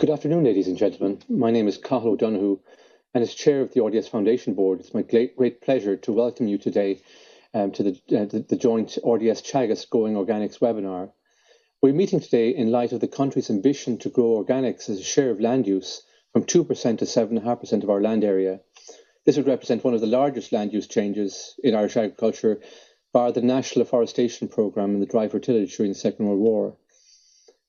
Good afternoon, ladies and gentlemen. My name is Cathal O'Donoghue, and as Chair of the RDS Foundation Board, it's my great pleasure to welcome you today to the joint RDS Teagasc Growing Organics webinar. We're meeting today in light of the country's ambition to grow organics as a share of land use from 2% to 7.5% of our land area. This would represent one of the largest land use changes in Irish agriculture, bar the National Afforestation Programme and the dry for tillage during the Second World War.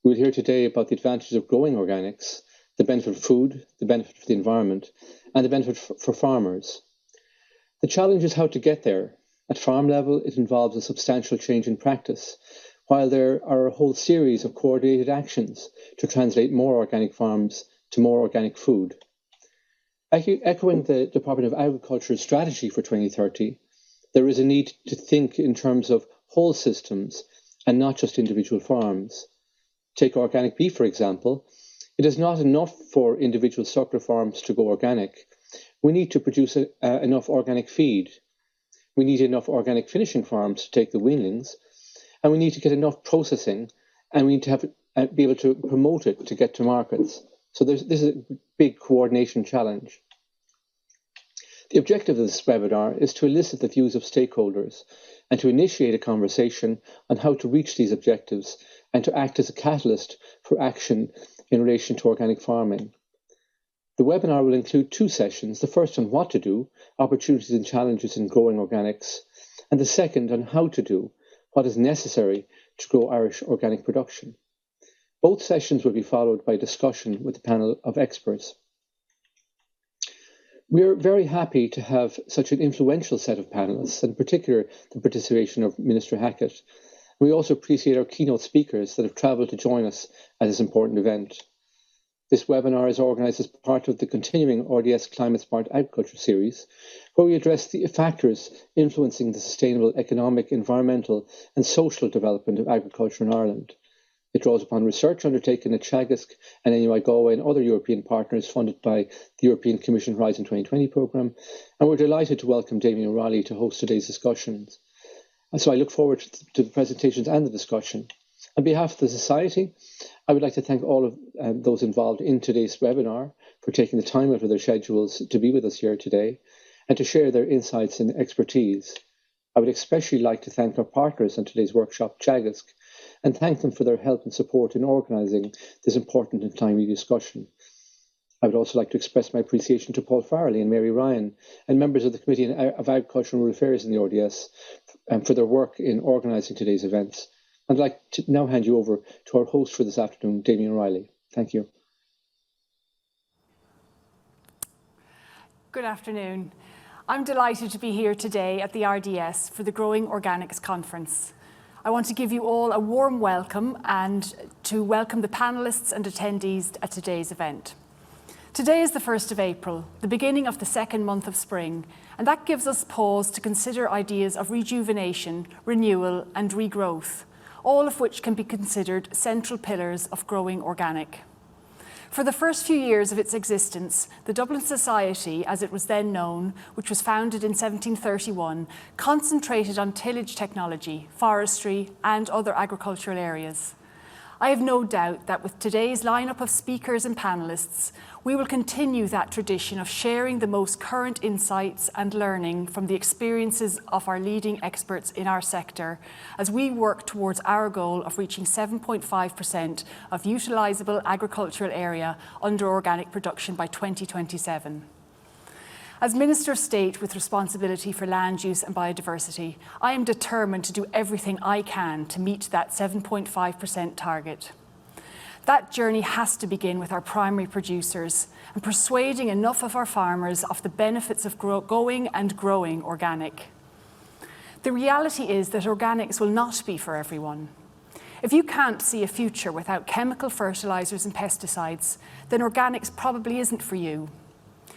We'll hear today about the advantages of growing organics, the benefit of food, the benefit for the environment, and the benefit for farmers. The challenge is how to get there. At farm level, it involves a substantial change in practice, while there are a whole series of coordinated actions to translate more organic farms to more organic food. Echoing the Department of Agriculture's strategy for 2030, there is a need to think in terms of whole systems and not just individual farms. Take organic beef, for example. It is not enough for individual suckler farms to go organic. We need to produce enough organic feed. We need enough organic finishing farms to take the weanlings, and we need to get enough processing, and we need to be able to promote it to get to markets. So this is a big coordination challenge. The objective of this webinar is to elicit the views of stakeholders and to initiate a conversation on how to reach these objectives and to act as a catalyst for action in relation to organic farming. The webinar will include two sessions, the first on what to do, opportunities and challenges in growing organics, and the second on how to do, what is necessary to grow Irish organic production. Both sessions will be followed by a discussion with a panel of experts. We are very happy to have such an influential set of panelists, and in particular the participation of Minister Hackett. We also appreciate our keynote speakers that have travelled to join us at this important event. This webinar is organised as part of the continuing RDS Climate-Smart Agriculture series, where we address the factors influencing the sustainable economic, environmental and social development of agriculture in Ireland. It draws upon research undertaken at Teagasc and NUI Galway and other European partners funded by the European Commission Horizon 2020 programme, and we're delighted to welcome Damien OReilly to host today's discussions. So I look forward to the presentations and the discussion. On behalf of the Society, I would like to thank all of those involved in today's webinar for taking the time out of their schedules to be with us here today and to share their insights and expertise. I would especially like to thank our partners on today's workshop, Teagasc, and thank them for their help and support in organising this important and timely discussion. I would also like to express my appreciation to Paul Farrelly and Mary Ryan and members of the Committee of Agriculture and Rural Affairs in the RDS for their work in organising today's events. I'd like to now hand you over to our host for this afternoon, Damien OReilly. Thank you. Good afternoon. I'm delighted to be here today at the RDS for the Growing Organics Conference. I want to give you all a warm welcome and to welcome the panellists and attendees at today's event. Today is the 1st of April, the beginning of the second month of spring, and that gives us pause to consider ideas of rejuvenation, renewal and regrowth, all of which can be considered central pillars of growing organic. For the first few years of its existence, the Dublin Society, as it was then known, which was founded in 1731, concentrated on tillage technology, forestry, and other agricultural areas. I have no doubt that with today's lineup of speakers and panellists, we will continue that tradition of sharing the most current insights and learning from the experiences of our leading experts in our sector as we work towards our goal of reaching 7.5% of utilisable agricultural area under organic production by 2027. As Minister of State with responsibility for land use and biodiversity, I am determined to do everything I can to meet that 7.5% target. That journey has to begin with our primary producers and persuading enough of our farmers of the benefits of going and growing organic. The reality is that organics will not be for everyone. If you can't see a future without chemical fertilisers and pesticides, then organics probably isn't for you.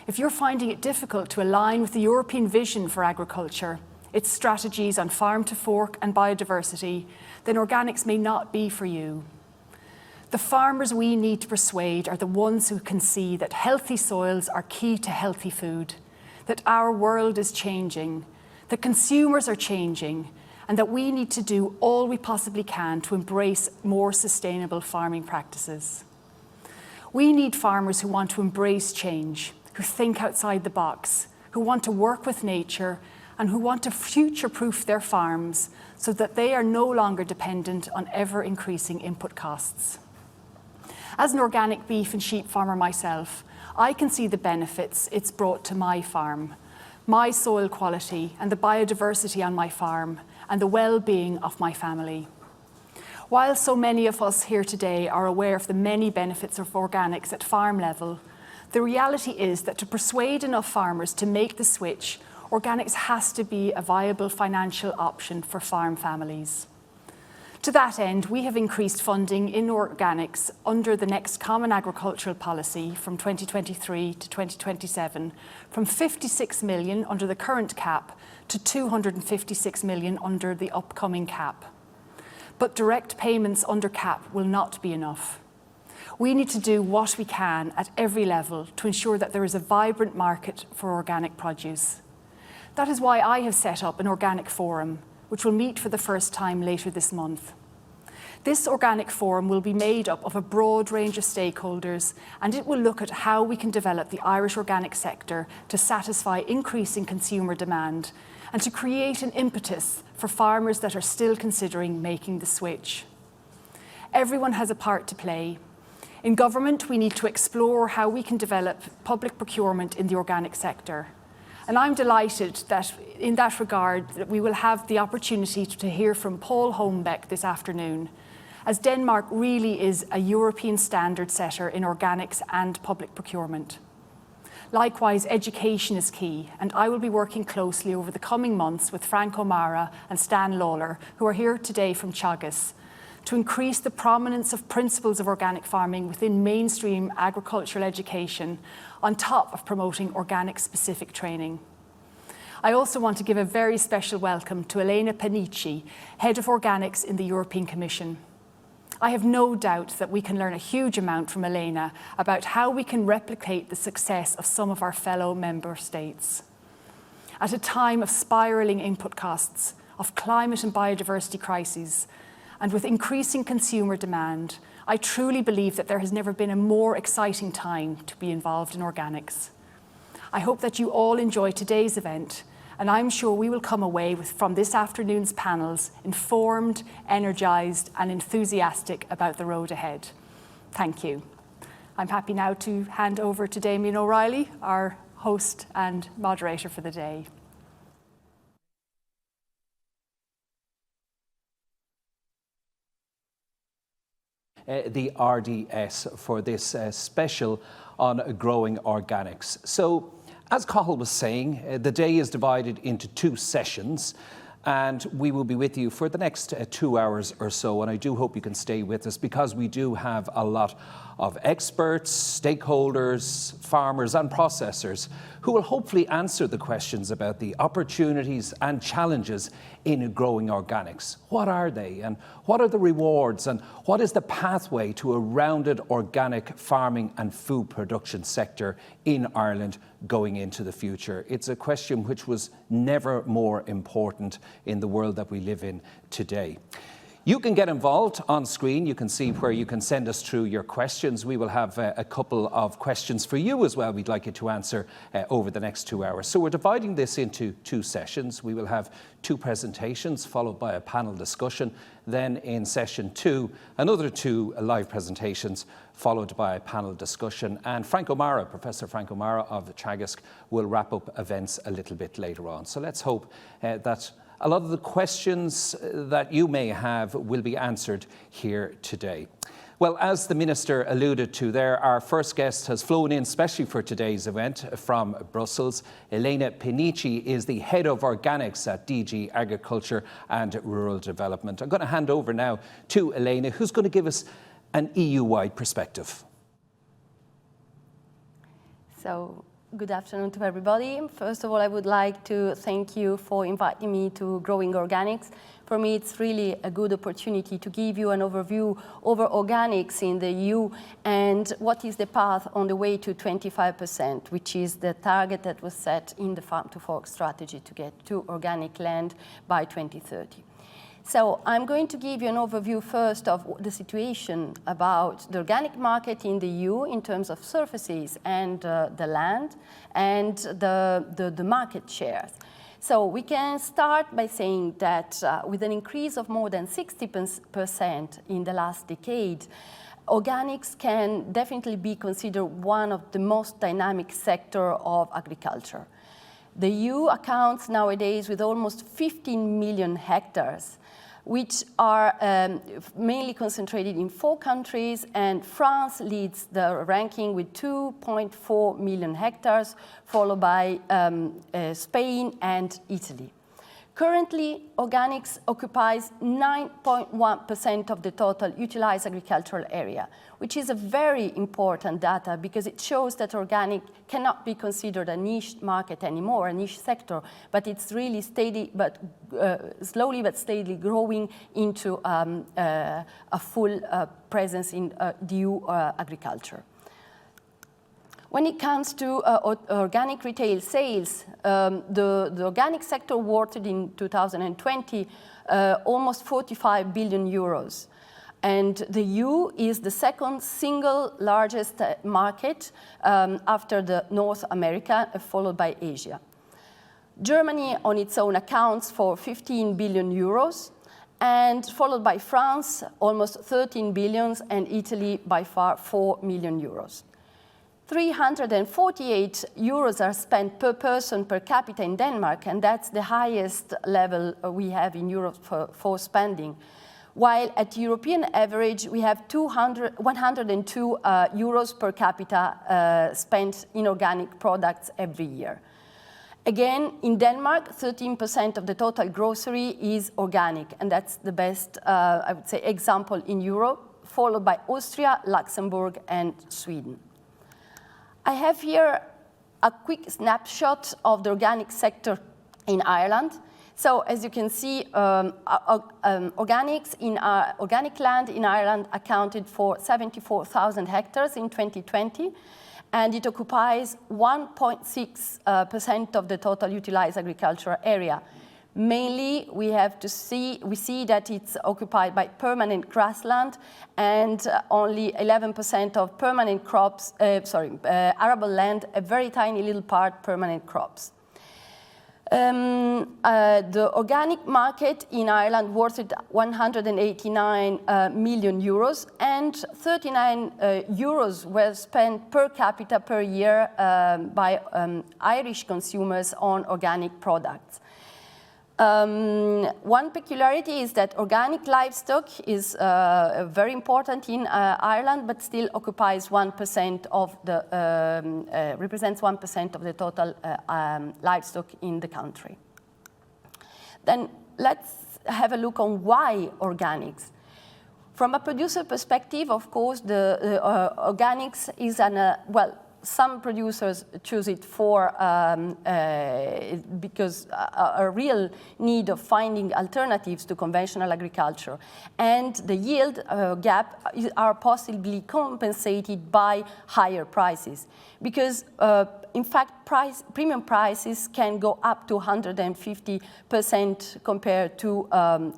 If you're finding it difficult to align with the European vision for agriculture, its strategies on farm to fork and biodiversity, then organics may not be for you. The farmers we need to persuade are the ones who can see that healthy soils are key to healthy food, that our world is changing, that consumers are changing, and that we need to do all we possibly can to embrace more sustainable farming practices. We need farmers who want to embrace change, who think outside the box, who want to work with nature, and who want to future-proof their farms so that they are no longer dependent on ever-increasing input costs. As an organic beef and sheep farmer myself, I can see the benefits it's brought to my farm, my soil quality and the biodiversity on my farm, and the well-being of my family. While so many of us here today are aware of the many benefits of organics at farm level, the reality is that to persuade enough farmers to make the switch, organics has to be a viable financial option for farm families. To that end, we have increased funding in organics under the next Common Agricultural Policy from 2023 to 2027, from 56 million under the current cap to 256 million under the upcoming cap. But direct payments under cap will not be enough. We need to do what we can at every level to ensure that there is a vibrant market for organic produce. That is why I have set up an organic forum, which will meet for the first time later this month. This organic forum will be made up of a broad range of stakeholders, and it will look at how we can develop the Irish organic sector to satisfy increasing consumer demand and to create an impetus for farmers that are still considering making the switch. Everyone has a part to play. In government, we need to explore how we can develop public procurement in the organic sector. And I'm delighted that in that regard that we will have the opportunity to hear from Paul Holmbeck this afternoon, as Denmark really is a European standard setter in organics and public procurement. Likewise, education is key, and I will be working closely over the coming months with Frank O'Mara and Stan Lawler, who are here today from Teagasc, to increase the prominence of principles of organic farming within mainstream agricultural education, on top of promoting organic-specific training. I also want to give a very special welcome to Elena Panici, Head of Organics in the European Commission. I have no doubt that we can learn a huge amount from Elena about how we can replicate the success of some of our fellow member states. At a time of spiralling input costs, of climate and biodiversity crises, and with increasing consumer demand, I truly believe that there has never been a more exciting time to be involved in organics. I hope that you all enjoy today's event, and I'm sure we will come away from this afternoon's panels informed, energised and enthusiastic about the road ahead. Thank you. I'm happy now to hand over to Damien OReilly, our host and moderator for the day. The RDS for this special on growing organics. So, as Cathal was saying, the day is divided into two sessions, and we will be with you for the next 2 hours or so, and I do hope you can stay with us because we do have a lot of experts, stakeholders, farmers and processors who will hopefully answer the questions about the opportunities and challenges in growing organics. What are they, and what are the rewards, and what is the pathway to a rounded organic farming and food production sector in Ireland going into the future? It's a question which was never more important in the world that we live in today. You can get involved on screen. You can see where you can send us through your questions. We will have a couple of questions for you as well we'd like you to answer over the next 2 hours. So we're dividing this into two sessions. We will have two presentations followed by a panel discussion. Then in session 2, another 2 live presentations followed by a panel discussion. And Frank O'Mara, Professor Frank O'Mara of Teagasc, will wrap up events a little bit later on. So let's hope that a lot of the questions that you may have will be answered here today. Well, as the Minister alluded to there, our first guest has flown in specially for today's event from Brussels. Elena Panici is the Head of Organics at DG Agriculture and Rural Development. I'm going to hand over now to Elena, who's going to give us an EU-wide perspective. So, good afternoon to everybody. First of all, I would like to thank you for inviting me to Growing Organics. For me, it's really a good opportunity to give you an overview over organics in the EU and what is the path on the way to 25%, which is the target that was set in the Farm to Fork strategy to get to organic land by 2030. So I'm going to give you an overview first of the situation about the organic market in the EU in terms of surfaces and the land and the market shares. So we can start by saying that with an increase of more than 60% in the last decade, organics can definitely be considered one of the most dynamic sectors of agriculture. The EU accounts nowadays with almost 15 million hectares, which are mainly concentrated in 4 countries, and France leads the ranking with 2.4 million hectares, followed by Spain and Italy. Currently, organics occupies 9.1% of the total utilized agricultural area, which is a very important data because it shows that organic cannot be considered a niche market anymore, a niche sector, but it's really steady, but slowly but steadily growing into a full presence in the EU agriculture. When it comes to organic retail sales, the organic sector worth in 2020 almost 45 billion euros. And the EU is the second single largest market after the North America, followed by Asia. Germany on its own accounts for 15 billion euros, and followed by France, almost 13 billion, and Italy by far 4 million euros. 348 euros are spent per person per capita in Denmark, and that's the highest level we have in Europe for spending. While at European average, we have 102 euros per capita spent in organic products every year. Again, in Denmark, 13% of the total grocery is organic, and that's the best, I would say, example in Europe, followed by Austria, Luxembourg, and Sweden. I have here a quick snapshot of the organic sector in Ireland. So as you can see, organic land in Ireland accounted for 74,000 hectares in 2020, and it occupies 1.6% of the total utilized agricultural area. Mainly, we see that it's occupied by permanent grassland, and only 11% of permanent crops, arable land, a very tiny little part permanent crops. The organic market in Ireland worth 189 million euros, and 39 euros were spent per capita per year by Irish consumers on organic products. One peculiarity is that organic livestock is very important in Ireland, but still occupies 1% of the represents 1% of the total livestock in the country. Then let's have a look on why organics. From a producer perspective, of course, the organics is some producers choose it for because a real need of finding alternatives to conventional agriculture, and the yield gap are possibly compensated by higher prices, because in fact premium prices can go up to 150% compared to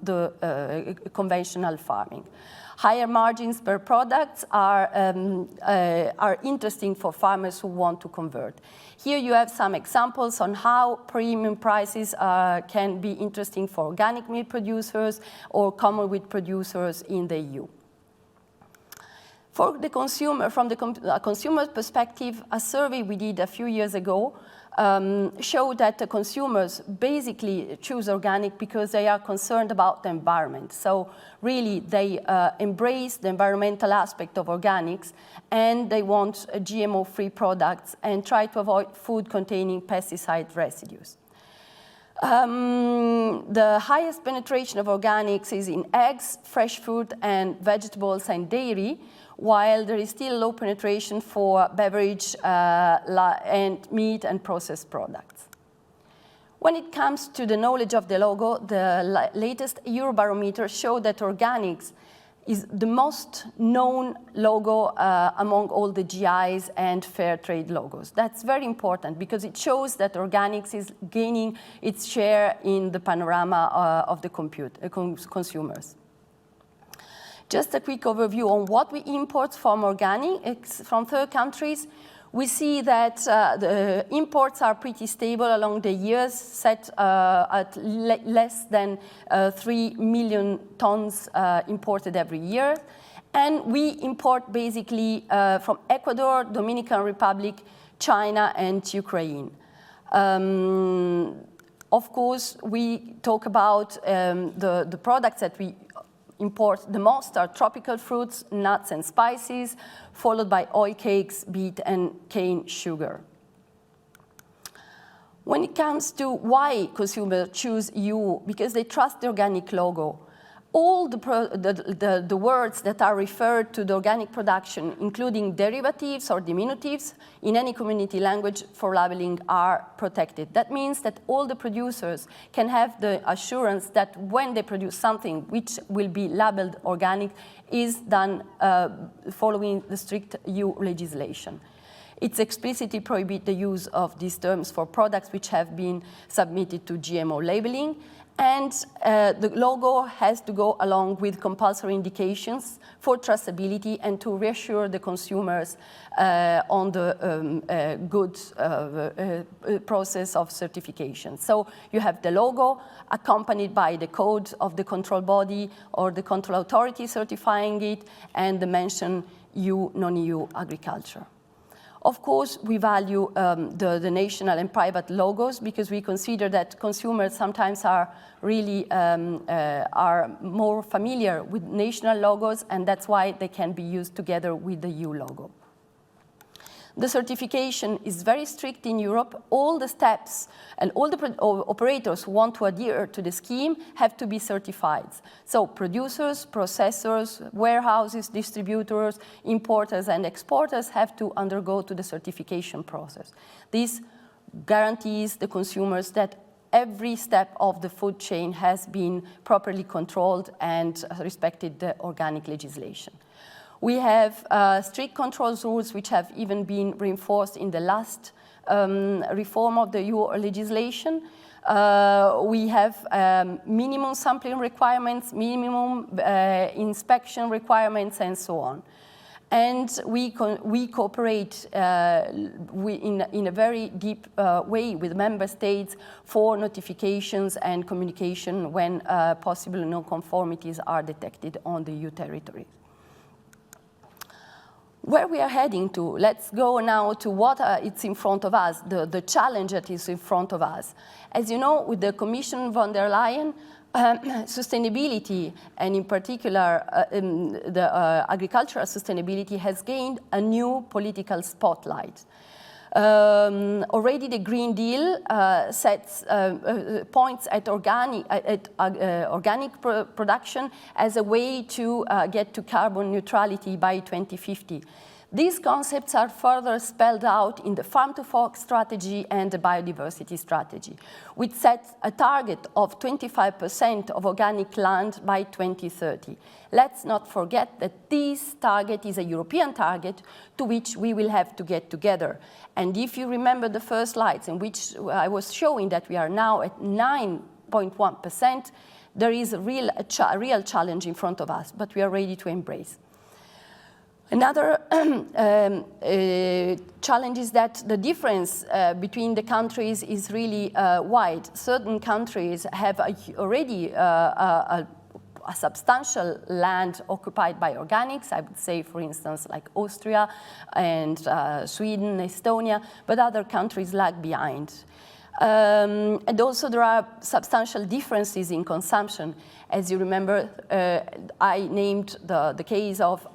the conventional farming. Higher margins per products are interesting for farmers who want to convert. Here you have some examples on how premium prices can be interesting for organic meat producers or common wheat producers in the EU. For the consumer, from the consumer perspective, a survey we did a few years ago showed that the consumers basically choose organic because they are concerned about the environment. So really they embrace the environmental aspect of organics, and they want GMO-free products and try to avoid food containing pesticide residues. The highest penetration of organics is in eggs, fresh fruit and vegetables and dairy, while there is still low penetration for beverage and meat and processed products. When it comes to the knowledge of the logo, the latest Eurobarometer showed that organics is the most known logo among all the GIs and fair trade logos. That's very important because it shows that organics is gaining its share in the panorama of the consumers. Just a quick overview on what we import from organics from third countries. We see that the imports are pretty stable along the years, set at less than 3 million tons imported every year. And we import basically from Ecuador, Dominican Republic, China, and Ukraine. Of course, we talk about the products that we import the most are tropical fruits, nuts, and spices, followed by oil cakes, beet, and cane sugar. When it comes to why consumers choose EU, because they trust the organic logo. All the words that are referred to the organic production, including derivatives or diminutives in any community language for labeling, are protected. That means that all the producers can have the assurance that when they produce something which will be labeled organic is done following the strict EU legislation. It's explicitly prohibit the use of these terms for products which have been submitted to GMO labeling. And the logo has to go along with compulsory indications for traceability and to reassure the consumers on the good process of certification. So you have the logo accompanied by the code of the control body or the control authority certifying it and the mention EU, non-EU agriculture. Of course, we value the national and private logos because we consider that consumers sometimes are really are more familiar with national logos, and that's why they can be used together with the EU logo. The certification is very strict in Europe. All the steps and all the operators who want to adhere to the scheme have to be certified. So producers, processors, warehouses, distributors, importers, and exporters have to undergo to the certification process. This guarantees the consumers that every step of the food chain has been properly controlled and respected the organic legislation. We have strict controls rules which have even been reinforced in the last reform of the EU legislation. We have minimum sampling requirements, minimum inspection requirements, and so on. And we cooperate in a very deep way with member states for notifications and communication when possible non-conformities are detected on the EU territory. Where we are heading to, let's go now to what it's in front of us, the challenge that is in front of us. As you know, with the Commission von der Leyen, sustainability, and in particular the agricultural sustainability, has gained a new political spotlight. Already the Green Deal points at organic production as a way to get to carbon neutrality by 2050. These concepts are further spelled out in the Farm to Fork strategy and the biodiversity strategy, which sets a target of 25% of organic land by 2030. Let's not forget that this target is a European target to which we will have to get together. And if you remember the first slides in which I was showing that we are now at 9.1%, there is a real challenge in front of us, but we are ready to embrace. Another challenge is that the difference between the countries is really wide. Certain countries have already a substantial land occupied by organics, I would say, for instance, like Austria and Sweden, Estonia, but other countries lag behind. And also there are substantial differences in consumption. As you remember, I named the case of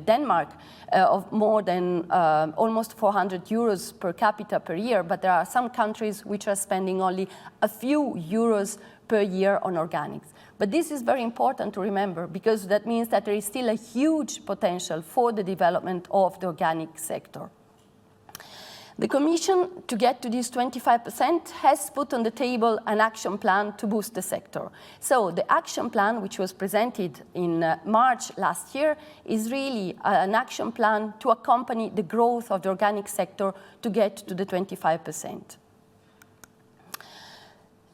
Denmark of more than almost 400 euros per capita per year, but there are some countries which are spending only a few euros per year on organics. But this is very important to remember because that means that there is still a huge potential for the development of the organic sector. The Commission, to get to this 25%, has put on the table an action plan to boost the sector. So the action plan, which was presented in March last year, is really an action plan to accompany the growth of the organic sector to get to the 25%.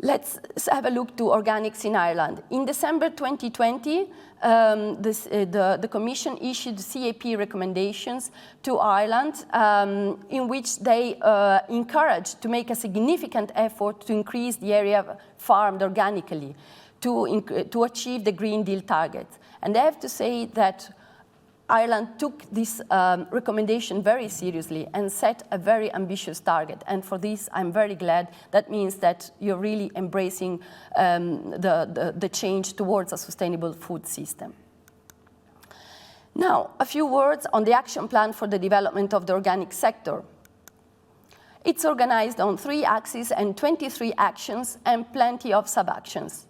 Let's have a look to organics in Ireland. In December 2020, the Commission issued CAP recommendations to Ireland in which they encouraged to make a significant effort to increase the area farmed organically to achieve the Green Deal targets. And I have to say that Ireland took this recommendation very seriously and set a very ambitious target. And for this, I'm very glad. That means that you're really embracing the change towards a sustainable food system. Now, a few words on the action plan for the development of the organic sector. It's organized on 3 axes and 23 actions and plenty of sub-actions.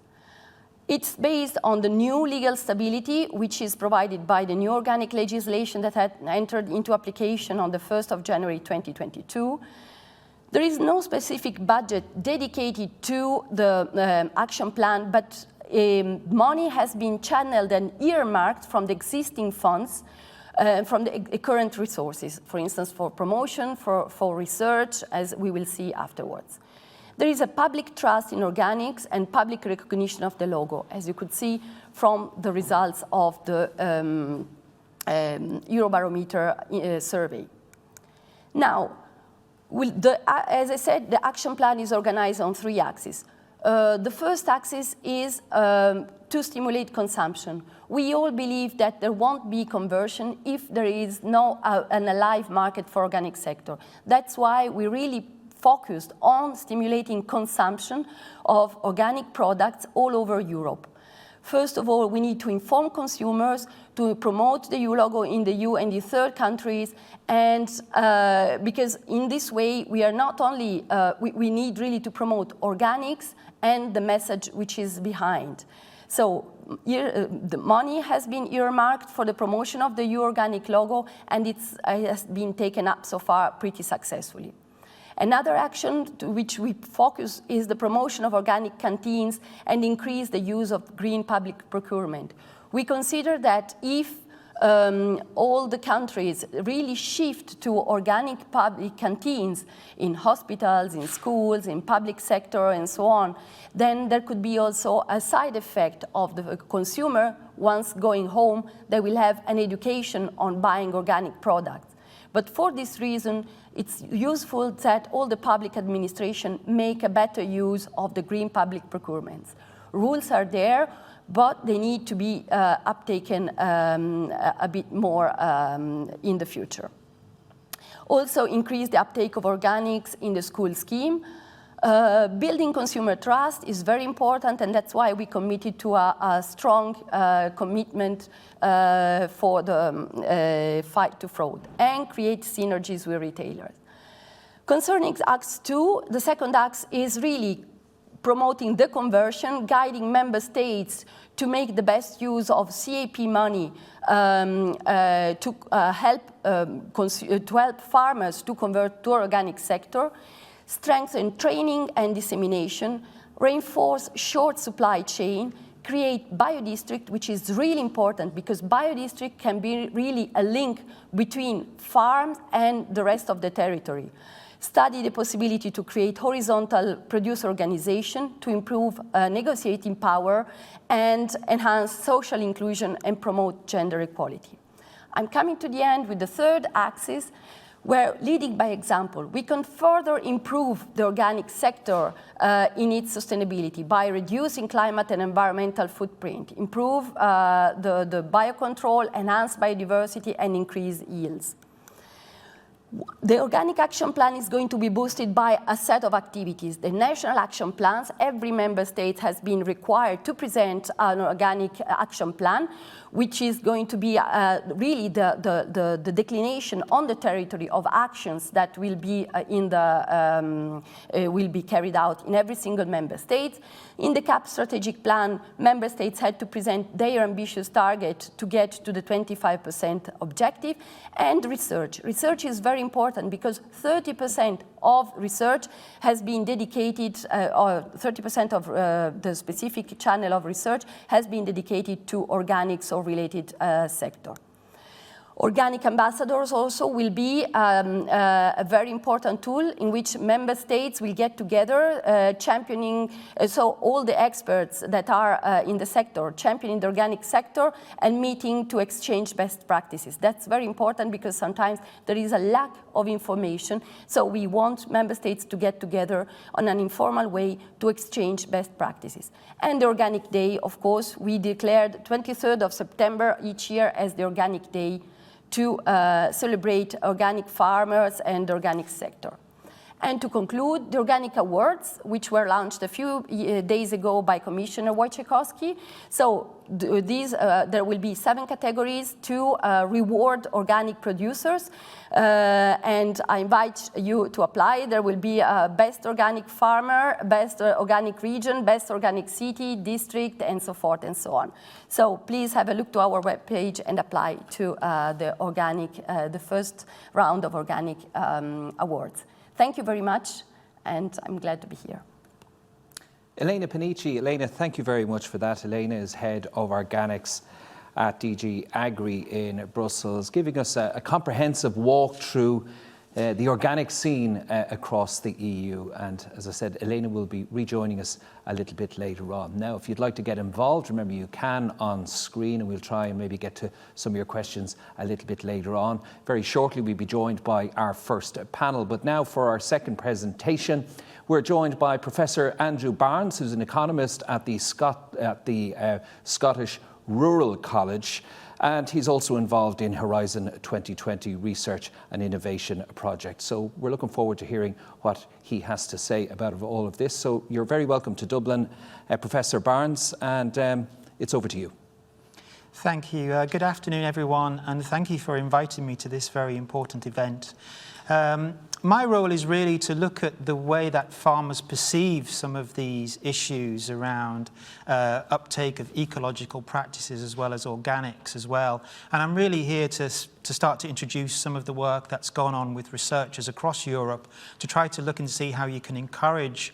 It's based on the new legal stability, which is provided by the new organic legislation that had entered into application on the 1st of January 2022. There is no specific budget dedicated to the action plan, but money has been channeled and earmarked from the existing funds, from the current resources, for instance, for promotion, for research, as we will see afterwards. There is a public trust in organics and public recognition of the logo, as you could see from the results of the Eurobarometer survey. Now, as I said, the action plan is organized on 3 axes. The first axis is to stimulate consumption. We all believe that there won't be conversion if there is no an alive market for organic sector. That's why we really focused on stimulating consumption of organic products all over Europe. First of all, we need to inform consumers to promote the EU logo in the EU and the third countries, and because in this way we are not only, we need really to promote organics and the message which is behind. So the money has been earmarked for the promotion of the EU organic logo, and it has been taken up so far pretty successfully. Another action to which we focus is the promotion of organic canteens and increase the use of green public procurement. We consider that if all the countries really shift to organic public canteens in hospitals, in schools, in public sector, and so on, then there could be also a side effect of the consumer. Once going home, they will have an education on buying organic products. But for this reason, it's useful that all the public administration make a better use of the green public procurements. Rules are there, but they need to be uptaken a bit more in the future. Also, increase the uptake of organics in the school scheme. Building consumer trust is very important, and that's why we committed to a strong commitment for the fight to fraud and create synergies with retailers. Concerning Act 2, the second act is really promoting the conversion, guiding member states to make the best use of CAP money to help farmers to convert to organic sector, strengthen training and dissemination, reinforce short supply chain, create biodistrict, which is really important because biodistrict can be really a link between farms and the rest of the territory. Study the possibility to create horizontal producer organization to improve negotiating power and enhance social inclusion and promote gender equality. I'm coming to the end with the third axis, where leading by example, we can further improve the organic sector in its sustainability by reducing climate and environmental footprint, improve the biocontrol, enhance biodiversity, and increase yields. The Organic Action Plan is going to be boosted by a set of activities. The national action plans, every member state has been required to present an organic action plan, which is going to be really the declination on the territory of actions that will be will be carried out in every single member state. In the CAP strategic plan, member states had to present their ambitious target to get to the 25% objective. And research. Research is very important because 30% of research has been dedicated, or 30% of the specific channel of research has been dedicated to organics or related sector. Organic ambassadors also will be a very important tool in which member states will get together championing, so all the experts that are in the sector, championing the organic sector and meeting to exchange best practices. That's very important because sometimes there is a lack of information. So we want member states to get together on an informal way to exchange best practices. And the Organic Day, of course, we declared 23rd of September each year as the Organic Day to celebrate organic farmers and the organic sector. And to conclude, the Organic Awards, which were launched a few days ago by Commissioner Wojciechowski. So there will be 7 categories to reward organic producers. And I invite you to apply. There will be Best Organic Farmer, Best Organic Region, Best Organic City, District, and so forth and so on. So please have a look to our webpage and apply to the first round of Organic Awards. Thank you very much, and I'm glad to be here. Elena Panici. Elena, thank you very much for that. Elena is Head of Organics at DG Agri in Brussels, giving us a comprehensive walk through the organic scene across the EU. And as I said, Elena will be rejoining us a little bit later on. Now, if you'd like to get involved, remember you can on screen, and we'll try and maybe get to some of your questions a little bit later on. Very shortly, we'll be joined by our first panel. But now for our second presentation, we're joined by Professor Andrew Barnes, who's an economist at the Scottish Rural College. And he's also involved in Horizon 2020 research and innovation project. So we're looking forward to hearing what he has to say about all of this. So you're very welcome to Dublin, Professor Barnes, and it's over to you. Thank you. Good afternoon, everyone, and thank you for inviting me to this very important event. My role is really to look at the way that farmers perceive some of these issues around uptake of ecological practices as well as organics as well. And I'm really here to start to introduce some of the work that's gone on with researchers across Europe to try to look and see how you can encourage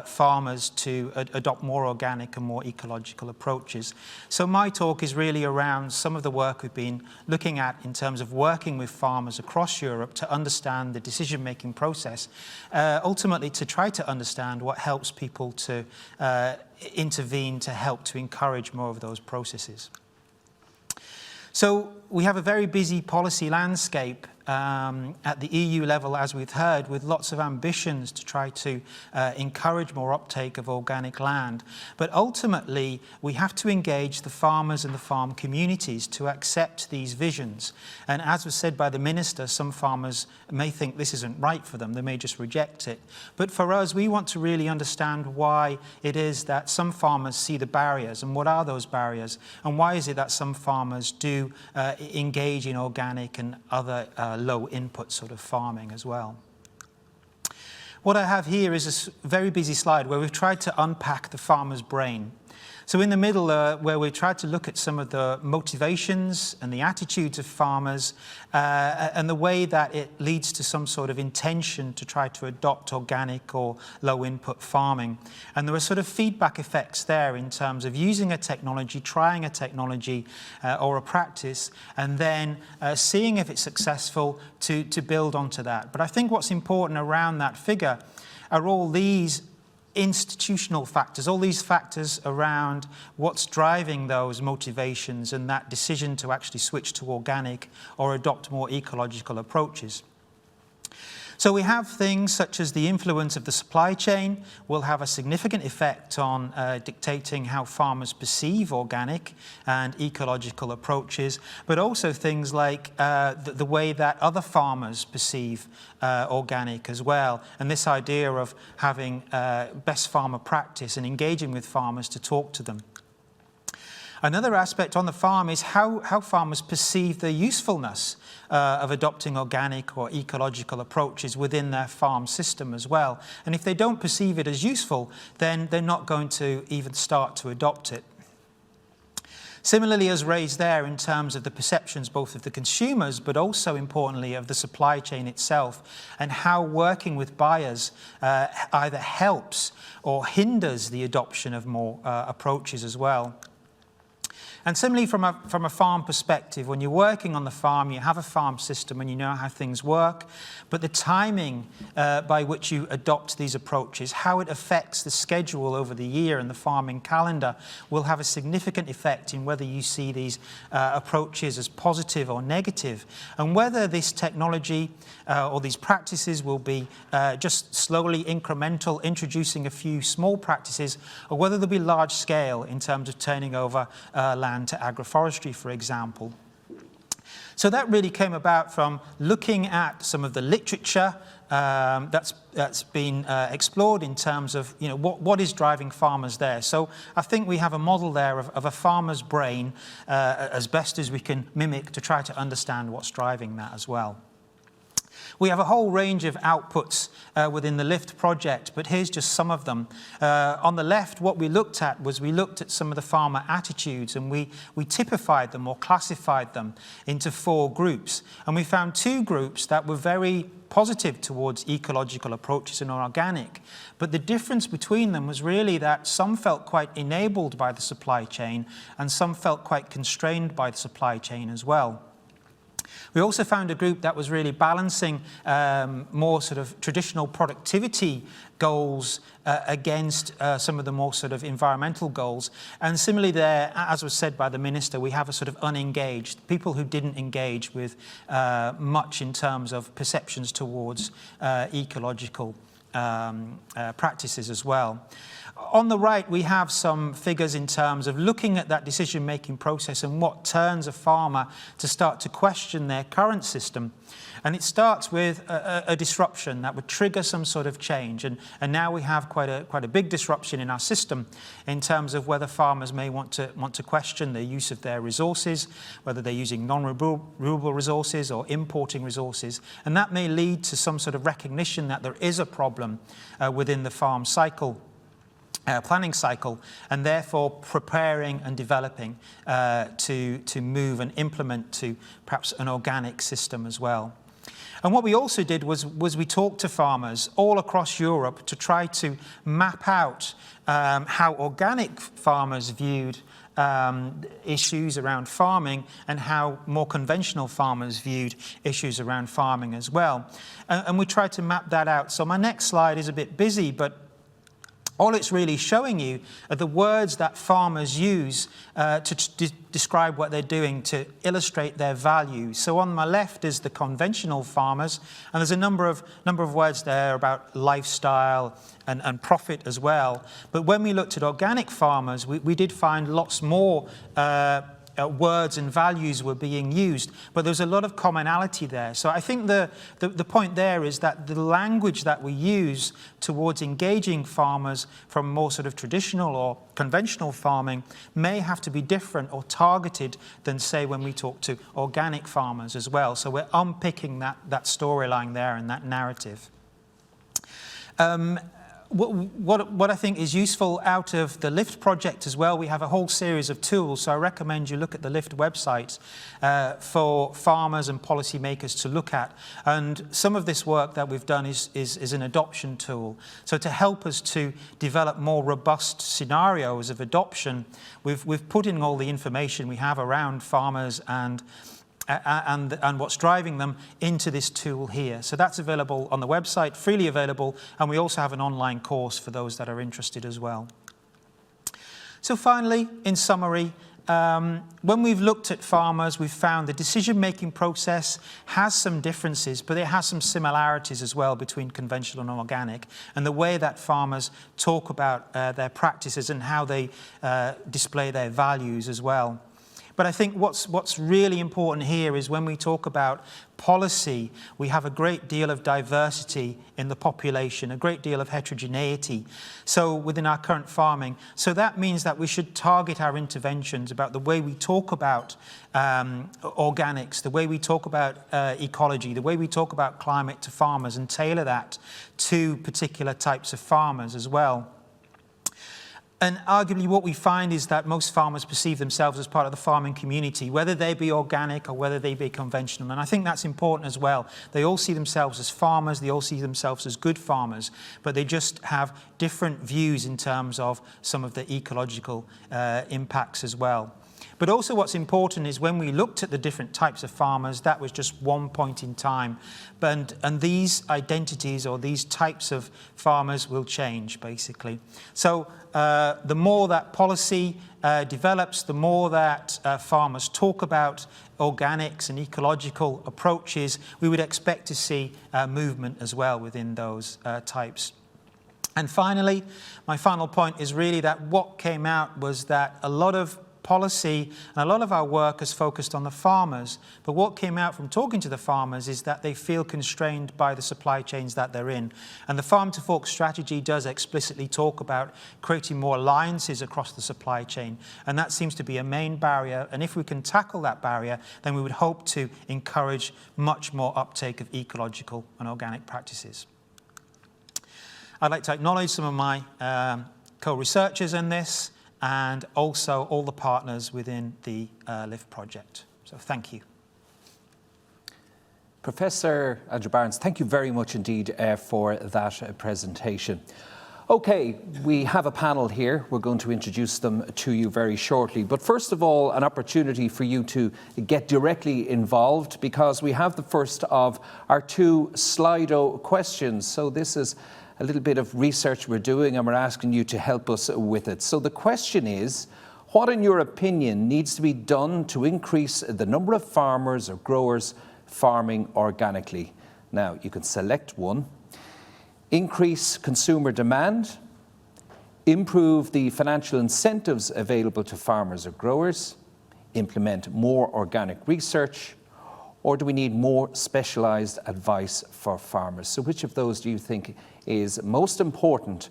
farmers to adopt more organic and more ecological approaches. So my talk is really around some of the work we've been looking at in terms of working with farmers across Europe to understand the decision-making process, ultimately to try to understand what helps people to intervene to help to encourage more of those processes. So we have a very busy policy landscape at the EU level, as we've heard, with lots of ambitions to try to encourage more uptake of organic land. But ultimately, we have to engage the farmers and the farm communities to accept these visions. And as was said by the Minister, some farmers may think this isn't right for them. They may just reject it. But for us, we want to really understand why it is that some farmers see the barriers, and what are those barriers, and why is it that some farmers do engage in organic and other low input sort of farming as well. What I have here is a very busy slide where we've tried to unpack the farmer's brain. So in the middle, where we tried to look at some of the motivations and the attitudes of farmers and the way that it leads to some sort of intention to try to adopt organic or low input farming. And there were sort of feedback effects there in terms of using a technology, trying a technology or a practice, and then seeing if it's successful to build onto that. But I think what's important around that figure are all these institutional factors, all these factors around what's driving those motivations and that decision to actually switch to organic or adopt more ecological approaches. So we have things such as the influence of the supply chain will have a significant effect on dictating how farmers perceive organic and ecological approaches, but also things like the way that other farmers perceive organic as well. And this idea of having best farmer practice and engaging with farmers to talk to them. Another aspect on the farm is how farmers perceive the usefulness of adopting organic or ecological approaches within their farm system as well. And if they don't perceive it as useful, then they're not going to even start to adopt it. Similarly, as raised there in terms of the perceptions both of the consumers, but also importantly of the supply chain itself, and how working with buyers either helps or hinders the adoption of more approaches as well. And similarly, from a farm perspective, when you're working on the farm, you have a farm system and you know how things work, but the timing by which you adopt these approaches, how it affects the schedule over the year and the farming calendar, will have a significant effect in whether you see these approaches as positive or negative, and whether this technology or these practices will be just slowly incremental, introducing a few small practices, or whether they'll be large scale in terms of turning over land to agroforestry, for example. So that really came about from looking at some of the literature that's been explored in terms of what is driving farmers there. So I think we have a model there of a farmer's brain as best as we can mimic to try to understand what's driving that as well. We have a whole range of outputs within the LIFT project, but here's just some of them. On the left, what we looked at some of the farmer attitudes, and we typified them or classified them into 4 groups. And we found 2 groups that were very positive towards ecological approaches and organic. But the difference between them was really that some felt quite enabled by the supply chain and some felt quite constrained by the supply chain as well. We also found a group that was really balancing more sort of traditional productivity goals against some of the more sort of environmental goals. And similarly there, as was said by the Minister, we have a sort of unengaged, people who didn't engage with much in terms of perceptions towards ecological practices as well. On the right, we have some figures in terms of looking at that decision-making process and what turns a farmer to start to question their current system. And it starts with a disruption that would trigger some sort of change. And now we have quite a big disruption in our system in terms of whether farmers may want to question the use of their resources, whether they're using non-renewable resources or importing resources. And that may lead to some sort of recognition that there is a problem within the farm cycle. Planning cycle, and therefore preparing and developing to move and implement to perhaps an organic system as well. And what we also did was we talked to farmers all across Europe to try to map out how organic farmers viewed issues around farming and how more conventional farmers viewed issues around farming as well. And we tried to map that out. So my next slide is a bit busy, but all it's really showing you are the words that farmers use to describe what they're doing, to illustrate their values. So on my left is the conventional farmers, and there's a number of words there about lifestyle and profit as well. But when we looked at organic farmers, we did find lots more words and values were being used, but there's a lot of commonality there. So I think the point there is that the language that we use towards engaging farmers from more sort of traditional or conventional farming may have to be different or targeted than, say, when we talk to organic farmers as well. So we're unpicking that storyline there and that narrative. What I think is useful out of the LIFT project as well, we have a whole series of tools, so I recommend you look at the LIFT website for farmers and policymakers to look at. And some of this work that we've done is an adoption tool. So to help us to develop more robust scenarios of adoption, we've put in all the information we have around farmers and what's driving them into this tool here. So that's available on the website, freely available, and we also have an online course for those that are interested as well. So finally, in summary, when we've looked at farmers, we've found the decision-making process has some differences, but it has some similarities as well between conventional and organic, and the way that farmers talk about their practices and how they display their values as well. But I think what's really important here is when we talk about policy, we have a great deal of diversity in the population, a great deal of heterogeneity. So within our current farming, so that means that we should target our interventions about the way we talk about organics, the way we talk about ecology, the way we talk about climate to farmers, and tailor that to particular types of farmers as well. And arguably what we find is that most farmers perceive themselves as part of the farming community, whether they be organic or whether they be conventional. And I think that's important as well. They all see themselves as farmers, they all see themselves as good farmers, but they just have different views in terms of some of the ecological impacts as well. But also what's important is when we looked at the different types of farmers, that was just one point in time. And these identities or these types of farmers will change, basically. So the more that policy develops, the more that farmers talk about organics and ecological approaches, we would expect to see movement as well within those types. And finally, my final point is really that what came out was that a lot of policy and a lot of our work is focused on the farmers, but what came out from talking to the farmers is that they feel constrained by the supply chains that they're in. And the Farm to Fork strategy does explicitly talk about creating more alliances across the supply chain, and that seems to be a main barrier. And if we can tackle that barrier, then we would hope to encourage much more uptake of ecological and organic practices. I'd like to acknowledge some of my co-researchers in this, and also all the partners within the LIFT project. So thank you. Professor Andrew Barnes, thank you very much indeed for that presentation. Okay, we have a panel here. We're going to introduce them to you very shortly. But first of all, an opportunity for you to get directly involved, because we have the first of our two Slido questions. So this is a little bit of research we're doing, and we're asking you to help us with it. So the question is, what in your opinion needs to be done to increase the number of farmers or growers farming organically? Now, you can select one. Increase consumer demand, improve the financial incentives available to farmers or growers, implement more organic research, or do we need more specialised advice for farmers? So which of those do you think is most important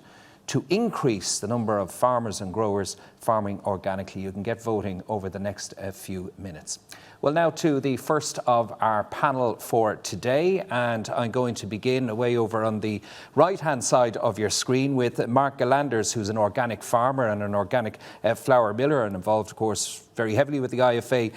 to increase the number of farmers and growers farming organically? You can get voting over the next few minutes. Well, now to the first of our panel for today, and I'm going to begin way over on the right-hand side of your screen with Mark Galanders, who's an organic farmer and an organic flour miller, and involved, of course, very heavily with the IFA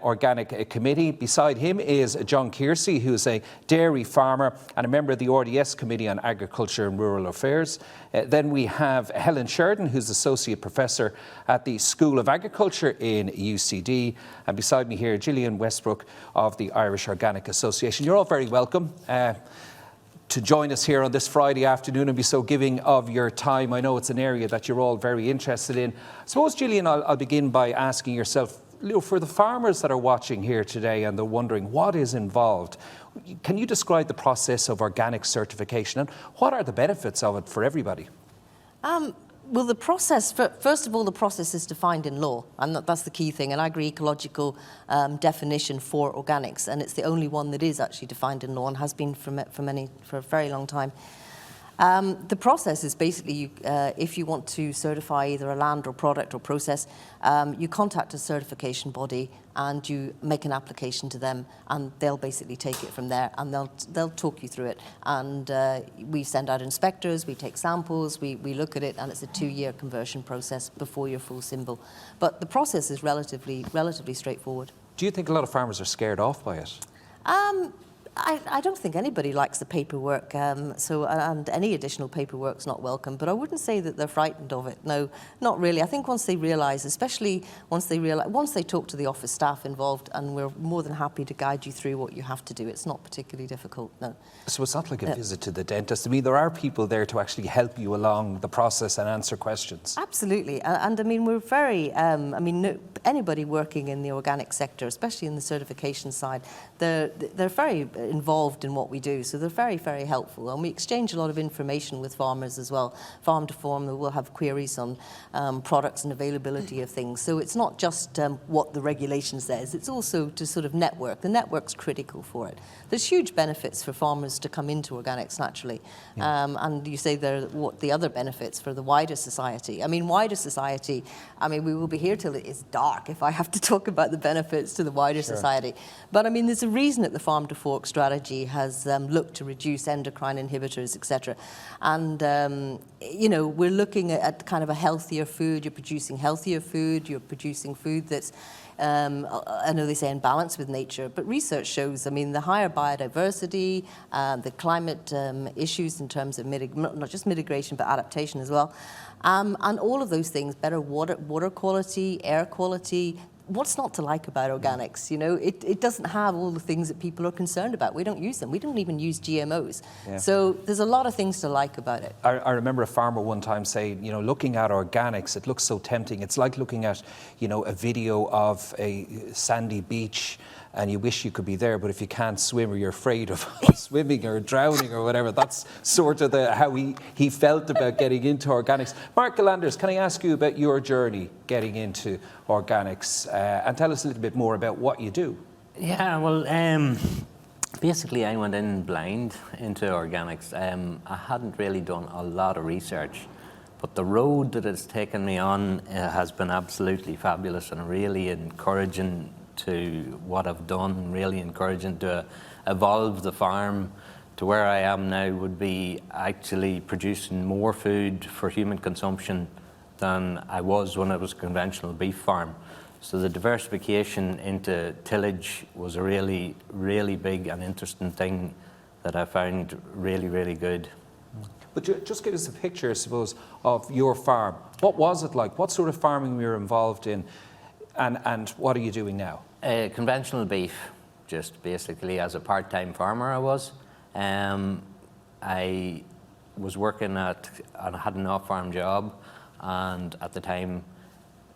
Organic Committee. Beside him is John Kearsey, who's a dairy farmer and a member of the RDS Committee on Agriculture and Rural Affairs. Then we have Helen Sheridan, who's Associate Professor at the School of Agriculture in UCD. And beside me here, Gillian Westbrook of the Irish Organic Association. You're all very welcome to join us here on this Friday afternoon and be so giving of your time. I know it's an area that you're all very interested in. I suppose, Gillian, I'll begin by asking yourself, for the farmers that are watching here today and they're wondering what is involved, can you describe the process of organic certification and what are the benefits of it for everybody? Well, the process, first of all, the process is defined in law, and that's the key thing, an agri-ecological definition for organics, and it's the only one that is actually defined in law and has been for a very long time. The process is basically, if you want to certify either a land or product or process, you contact a certification body and you make an application to them, and they'll basically take it from there, and they'll talk you through it. And we send out inspectors, we take samples, we look at it, and it's a 2-year conversion process before your full symbol. But the process is relatively straightforward. Do you think a lot of farmers are scared off by it? I don't think anybody likes the paperwork, and any additional paperwork's not welcome, but I wouldn't say that they're frightened of it. No, not really. I think once they realise, especially once they talk to the office staff involved, and we're more than happy to guide you through what you have to do. It's not particularly difficult, no. So it's not like a visit to the dentist. I mean, there are people there to actually help you along the process and answer questions. Absolutely, and I mean, we're very, anybody working in the organic sector, especially in the certification side, they're very involved in what we do, so they're very, very helpful, and we exchange a lot of information with farmers as well. Farm to Farm, we'll have queries on products and availability of things, so it's not just what the regulation says, it's also to sort of network. The network's critical for it. There's huge benefits for farmers to come into organics naturally, and you say what the other benefits for the wider society. I mean, wider society, we will be here till it is dark. dark if I have to talk about the benefits to the wider society. But I mean, there's a reason that the Farm to Fork strategy has looked to reduce endocrine inhibitors, etc. And, you know, we're looking at kind of a healthier food. You're producing healthier food. You're producing food that's, I know they say in balance with nature, but research shows, I mean, the higher biodiversity, the climate issues in terms of not just mitigation, but adaptation as well. And all of those things, better water quality, air quality. What's not to like about organics? You know, it doesn't have all the things that people are concerned about. We don't use them. We don't even use GMOs. Yeah. So there's a lot of things to like about it. I remember a farmer one time saying, you know, looking at organics, it looks so tempting. It's like looking at, you know, a video of a sandy beach and you wish you could be there, but if you can't swim or you're afraid of swimming or drowning or whatever, that's sort of how he felt about getting into organics. Mark Galanders, can I ask you about your journey getting into organics and tell us a little bit more about what you do? Yeah, well, basically I went in blind into organics. I hadn't really done a lot of research, but the road that it's taken me on has been absolutely fabulous and really encouraging to what I've done, really encouraging to evolve the farm to where I am now, would be actually producing more food for human consumption than I was when I was a conventional beef farm. So the diversification into tillage was a really, really big and interesting thing that I found really, really good. But just give us a picture, I suppose, of your farm. What was it like? What sort of farming were you involved in? And what are you doing now? Conventional beef, just basically as a part-time farmer I was. I was working and I had an off-farm job, and at the time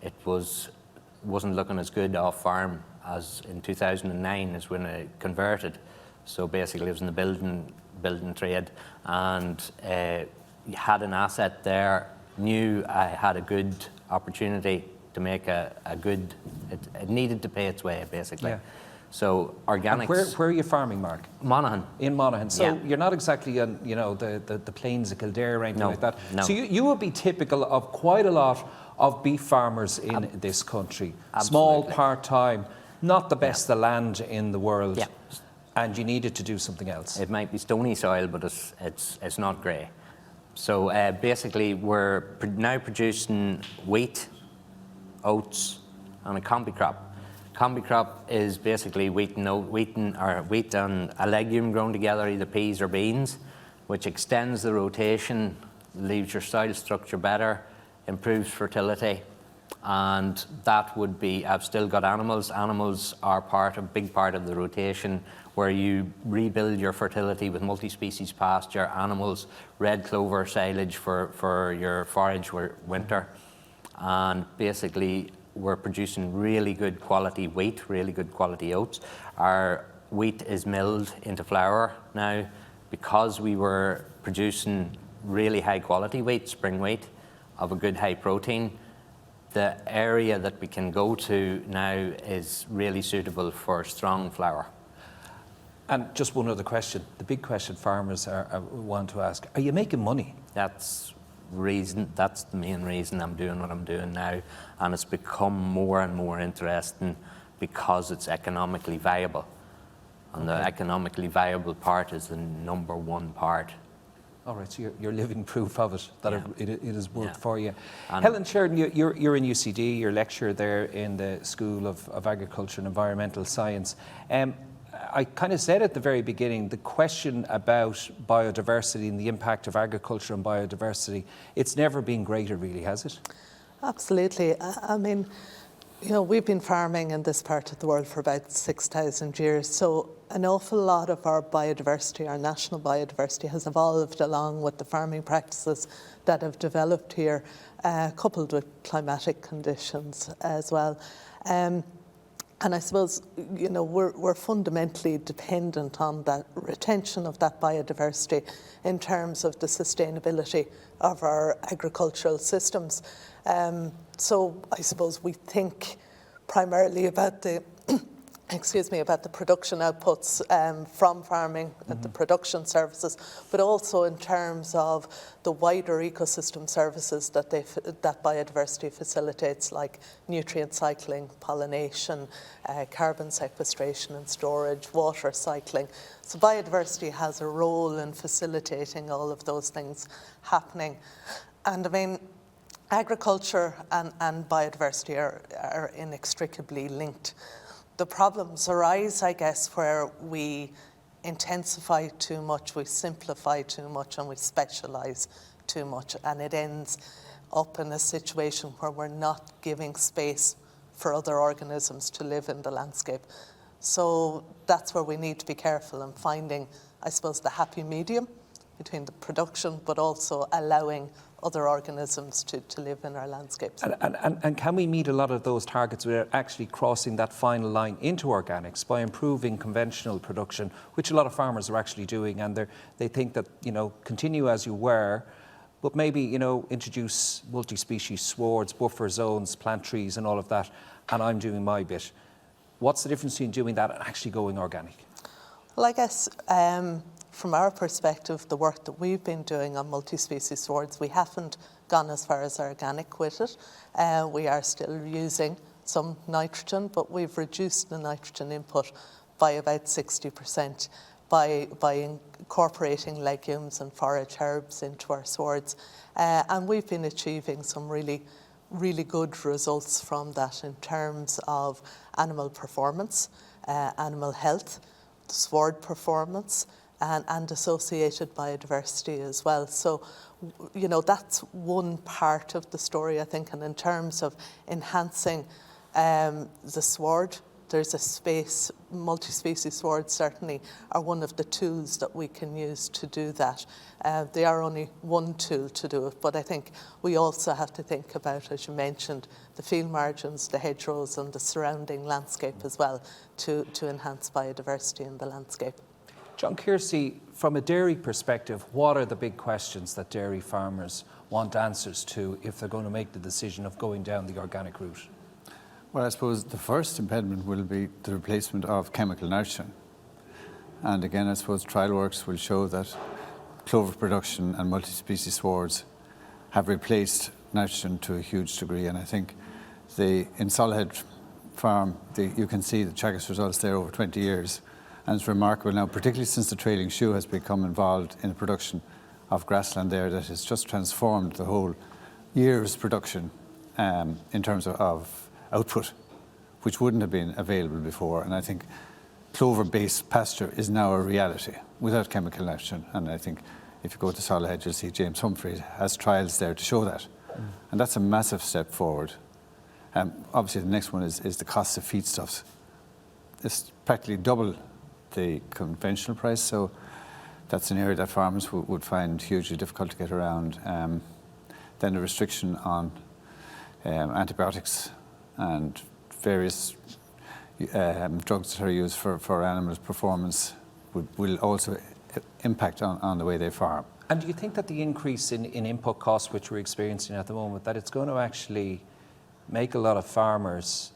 it wasn't looking as good off-farm as in 2009 is when I converted. So basically I was in the building trade and had an asset there, knew I had a good opportunity to make a good, it needed to pay its way, basically. Yeah. So organics. And where are you farming, Mark? Monaghan. In Monaghan. So you're not exactly on, you know, the plains of Kildare or anything like that. No. So you would be typical of quite a lot of beef farmers in this country. Absolutely. Small, part-time, not the best of land in the world. Yeah. And you needed to do something else. It might be stony soil, but it's not grey. So basically we're now producing wheat, oats, and a combi crop. Combi crop is basically wheat and a legume grown together, either peas or beans, which extends the rotation, leaves your soil structure better, improves fertility, and that would be, I've still got animals. Animals are a big part of the rotation where you rebuild your fertility with multi-species pasture, animals, red clover silage for your forage winter. And basically we're producing really good quality wheat, really good quality oats. Our wheat is milled into flour now because we were producing really high quality wheat, spring wheat, of a good high protein. The area that we can go to now is really suitable for strong flour. And just one other question, the big question farmers want to ask, are you making money? That's the main reason I'm doing what I'm doing now, and it's become more and more interesting because it's economically viable, and the economically viable part is the number one part. All right, so you're living proof of it, that it has worked for you. And Helen Sheridan, you're in UCD, you're lecturer there in the School of Agriculture and Environmental Science. I kind of said at the very beginning, the question about biodiversity and the impact of agriculture on biodiversity, it's never been greater really, has it? Absolutely. I mean, you know, we've been farming in this part of the world for about 6,000 years. So an awful lot of our biodiversity, our national biodiversity, has evolved along with the farming practices that have developed here, coupled with climatic conditions as well. And I suppose, you know, we're fundamentally dependent on that retention of that biodiversity in terms of the sustainability of our agricultural systems. So I suppose we think primarily about the about the production outputs from farming, the production services, but also in terms of the wider ecosystem services that that biodiversity facilitates, like nutrient cycling, pollination, carbon sequestration and storage, water cycling. So biodiversity has a role in facilitating all of those things happening. And I mean, agriculture and biodiversity are inextricably linked. The problems arise, I guess, where we intensify too much, we simplify too much, and we specialise too much, and it ends up in a situation where we're not giving space for other organisms to live in the landscape. So that's where we need to be careful in finding, I suppose, the happy medium between the production but also allowing other organisms to live in our landscapes. And can we meet a lot of those targets without actually crossing that final line into organics by improving conventional production, which a lot of farmers are actually doing, and they think that, you know, continue as you were, but maybe, you know, introduce multi-species swards, buffer zones, plant trees and all of that, and I'm doing my bit. What's the difference between doing that and actually going organic? Well, I guess from our perspective, the work that we've been doing on multi-species swards, we haven't gone as far as organic with it. We are still using some nitrogen, but we've reduced the nitrogen input by about 60% by incorporating legumes and forage herbs into our swards. And we've been achieving some really good results from that in terms of animal performance, animal health, sward performance, and associated biodiversity as well. So, you know, that's one part of the story, I think, and in terms of enhancing the sward, there's a space, multi-species swards certainly are one of the tools that we can use to do that. They are only one tool to do it, but I think we also have to think about, as you mentioned, the field margins, the hedgerows and the surrounding landscape as well to enhance biodiversity in the landscape. John Kearsey, from a dairy perspective, what are the big questions that dairy farmers want answers to if they're going to make the decision of going down the organic route? Well, I suppose the first impediment will be the replacement of chemical nitrogen. And again, I suppose trial works will show that clover production and multi-species swards have replaced nitrogen to a huge degree. And I think in Solhead Farm, you can see the Teagasc results there over 20 years. And it's remarkable now, particularly since the trailing shoe has become involved in the production of grassland there, that has just transformed the whole year's production in terms of output, which wouldn't have been available before. And I think clover-based pasture is now a reality without chemical nitrogen. And I think if you go to Solhead, you'll see James Humphrey has trials there to show that. And that's a massive step forward. Obviously, the next one is the cost of feedstuffs. It's practically double the conventional price, so that's an area that farmers would find hugely difficult to get around. Then the restriction on antibiotics and various drugs that are used for animals' performance will also impact on the way they farm. And do you think that the increase in input costs, which we're experiencing at the moment, that it's going to actually make a lot of farmers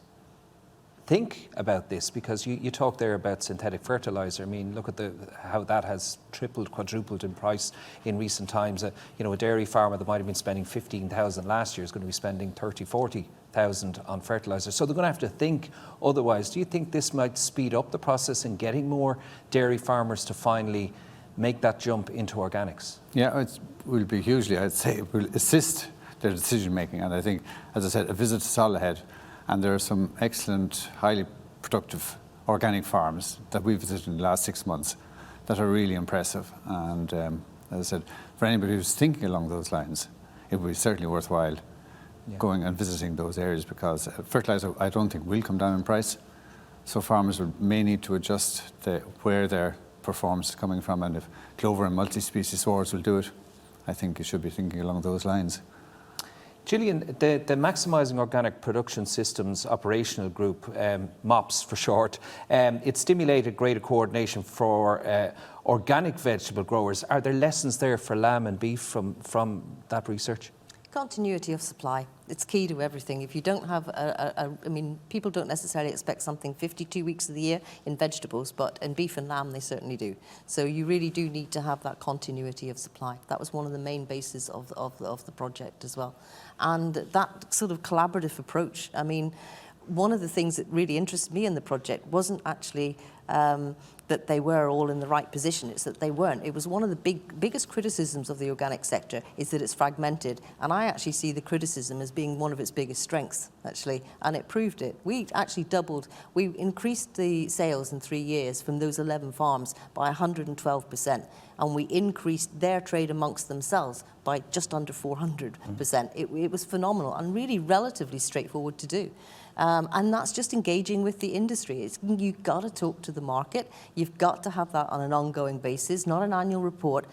think about this? Because you talk there about synthetic fertilizer. I mean, look at how that has tripled, quadrupled in price in recent times. You know, a dairy farmer that might have been spending 15,000 last year is going to be spending 30, 40,000 on fertilizer. So they're going to have to think otherwise. Do you think this might speed up the process in getting more dairy farmers to finally make that jump into organics? Yeah, it will be hugely, I'd say, it will assist their decision making. And I think, as I said, a visit to Solhead, and there are some excellent, highly productive organic farms that we've visited in the last 6 months that are really impressive. And as I said, for anybody who's thinking along those lines, it would be certainly worthwhile going and visiting those areas, because fertilizer, I don't think, will come down in price. So farmers may need to adjust where their performance is coming from, and if clover and multi-species swards will do it, I think you should be thinking along those lines. Gillian, the Maximising Organic Production Systems Operational Group, MOPS for short, it stimulated greater coordination for organic vegetable growers. Are there lessons there for lamb and beef from that research? Continuity of supply. It's key to everything. If you don't have I mean, people don't necessarily expect something 52 weeks of the year in vegetables, but in beef and lamb, they certainly do. So you really do need to have that continuity of supply. That was one of the main bases of the project as well. And that sort of collaborative approach, I mean, one of the things that really interested me in the project wasn't actually that they were all in the right position. It's that they weren't. It was one of the biggest criticisms of the organic sector is that it's fragmented. And I actually see the criticism as being one of its biggest strengths, actually, and it proved it. We actually we increased the sales in 3 years from those 11 farms by 112%, and we increased their trade amongst themselves by just under 400%. It was phenomenal and really relatively straightforward to do. And that's just engaging with the industry. You've got to talk to the market. You've got to have that on an ongoing basis, not an annual report.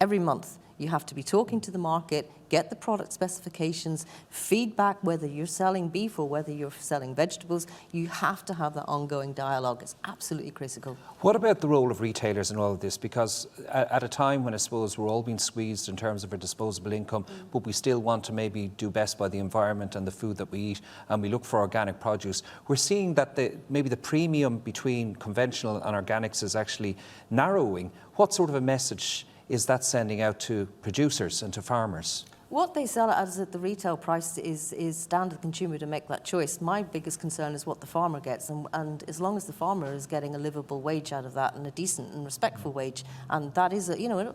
Every month, you have to be talking to the market, get the product specifications, feedback, whether you're selling beef or whether you're selling vegetables. You have to have that ongoing dialogue. It's absolutely critical. What about the role of retailers in all of this? Because at a time when I suppose we're all being squeezed in terms of our disposable income, but we still want to maybe do best by the environment and the food that we eat, and we look for organic produce, we're seeing that maybe the premium between conventional and organics is actually narrowing. What sort of a message is that sending out to producers and to farmers? What they sell it as at the retail price is down to the consumer to make that choice. My biggest concern is what the farmer gets, and as long as the farmer is getting a livable wage out of that and a decent and respectful wage, and that is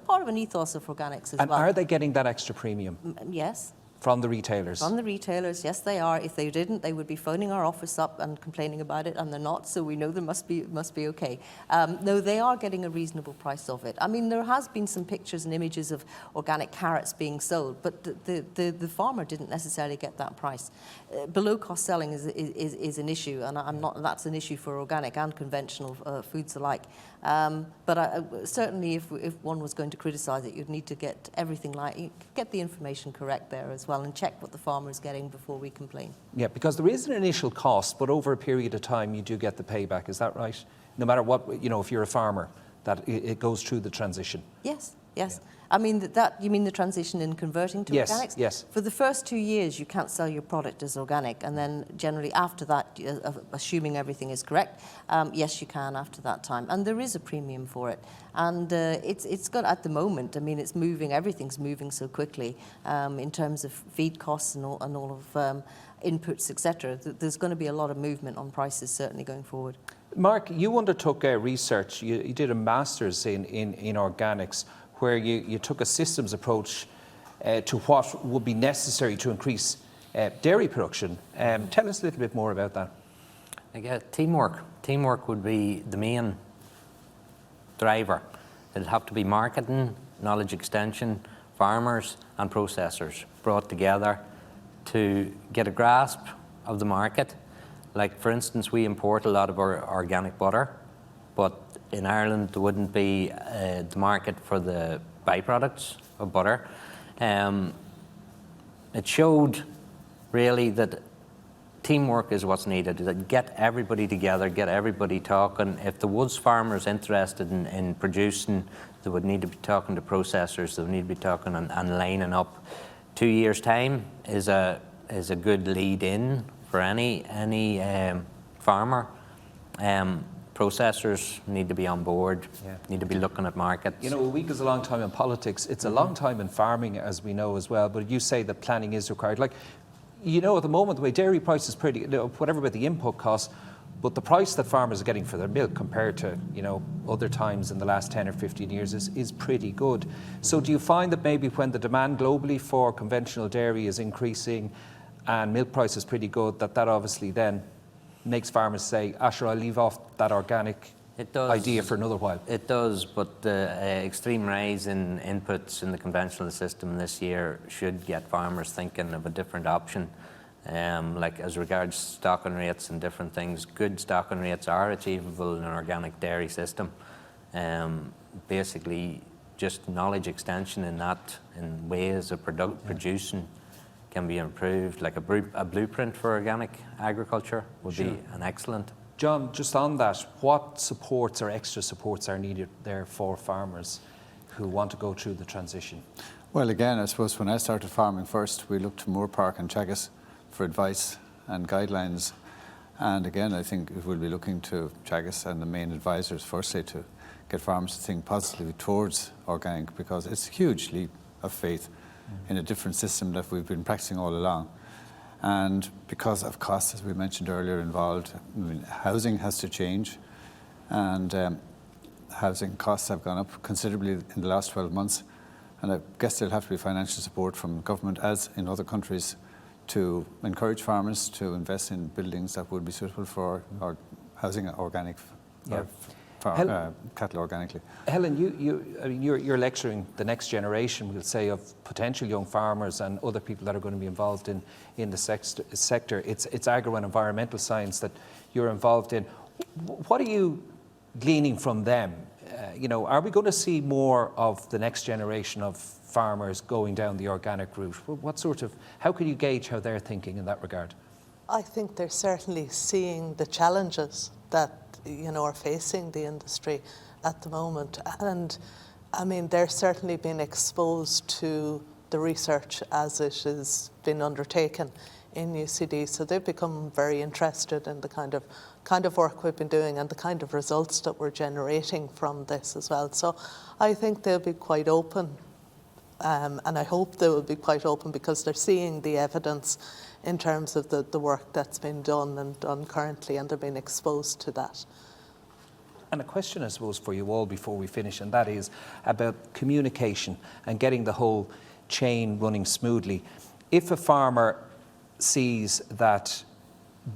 part of an ethos of organics as well. And are they getting that extra premium? Yes. From the retailers? From the retailers, yes, they are. If they didn't, they would be phoning our office up and complaining about it, and they're not, so we know there must be okay. No, they are getting a reasonable price of it. I mean, there has been some pictures and images of organic carrots being sold, but the farmer didn't necessarily get that price. Below-cost selling is an issue, and that's an issue for organic and conventional foods alike. But certainly, if one was going to criticise it, you'd need to get everything get the information correct there as well, and check what the farmer is getting before we complain. Yeah, because there is an initial cost, but over a period of time, you do get the payback. Is that right? No matter what, if you're a farmer, that it goes through the transition. Yes. Yeah. I mean, you mean the transition in converting to organics? Yes. For the first 2 years, you can't sell your product as organic, and then generally after that, assuming everything is correct, yes, you can after that time. And there is a premium for it. And it's got, at the moment, I mean, everything's moving so quickly in terms of feed costs and all of inputs, etc. There's going to be a lot of movement on prices, certainly going forward. Mark, you undertook research. You did a master's in organics, where you took a systems approach to what would be necessary to increase dairy production. Tell us a little bit more about that. Teamwork. Teamwork would be the main driver. It'd have to be marketing, knowledge extension, farmers and processors brought together to get a grasp of the market. Like, for instance, we import a lot of our organic butter, but in Ireland, there wouldn't be the market for the byproducts of butter. It showed really that teamwork is what's needed, that get everybody together, get everybody talking. If the woods farmer is interested in producing, they would need to be talking to processors, they would need to be talking and lining up. 2 years' time is a good lead in for any farmer. Processors need to be on board, need to be looking at markets. A week is a long time in politics. It's a long time in farming, as we know as well, but you say that planning is required. Like, at the moment, the way dairy price is pretty, whatever about the input costs, but the price that farmers are getting for their milk compared to, other times in the last 10 or 15 years is pretty good. So do you find that maybe when the demand globally for conventional dairy is increasing and milk price is pretty good, that obviously then makes farmers say, I'll leave off that organic idea for another while? It does, but the extreme rise in inputs in the conventional system this year should get farmers thinking of a different option. Like as regards stocking rates and different things, good stocking rates are achievable in an organic dairy system. Basically, just knowledge extension in ways of producing can be improved. Like a blueprint for organic agriculture would be an excellent. John, just on that, what supports or extra supports are needed there for farmers who want to go through the transition? Well, again, I suppose when I started farming first, we looked to Moore Park and Teagasc for advice and guidelines. And again, I think we'll be looking to Teagasc and the main advisors firstly to get farmers to think positively towards organic, because it's a huge leap of faith in a different system that we've been practicing all along. And because of costs, as we mentioned earlier, involved, I mean, housing has to change, and housing costs have gone up considerably in the last 12 months. And I guess there'll have to be financial support from government, as in other countries, to encourage farmers to invest in buildings that would be suitable for or housing organic, cattle organically. Helen, you're lecturing the next generation, we'll say, of potential young farmers and other people that are going to be involved in the sector. It's agro and environmental science that you're involved in. What are you gleaning from them? Are we going to see more of the next generation of farmers going down the organic route? How can you gauge how they're thinking in that regard? I think they're certainly seeing the challenges that are facing the industry at the moment, and I mean they're certainly being exposed to the research as it has been undertaken in UCD, so they've become very interested in the kind of work we've been doing and the kind of results that we're generating from this as well. So I think they'll be quite open, and I hope they will be quite open, because they're seeing the evidence in terms of the work that's been done and done currently, and they're being exposed to that. And a question, I suppose, for you all before we finish, and that is about communication and getting the whole chain running smoothly. If a farmer sees that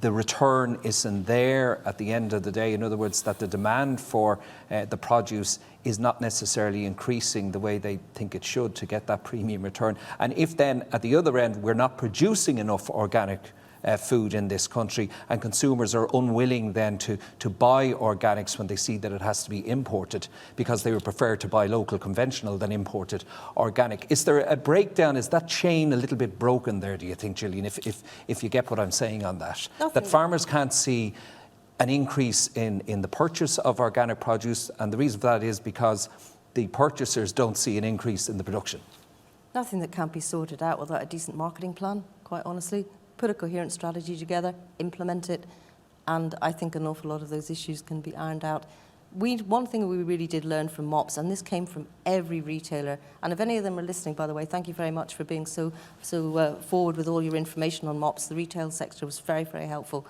the return isn't there at the end of the day, in other words, that the demand for the produce is not necessarily increasing the way they think it should to get that premium return, and if then at the other end we're not producing enough organic food in this country, and consumers are unwilling then to buy organics when they see that it has to be imported because they would prefer to buy local conventional than imported organic. Is there a breakdown? Is that chain a little bit broken there, do you think, Gillian, if you get what I'm saying on that? That farmers can't see an increase in the purchase of organic produce, and the reason for that is because the purchasers don't see an increase in the production. Nothing that can't be sorted out without a decent marketing plan, quite honestly. Put a coherent strategy together, implement it, and I think an awful lot of those issues can be ironed out. One thing we really did learn from MOPS, and this came from every retailer, and if any of them are listening, by the way, thank you very much for being so forward with all your information on MOPS. The retail sector was very, very helpful.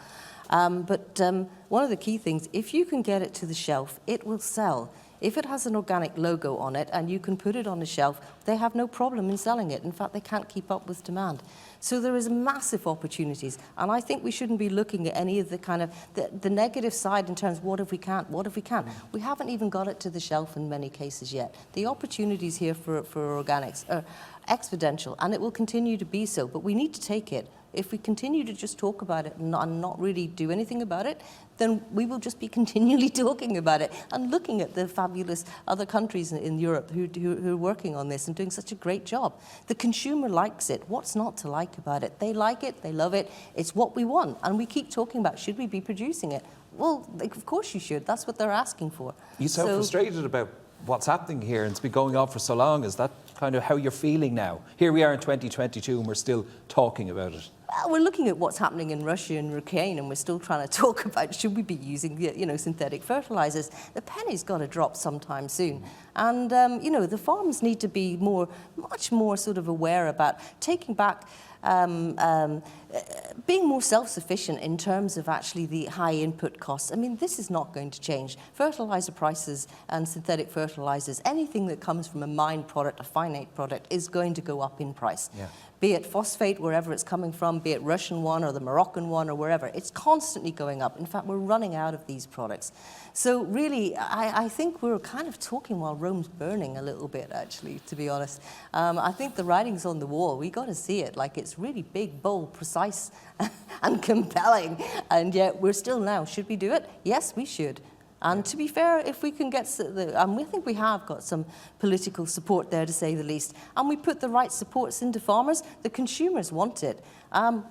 But one of the key things, if you can get it to the shelf, it will sell. If it has an organic logo on it and you can put it on the shelf, they have no problem in selling it. In fact, they can't keep up with demand. So there is massive opportunities, and I think we shouldn't be looking at any of the kind of the negative side in terms of what if we can't, what if we can. We haven't even got it to the shelf in many cases yet. The opportunities here for organics are exponential, and it will continue to be so, but we need to take it. If we continue to just talk about it and not really do anything about it, then we will just be continually talking about it and looking at the fabulous other countries in Europe who are working on this and doing such a great job. The consumer likes it. What's not to like about it? They like it, they love it, it's what we want. And we keep talking about, should we be producing it? Well, of course you should. That's what they're asking for. You sound frustrated about what's happening here, and it's been going on for so long. Is that kind of how you're feeling now? Here we are in 2022 and we're still talking about it. We're looking at what's happening in Russia and Ukraine, and we're still trying to talk about should we be using synthetic fertilizers. The penny's got to drop sometime soon, and the farms need to be much more sort of aware about taking back. Being more self-sufficient in terms of actually the high input costs. I mean, this is not going to change. Fertilizer prices and synthetic fertilizers, anything that comes from a mined product, a finite product, is going to go up in price. Yeah. Be it phosphate, wherever it's coming from, be it Russian one or the Moroccan one or wherever, it's constantly going up. In fact, we're running out of these products. So really, I think we're kind of talking while Rome's burning a little bit, actually, to be honest. I think the writing's on the wall. We got to see it like it's really big, bold, precise, and compelling. And yet we're still now, should we do it? Yes, we should. And to be fair, if we can get and we think we have got some political support there, to say the least, and we put the right supports into farmers, the consumers want it.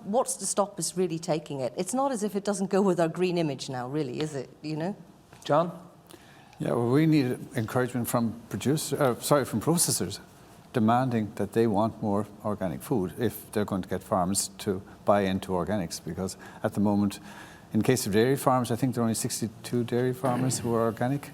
What's to stop us really taking it? It's not as if it doesn't go with our green image now, really, is it? John? Yeah, well, we need encouragement from processors. demanding that they want more organic food if they're going to get farms to buy into organics, because at the moment, in case of dairy farms, I think there are only 62 dairy farmers who are organic.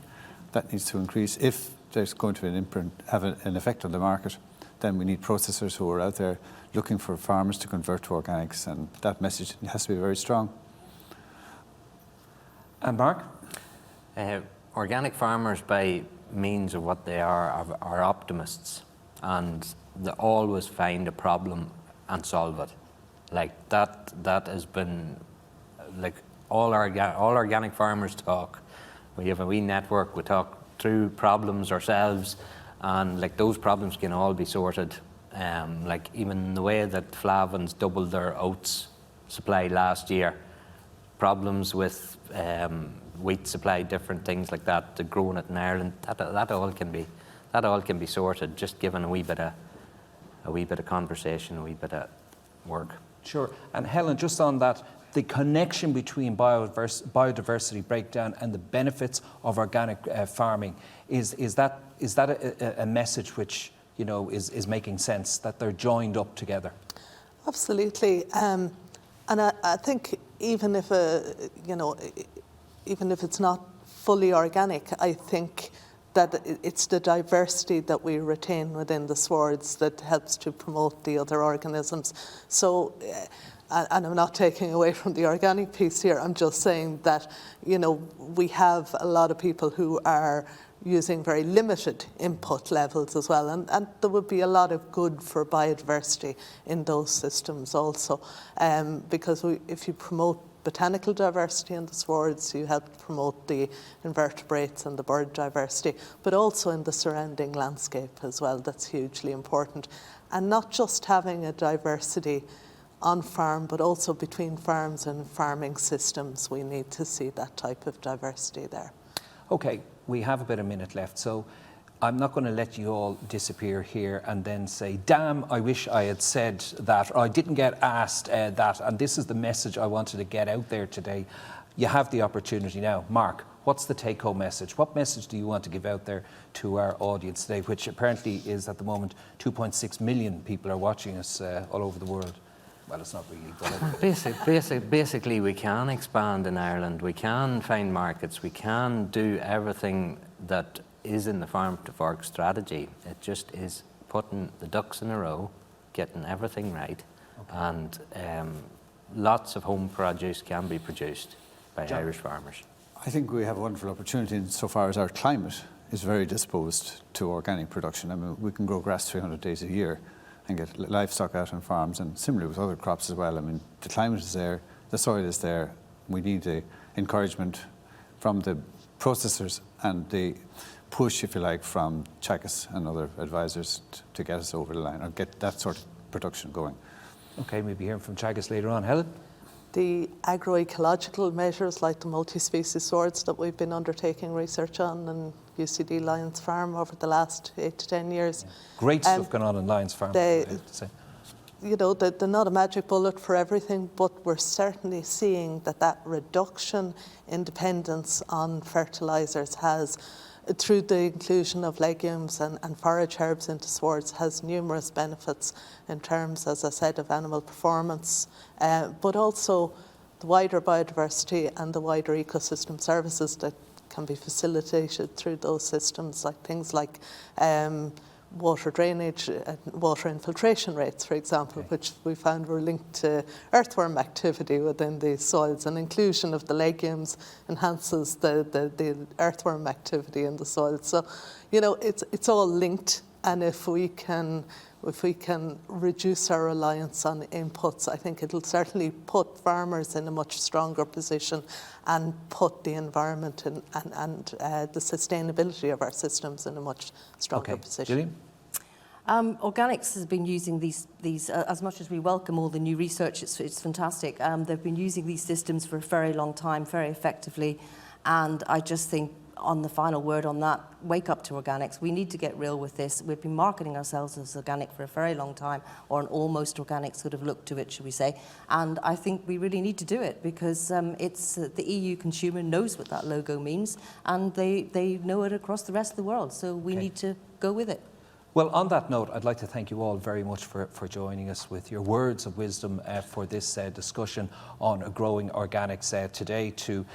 That needs to increase. If there's going to be have an effect on the market, then we need processors who are out there looking for farmers to convert to organics, and that message has to be very strong. And Mark? Organic farmers, by means of what they are optimists, and they always find a problem and solve it. Like that has been, like all organic farmers talk. We have a wee network, we talk through problems ourselves, and like those problems can all be sorted. Like even the way that Flavin's doubled their oats supply last year, problems with wheat supply, different things like that, the growing it in Ireland, that all can be sorted, just given a wee bit of conversation, a wee bit of work. Sure. And Helen, just on that, the connection between biodiversity breakdown and the benefits of organic farming, is that a message which, you know, is making sense, that they're joined up together? Absolutely. And I think even if it's not fully organic, I think that it's the diversity that we retain within the swards that helps to promote the other organisms. So, and I'm not taking away from the organic piece here, I'm just saying that, you know, we have a lot of people who are using very limited input levels as well, and there would be a lot of good for biodiversity in those systems also, because if you promote botanical diversity in the swards, you help promote the invertebrates and the bird diversity, but also in the surrounding landscape as well. That's hugely important. And not just having a diversity on farm, but also between farms and farming systems. We need to see that type of diversity there. Okay, we have about a minute left, so I'm not going to let you all disappear here and then say, damn, I wish I had said that, or I didn't get asked that, and this is the message I wanted to get out there today. You have the opportunity now. Mark, what's the take-home message? What message do you want to give out there to our audience today, which apparently is at the moment 2.6 million people are watching us all over the world? Well, it's not really, but basically, we can expand in Ireland. We can find markets. We can do everything that is in the Farm to Fork strategy. It just is putting the ducks in a row, getting everything right, and lots of home produce can be produced by Irish farmers. I think we have a wonderful opportunity insofar as our climate is very disposed to organic production. I mean, we can grow grass 300 days a year and get livestock out on farms, and similarly with other crops as well. I mean, the climate is there, the soil is there. We need the encouragement from the processors and the push, if you like, from Teagasc and other advisors to get us over the line, or get that sort of production going. Okay, we'll be hearing from Teagasc later on. Helen? The agroecological measures like the multi-species swords that we've been undertaking research on in UCD Lyons Farm over the last 8 to 10 years. Yeah. Great stuff going on in Lyons Farm, I have to say. You know, they're not a magic bullet for everything, but we're certainly seeing that reduction in dependence on fertilisers has, through the inclusion of legumes and forage herbs into swards, has numerous benefits in terms, as I said, of animal performance, but also the wider biodiversity and the wider ecosystem services that can be facilitated through those systems, like things like water drainage and water infiltration rates, for example, which we found were linked to earthworm activity within these soils, and inclusion of the legumes enhances the earthworm activity in the soil. So, you know, it's all linked, and if we can reduce our reliance on inputs, I think it'll certainly put farmers in a much stronger position and put the environment and the sustainability of our systems in a much stronger position. Gillian? Organics has been using these as much as we welcome all the new research, it's fantastic. They've been using these systems for a very long time, very effectively, and I just think, on the final word on that, wake up to organics. We need to get real with this. We've been marketing ourselves as organic for a very long time, or an almost organic sort of look to it, should we say. And I think we really need to do it, because it's the EU consumer knows what that logo means, and they know it across the rest of the world. So we need to go with it. Well, on that note, I'd like to thank you all very much for joining us with your words of wisdom for this discussion on growing organics today. To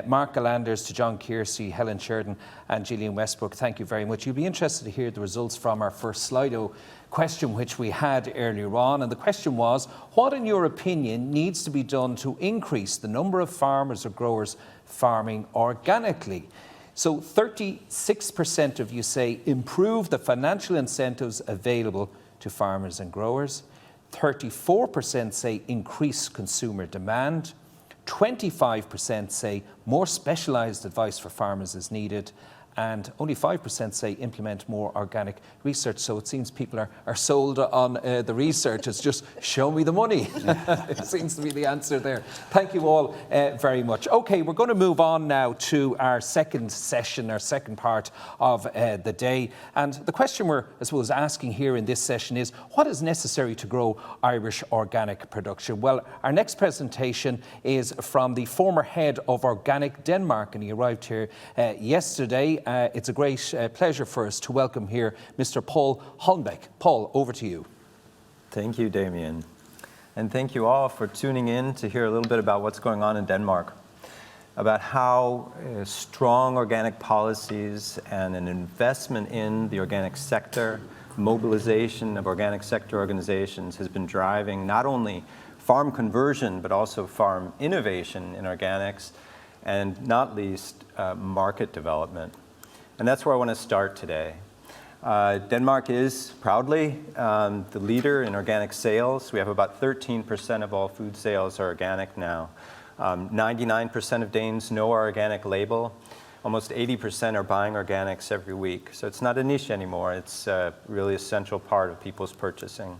Mark Galanders, to John Kiersey, Helen Sheridan and Gillian Westbrook, thank you very much. You'll be interested to hear the results from our first Slido question which we had earlier on, and the question was, what in your opinion needs to be done to increase the number of farmers or growers farming organically? So 36% of you say improve the financial incentives available to farmers and growers. 34% say increase consumer demand. 25% say more specialised advice for farmers is needed. And only 5% say implement more organic research. So it seems people are sold on the research. It's just show me the money. It seems to be the answer there. Thank you all very much. Okay, we're going to move on now to our second session, our second part of the day. And the question we're, I suppose, asking here in this session is, what is necessary to grow Irish organic production? Well, our next presentation is from the former head of Organic Denmark, and he arrived here yesterday. It's a great pleasure for us to welcome here Mr. Paul Holmbeck. Paul, over to you. Thank you, Damien. And thank you all for tuning in to hear a little bit about what's going on in Denmark, about how strong organic policies and an investment in the organic sector, mobilization of organic sector organizations has been driving not only farm conversion, but also farm innovation in organics, and not least market development. And that's where I want to start today. Denmark is proudly the leader in organic sales. We have about 13% of all food sales are organic now. 99% of Danes know our organic label. Almost 80% are buying organics every week. So it's not a niche anymore. It's really a central part of people's purchasing.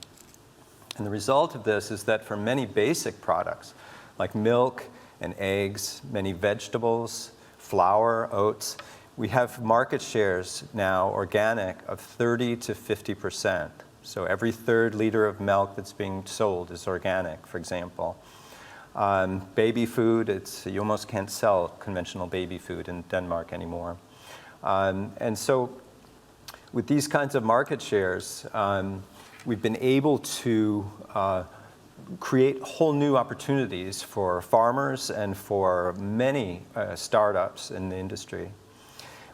And the result of this is that for many basic products, like milk and eggs, many vegetables, flour, oats, we have market shares now, organic, of 30 to 50%. So every third liter of milk that's being sold is organic, for example. Baby food, you almost can't sell conventional baby food in Denmark anymore. And so with these kinds of market shares, we've been able to create whole new opportunities for farmers and for many startups in the industry.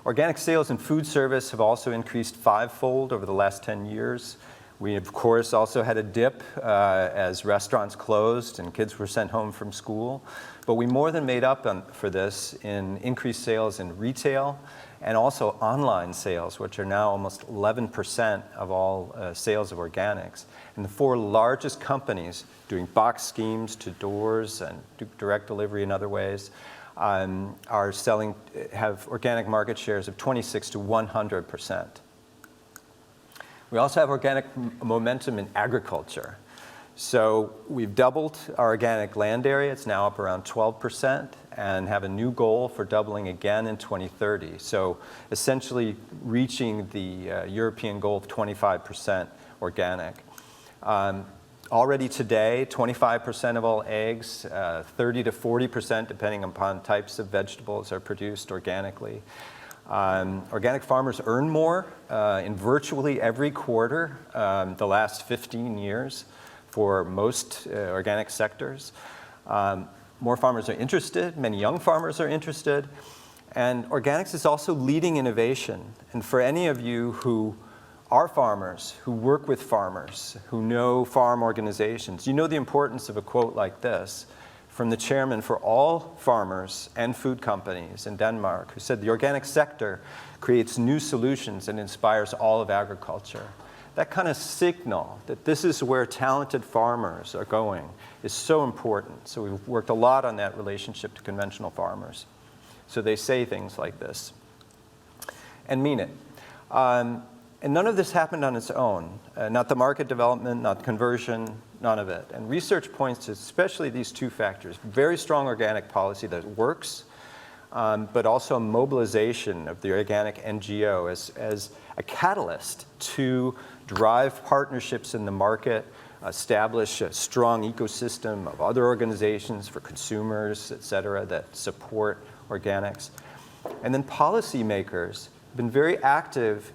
Organic sales in food service have also increased fivefold over the last 10 years. We, of course, also had a dip as restaurants closed and kids were sent home from school. But we more than made up for this in increased sales in retail and also online sales, which are now almost 11% of all sales of organics. And the four largest companies doing box schemes to doors and direct delivery in other ways have organic market shares of 26 to 100%. We also have organic momentum in agriculture. So we've doubled our organic land area. It's now up around 12% and have a new goal for doubling again in 2030. So essentially reaching the European goal of 25% organic. Already today, 25% of all eggs, 30 to 40%, depending upon types of vegetables, are produced organically. Organic farmers earn more in virtually every quarter the last 15 years for most organic sectors. More farmers are interested, many young farmers are interested, and organics is also leading innovation. And for any of you who are farmers, who work with farmers, who know farm organizations, you know the importance of a quote like this from the chairman for all farmers and food companies in Denmark, who said, "The organic sector creates new solutions and inspires all of agriculture." That kind of signal that this is where talented farmers are going is so important. So we've worked a lot on that relationship to conventional farmers. So they say things like this and mean it. And none of this happened on its own. Not the market development, not conversion, none of it. And research points to especially these two factors: very strong organic policy that works, but also mobilization of the organic NGO as a catalyst to drive partnerships in the market, establish a strong ecosystem of other organizations for consumers, et cetera, that support organics. And then policymakers been very active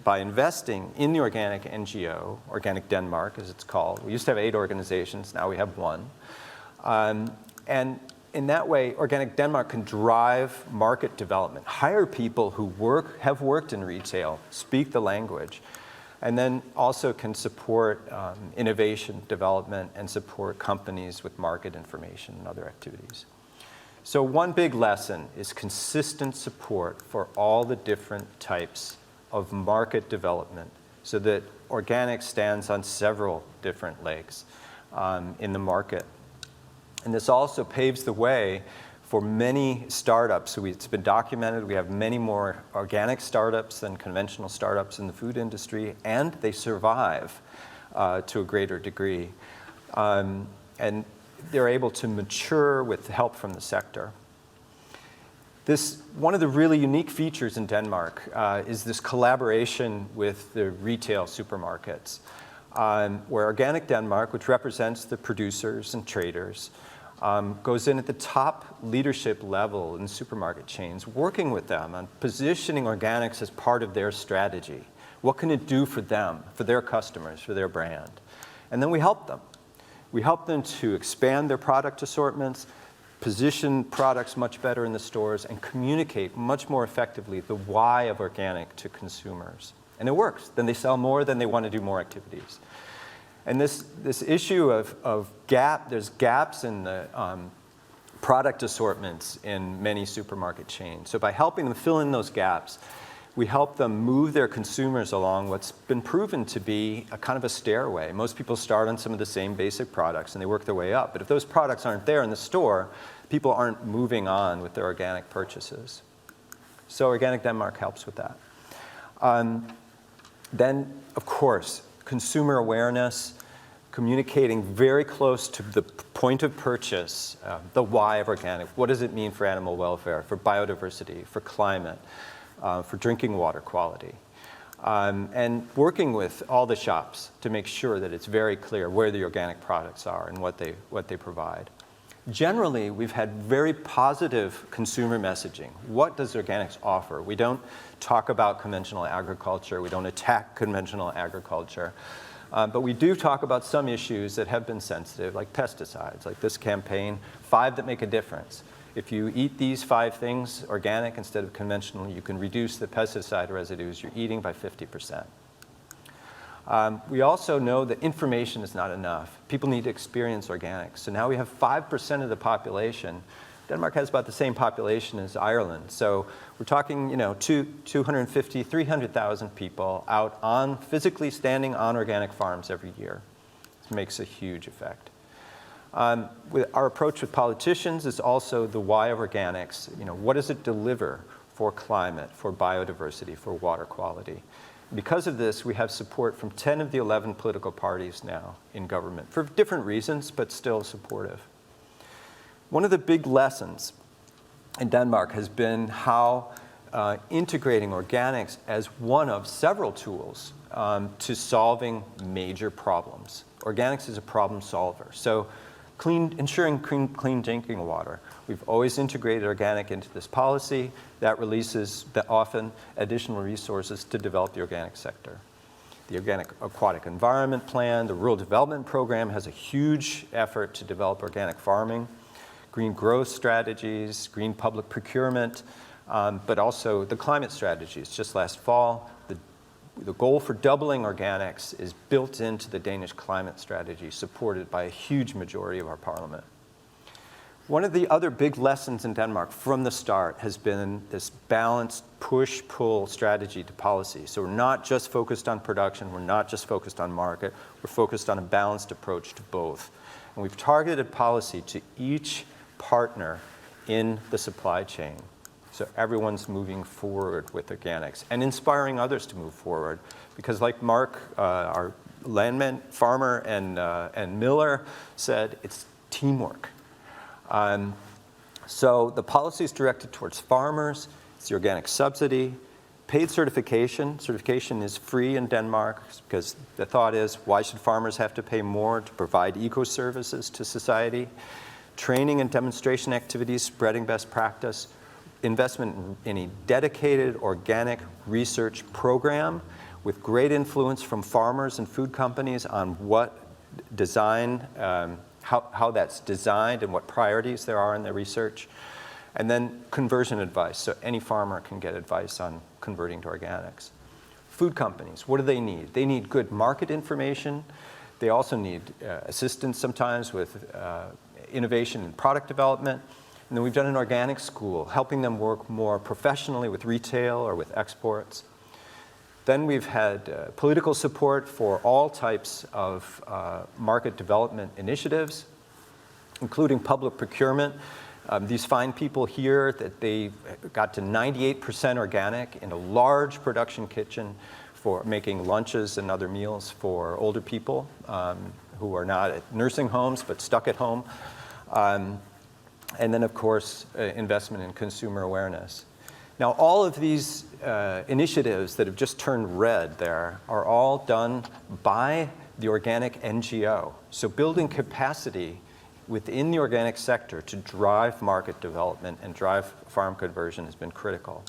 by investing in the organic NGO, Organic Denmark as it's called. We used to have 8 organizations, now we have 1. And in that way, Organic Denmark can drive market development, hire people who have worked in retail, speak the language, and then also can support innovation development and support companies with market information and other activities. So one big lesson is consistent support for all the different types of market development so that organic stands on several different legs in the market. And this also paves the way for many startups. So it's been documented, we have many more organic startups than conventional startups in the food industry, and they survive to a greater degree. And they're able to mature with help from the sector. One of the really unique features in Denmark is this collaboration with the retail supermarkets, where Organic Denmark, which represents the producers and traders, goes in at the top leadership level in supermarket chains, working with them on positioning organics as part of their strategy. What can it do for them, for their customers, for their brand? And then we help them. We help them to expand their product assortments, position products much better in the stores, and communicate much more effectively the why of organic to consumers. And it works. Then they sell more, then they want to do more activities. And this issue of there's gaps in the product assortments in many supermarket chains. So by helping them fill in those gaps, we help them move their consumers along what's been proven to be a kind of a stairway. Most people start on some of the same basic products and they work their way up. But if those products aren't there in the store, people aren't moving on with their organic purchases. So Organic Denmark helps with that. Then, of course, consumer awareness, communicating very close to the point of purchase, the why of organic. What does it mean for animal welfare, for biodiversity, for climate, for drinking water quality? And working with all the shops to make sure that it's very clear where the organic products are and what they provide. Generally, we've had very positive consumer messaging. What does organics offer? We don't talk about conventional agriculture. We don't attack conventional agriculture. But we do talk about some issues that have been sensitive, like pesticides, like this campaign, 5 that make a difference. If you eat these 5 things organic instead of conventional, you can reduce the pesticide residues you're eating by 50%. We also know that information is not enough. People need to experience organics. So now we have 5% of the population. Denmark has about the same population as Ireland. So we're talking, 250, 300,000 people out physically standing on organic farms every year. This makes a huge effect. With our approach with politicians is also the why of organics. What does it deliver for climate, for biodiversity, for water quality? Because of this, we have support from 10 of the 11 political parties now in government, for different reasons, but still supportive. One of the big lessons in Denmark has been how integrating organics as one of several tools to solving major problems. Organics is a problem solver. So ensuring clean drinking water. We've always integrated organic into this policy. That releases often additional resources to develop the organic sector. The Organic Aquatic Environment Plan, the Rural Development Program has a huge effort to develop organic farming, green growth strategies, green public procurement, but also the climate strategies. Just last fall, the goal for doubling organics is built into the Danish climate strategy, supported by a huge majority of our parliament. One of the other big lessons in Denmark from the start has been this balanced push-pull strategy to policy. So we're not just focused on production, we're not just focused on market, we're focused on a balanced approach to both. And we've targeted policy to each partner in the supply chain. So everyone's moving forward with organics and inspiring others to move forward. Because like Mark, our landman, farmer, and miller said, it's teamwork. So the policy is directed towards farmers. It's the organic subsidy. Paid certification. Certification is free in Denmark because the thought is, why should farmers have to pay more to provide eco-services to society? Training and demonstration activities, spreading best practice. investment in a dedicated organic research program with great influence from farmers and food companies on what design, how that's designed and what priorities there are in the research. And then conversion advice, so any farmer can get advice on converting to organics. Food companies, what do they need? They need good market information. They also need assistance sometimes with innovation and product development. And then we've done an organic school, helping them work more professionally with retail or with exports. Then we've had political support for all types of market development initiatives, including public procurement. These fine people here that they got to 98% organic in a large production kitchen for making lunches and other meals for older people who are not at nursing homes but stuck at home. And then, of course, investment in consumer awareness. Now, all of these initiatives that have just turned red there are all done by the organic NGO. So building capacity within the organic sector to drive market development and drive farm conversion has been critical.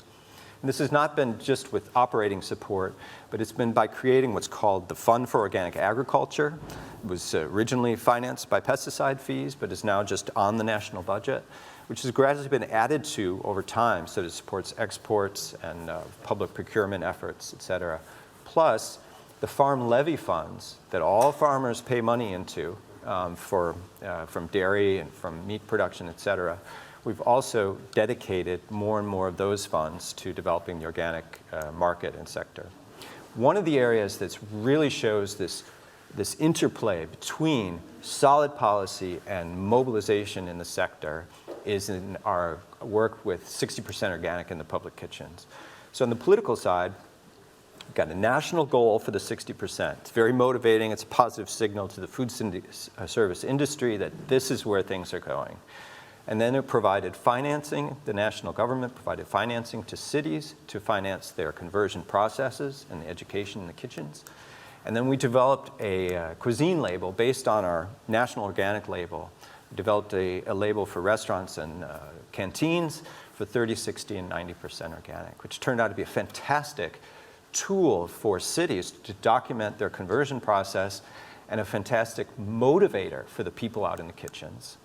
And this has not been just with operating support, but it's been by creating what's called the Fund for Organic Agriculture. It was originally financed by pesticide fees, but is now just on the national budget, which has gradually been added to over time so that it supports exports and public procurement efforts, et cetera. Plus, the farm levy funds that all farmers pay money into from dairy and from meat production, et cetera. We've also dedicated more and more of those funds to developing the organic market and sector. One of the areas that really shows this interplay between solid policy and mobilization in the sector is in our work with 60% organic in the public kitchens. So on the political side, we've got a national goal for the 60%. It's very motivating. It's a positive signal to the food service industry that this is where things are going. And then it provided financing. The national government provided financing to cities to finance their conversion processes and the education in the kitchens. And then we developed a cuisine label based on our national organic label. We developed a label for restaurants and canteens for 30, 60, and 90% organic, which turned out to be a fantastic tool for cities to document their conversion process and a fantastic motivator for the people out in the kitchens.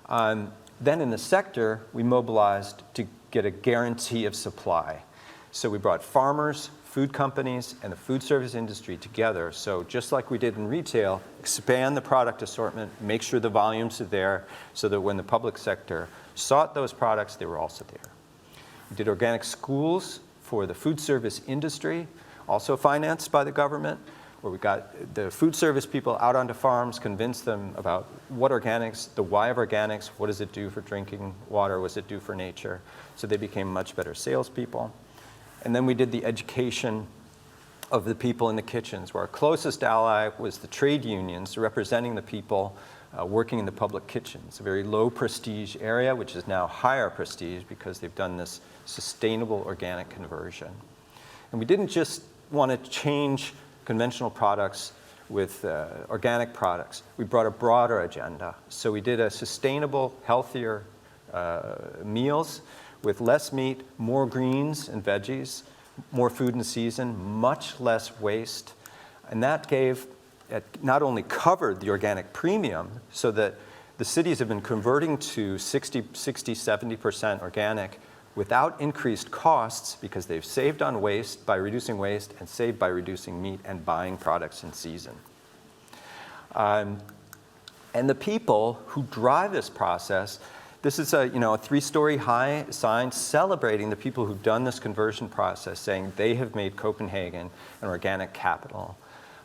Then in the sector, we mobilized to get a guarantee of supply. So we brought farmers, food companies, and the food service industry together. So just like we did in retail, expand the product assortment, make sure the volumes are there so that when the public sector sought those products, they were also there. We did organic schools for the food service industry, also financed by the government, where we got the food service people out onto farms, convinced them about what organics, the why of organics, what does it do for drinking water, what does it do for nature, so they became much better salespeople. And then we did the education of the people in the kitchens, where our closest ally was the trade unions representing the people working in the public kitchens, a very low prestige area, which is now higher prestige because they've done this sustainable organic conversion. And we didn't just want to change conventional products with organic products. We brought a broader agenda. So we did a sustainable, healthier meals with less meat, more greens and veggies, more food in season, much less waste. And that gave, it not only covered the organic premium, so that the cities have been converting to 60, 70% organic without increased costs because they've saved on waste by reducing waste and saved by reducing meat and buying products in season. And the people who drive this process, this is a 3-story high sign celebrating the people who've done this conversion process, saying they have made Copenhagen an organic capital.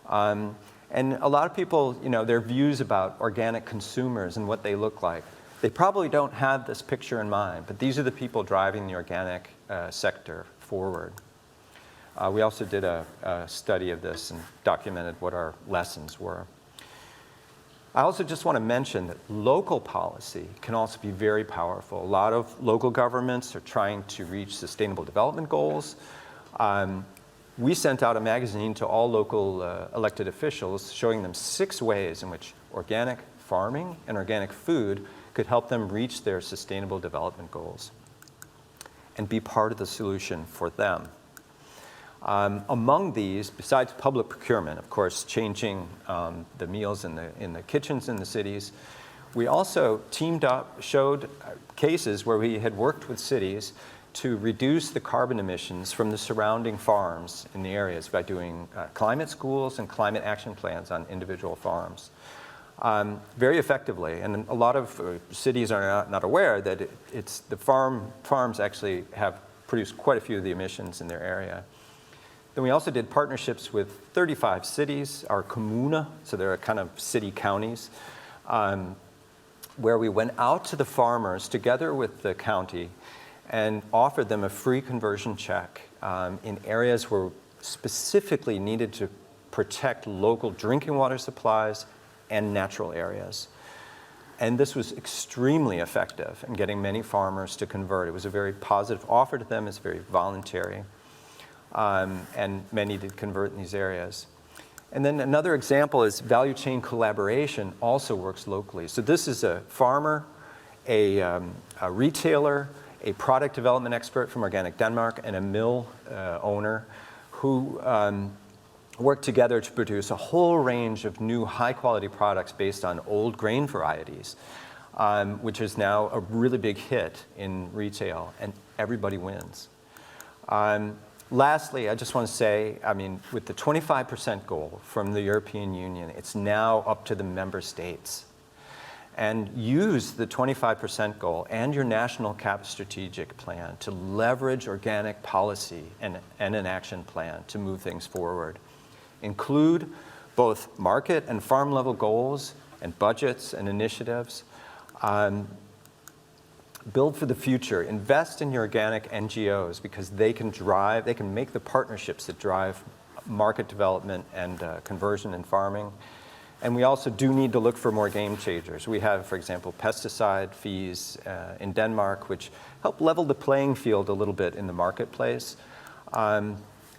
And a lot of people, their views about organic consumers and what they look like, they probably don't have this picture in mind, but these are the people driving the organic sector forward. We also did a study of this and documented what our lessons were. I also just want to mention that local policy can also be very powerful. A lot of local governments are trying to reach sustainable development goals. We sent out a magazine to all local elected officials showing them 6 ways in which organic farming and organic food could help them reach their sustainable development goals. and be part of the solution for them. Among these, besides public procurement, of course, changing the meals in the kitchens in the cities, we also teamed up, showed cases where we had worked with cities to reduce the carbon emissions from the surrounding farms in the areas by doing climate schools and climate action plans on individual farms. Very effectively, and a lot of cities are not aware that the farms actually have produced quite a few of the emissions in their area. Then we also did partnerships with 35 cities, our comuna, so they're kind of city counties, where we went out to the farmers together with the county and offered them a free conversion check in areas where specifically needed to protect local drinking water supplies and natural areas. And this was extremely effective in getting many farmers to convert. It was a very positive offer to them. It's very voluntary. And many did convert in these areas. And then another example is value chain collaboration also works locally. So this is a farmer, a retailer, a product development expert from Organic Denmark, and a mill owner who worked together to produce a whole range of new high-quality products based on old grain varieties, which is now a really big hit in retail, and everybody wins. Lastly, I just want to say, with the 25% goal from the European Union, it's now up to the member states. And use the 25% goal and your national CAP strategic plan to leverage organic policy and an action plan to move things forward. Include both market and farm level goals and budgets and initiatives. Build for the future. Invest in your organic NGOs because they can make the partnerships that drive market development and conversion in farming. And we also do need to look for more game changers. We have, for example, pesticide fees in Denmark, which help level the playing field a little bit in the marketplace.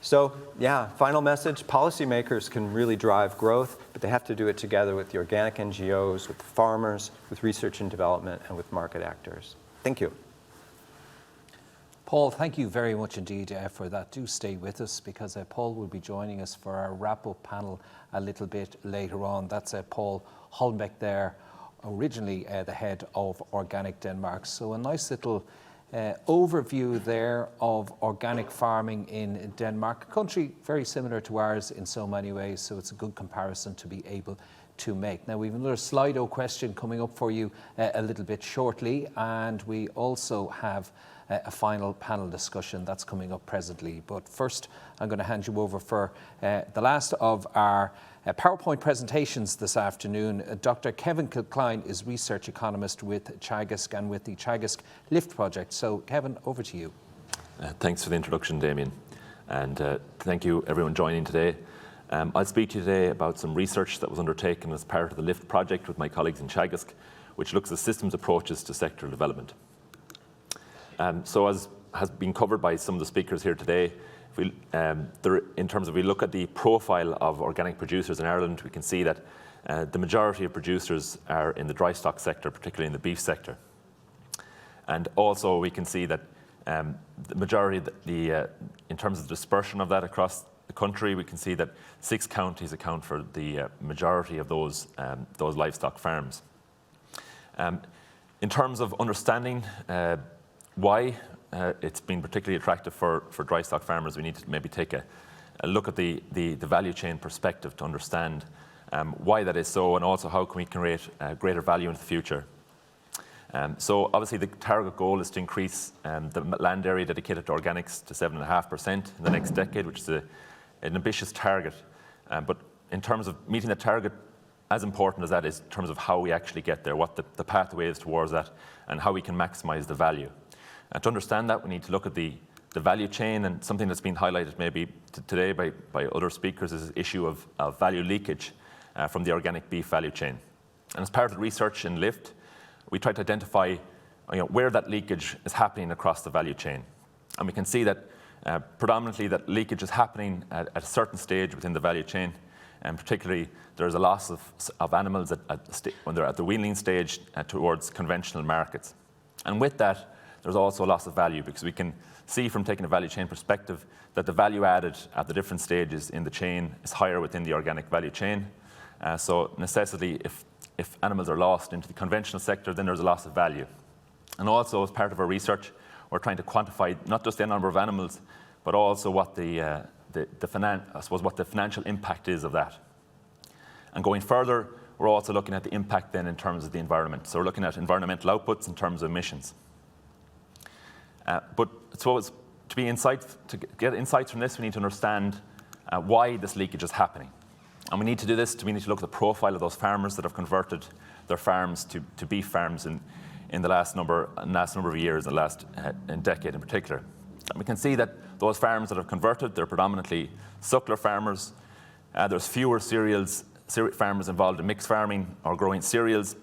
So yeah, final message, policymakers can really drive growth, but they have to do it together with the organic NGOs, with farmers, with research and development, and with market actors. Thank you. Paul, thank you very much indeed for that. Do stay with us because Paul will be joining us for our wrap-up panel a little bit later on. That's Paul Holmbeck there, originally the head of Organic Denmark. So a nice little overview there of organic farming in Denmark, a country very similar to ours in so many ways, so it's a good comparison to be able to make. Now we have another Slido question coming up for you a little bit shortly, and we also have a final panel discussion that's coming up presently. But first, I'm going to hand you over for the last of our PowerPoint presentations this afternoon. Dr. Kevin Kilcline is research economist with Teagasc and with the Teagasc Lift project. So Kevin, over to you. Thanks for the introduction, Damien. And thank you everyone joining today. I'll speak to you today about some research that was undertaken as part of the Lift project with my colleagues in Teagasc, which looks at systems approaches to sectoral development. So as has been covered by some of the speakers here today, in terms of we look at the profile of organic producers in Ireland, we can see that the majority of producers are in the dry stock sector, particularly in the beef sector. And also we can see that the majority, in terms of the dispersion of that across the country, we can see that 6 counties account for the majority of those livestock farms. In terms of understanding why it's been particularly attractive for dry stock farmers, we need to maybe take a look at the value chain perspective to understand why that is so, and also how can we create greater value in the future. So obviously the target goal is to increase the land area dedicated to organics to 7.5% in the next decade, which is an ambitious target. But in terms of meeting that target, as important as that is in terms of how we actually get there, what the pathway is towards that, and how we can maximize the value. And to understand that, we need to look at the value chain, and something that's been highlighted maybe today by other speakers is the issue of value leakage from the organic beef value chain. And as part of the research in LIFT, we tried to identify where that leakage is happening across the value chain. And we can see that predominantly that leakage is happening at a certain stage within the value chain, and particularly there's a loss of animals when they're at the weaning stage towards conventional markets. And with that, there's also a loss of value, because we can see from taking a value chain perspective that the value added at the different stages in the chain is higher within the organic value chain. So necessity, if animals are lost into the conventional sector, then there's a loss of value. And also, as part of our research, we're trying to quantify not just the number of animals, but also what the financial impact is of that. And going further, we're also looking at the impact then in terms of the environment. So we're looking at environmental outputs in terms of emissions. But so to get insights from this, we need to understand why this leakage is happening. And we need to do this, we need to look at the profile of those farmers that have converted their farms to beef farms in the last number of years, the last decade in particular. And we can see that those farms that have converted, they're predominantly suckler farmers. There's fewer farmers involved in mixed farming or growing cereals.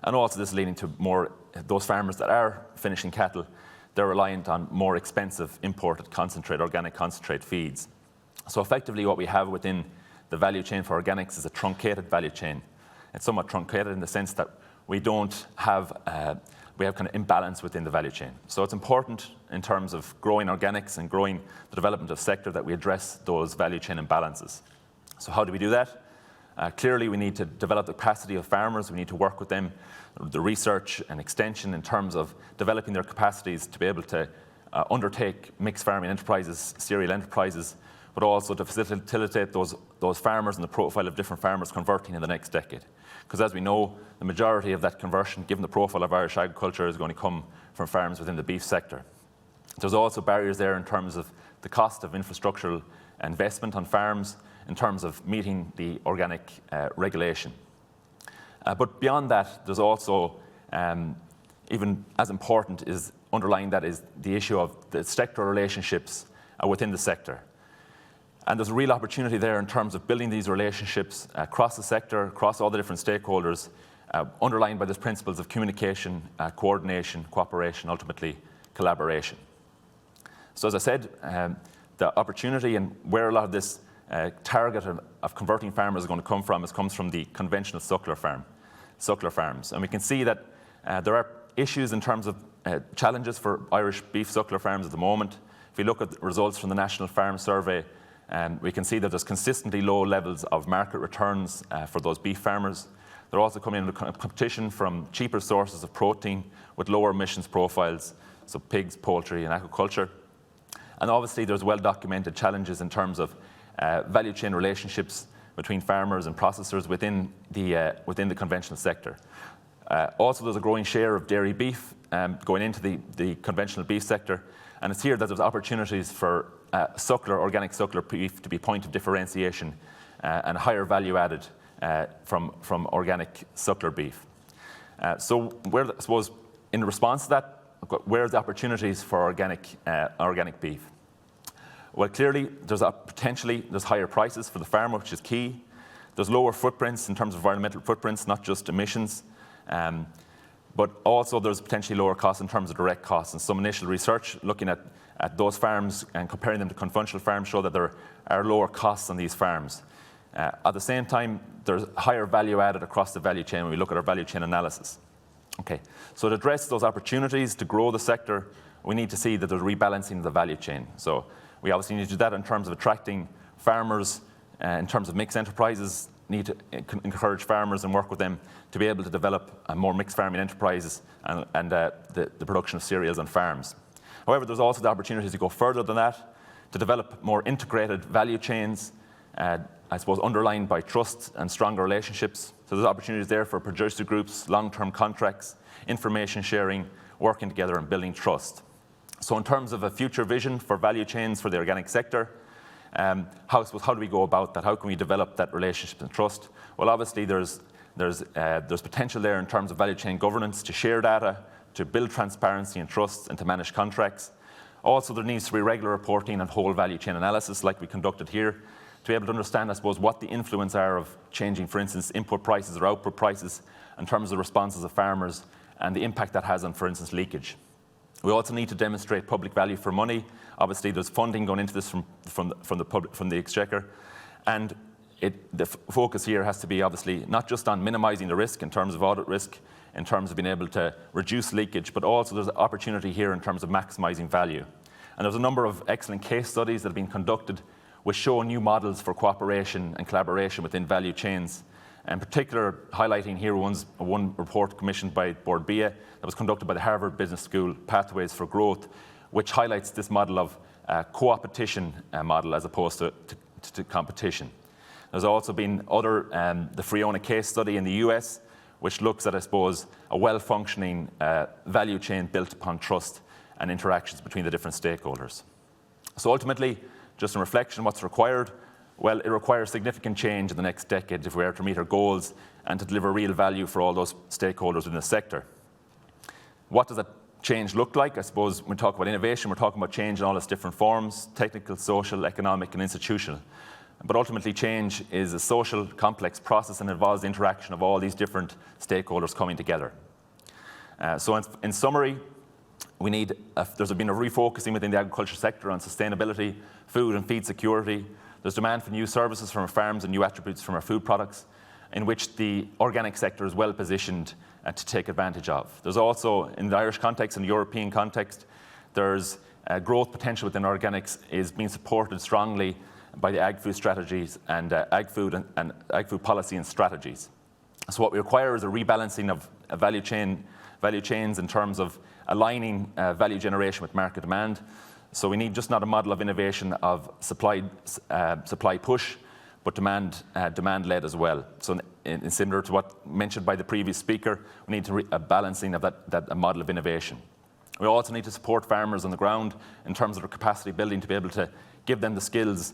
And also this is leading to more, those farmers that are finishing cattle, they're reliant on more expensive imported organic concentrate feeds. So effectively what we have within the value chain for organics is a truncated value chain. It's somewhat truncated in the sense that we have kind of imbalance within the value chain. So it's important in terms of growing organics and growing the development of sector that we address those value chain imbalances. So how do we do that? Clearly, we need to develop the capacity of farmers. We need to work with them, the research and extension in terms of developing their capacities to be able to undertake mixed farming enterprises, cereal enterprises, but also to facilitate those farmers and the profile of different farmers converting in the next decade. Because as we know, the majority of that conversion, given the profile of Irish agriculture, is going to come from farms within the beef sector. There's also barriers there in terms of the cost of infrastructural investment on farms, in terms of meeting the organic regulation. But beyond that, there's also, even as important is underlying that is the issue of the sector relationships within the sector. And there's a real opportunity there in terms of building these relationships across the sector, across all the different stakeholders, underlined by these principles of communication, coordination, cooperation, ultimately collaboration. So as I said, the opportunity and where a lot of this target of converting farmers is going to come from comes from the conventional suckler farms. And we can see that there are issues in terms of challenges for Irish beef suckler farms at the moment. If we look at the results from the National Farm Survey, we can see that there's consistently low levels of market returns for those beef farmers. They're also coming into competition from cheaper sources of protein with lower emissions profiles, so pigs, poultry and aquaculture. And obviously there's well-documented challenges in terms of value chain relationships between farmers and processors within the conventional sector. Also, there's a growing share of dairy beef going into the conventional beef sector, and it's here that there's opportunities for organic suckler beef to be a point of differentiation and higher value added from organic suckler beef. So I suppose in response to that, where are the opportunities for organic beef? Well, clearly, there's higher prices for the farmer, which is key. There's lower footprints in terms of environmental footprints, not just emissions, but also there's potentially lower costs in terms of direct costs. And some initial research looking at those farms and comparing them to conventional farms show that there are lower costs on these farms. At the same time, there's higher value added across the value chain when we look at our value chain analysis. Okay, so to address those opportunities to grow the sector, we need to see that there's rebalancing of the value chain. So we obviously need to do that in terms of attracting farmers, in terms of mixed enterprises, need to encourage farmers and work with them to be able to develop more mixed farming enterprises and the production of cereals on farms. However, there's also the opportunities to go further than that, to develop more integrated value chains, I suppose underlined by trust and stronger relationships. So there's opportunities there for producer groups, long-term contracts, information sharing, working together and building trust. So in terms of a future vision for value chains for the organic sector, how do we go about that? How can we develop that relationship and trust? Well, obviously there's potential there in terms of value chain governance to share data, to build transparency and trust, and to manage contracts. Also, there needs to be regular reporting and whole value chain analysis like we conducted here to be able to understand, I suppose, what the influence are of changing, for instance, input prices or output prices in terms of the responses of farmers and the impact that has on, for instance, leakage. We also need to demonstrate public value for money. Obviously, there's funding going into this from the Exchequer. And the focus here has to be, obviously, not just on minimising the risk in terms of audit risk in terms of being able to reduce leakage, but also there's an opportunity here in terms of maximising value. And there's a number of excellent case studies that have been conducted which show new models for cooperation and collaboration within value chains. In particular, highlighting here one report commissioned by Board BIA that was conducted by the Harvard Business School, Pathways for Growth, which highlights this model of co-opetition model as opposed to competition. There's also been the Friona case study in the US, which looks at, I suppose, a well-functioning value chain built upon trust and interactions between the different stakeholders. So ultimately, just in reflection, what's required? Well, it requires significant change in the next decade if we are to meet our goals and to deliver real value for all those stakeholders within the sector. What does that change look like? I suppose when we talk about innovation, we're talking about change in all its different forms: technical, social, economic, and institutional. But ultimately, change is a social, complex process and involves the interaction of all these different stakeholders coming together. So in summary, there's been a refocusing within the agriculture sector on sustainability, food and feed security. There's demand for new services from our farms and new attributes from our food products, in which the organic sector is well positioned to take advantage of. There's also, in the Irish context and the European context, there's growth potential within organics is being supported strongly by the ag-food strategies and ag-food policy and strategies. So what we require is a rebalancing of value chains in terms of aligning value generation with market demand. So we need just not a model of innovation of supply push, but demand-led as well. So in similar to what mentioned by the previous speaker, we need a balancing of that model of innovation. We also need to support farmers on the ground in terms of their capacity building to be able to give them the skills,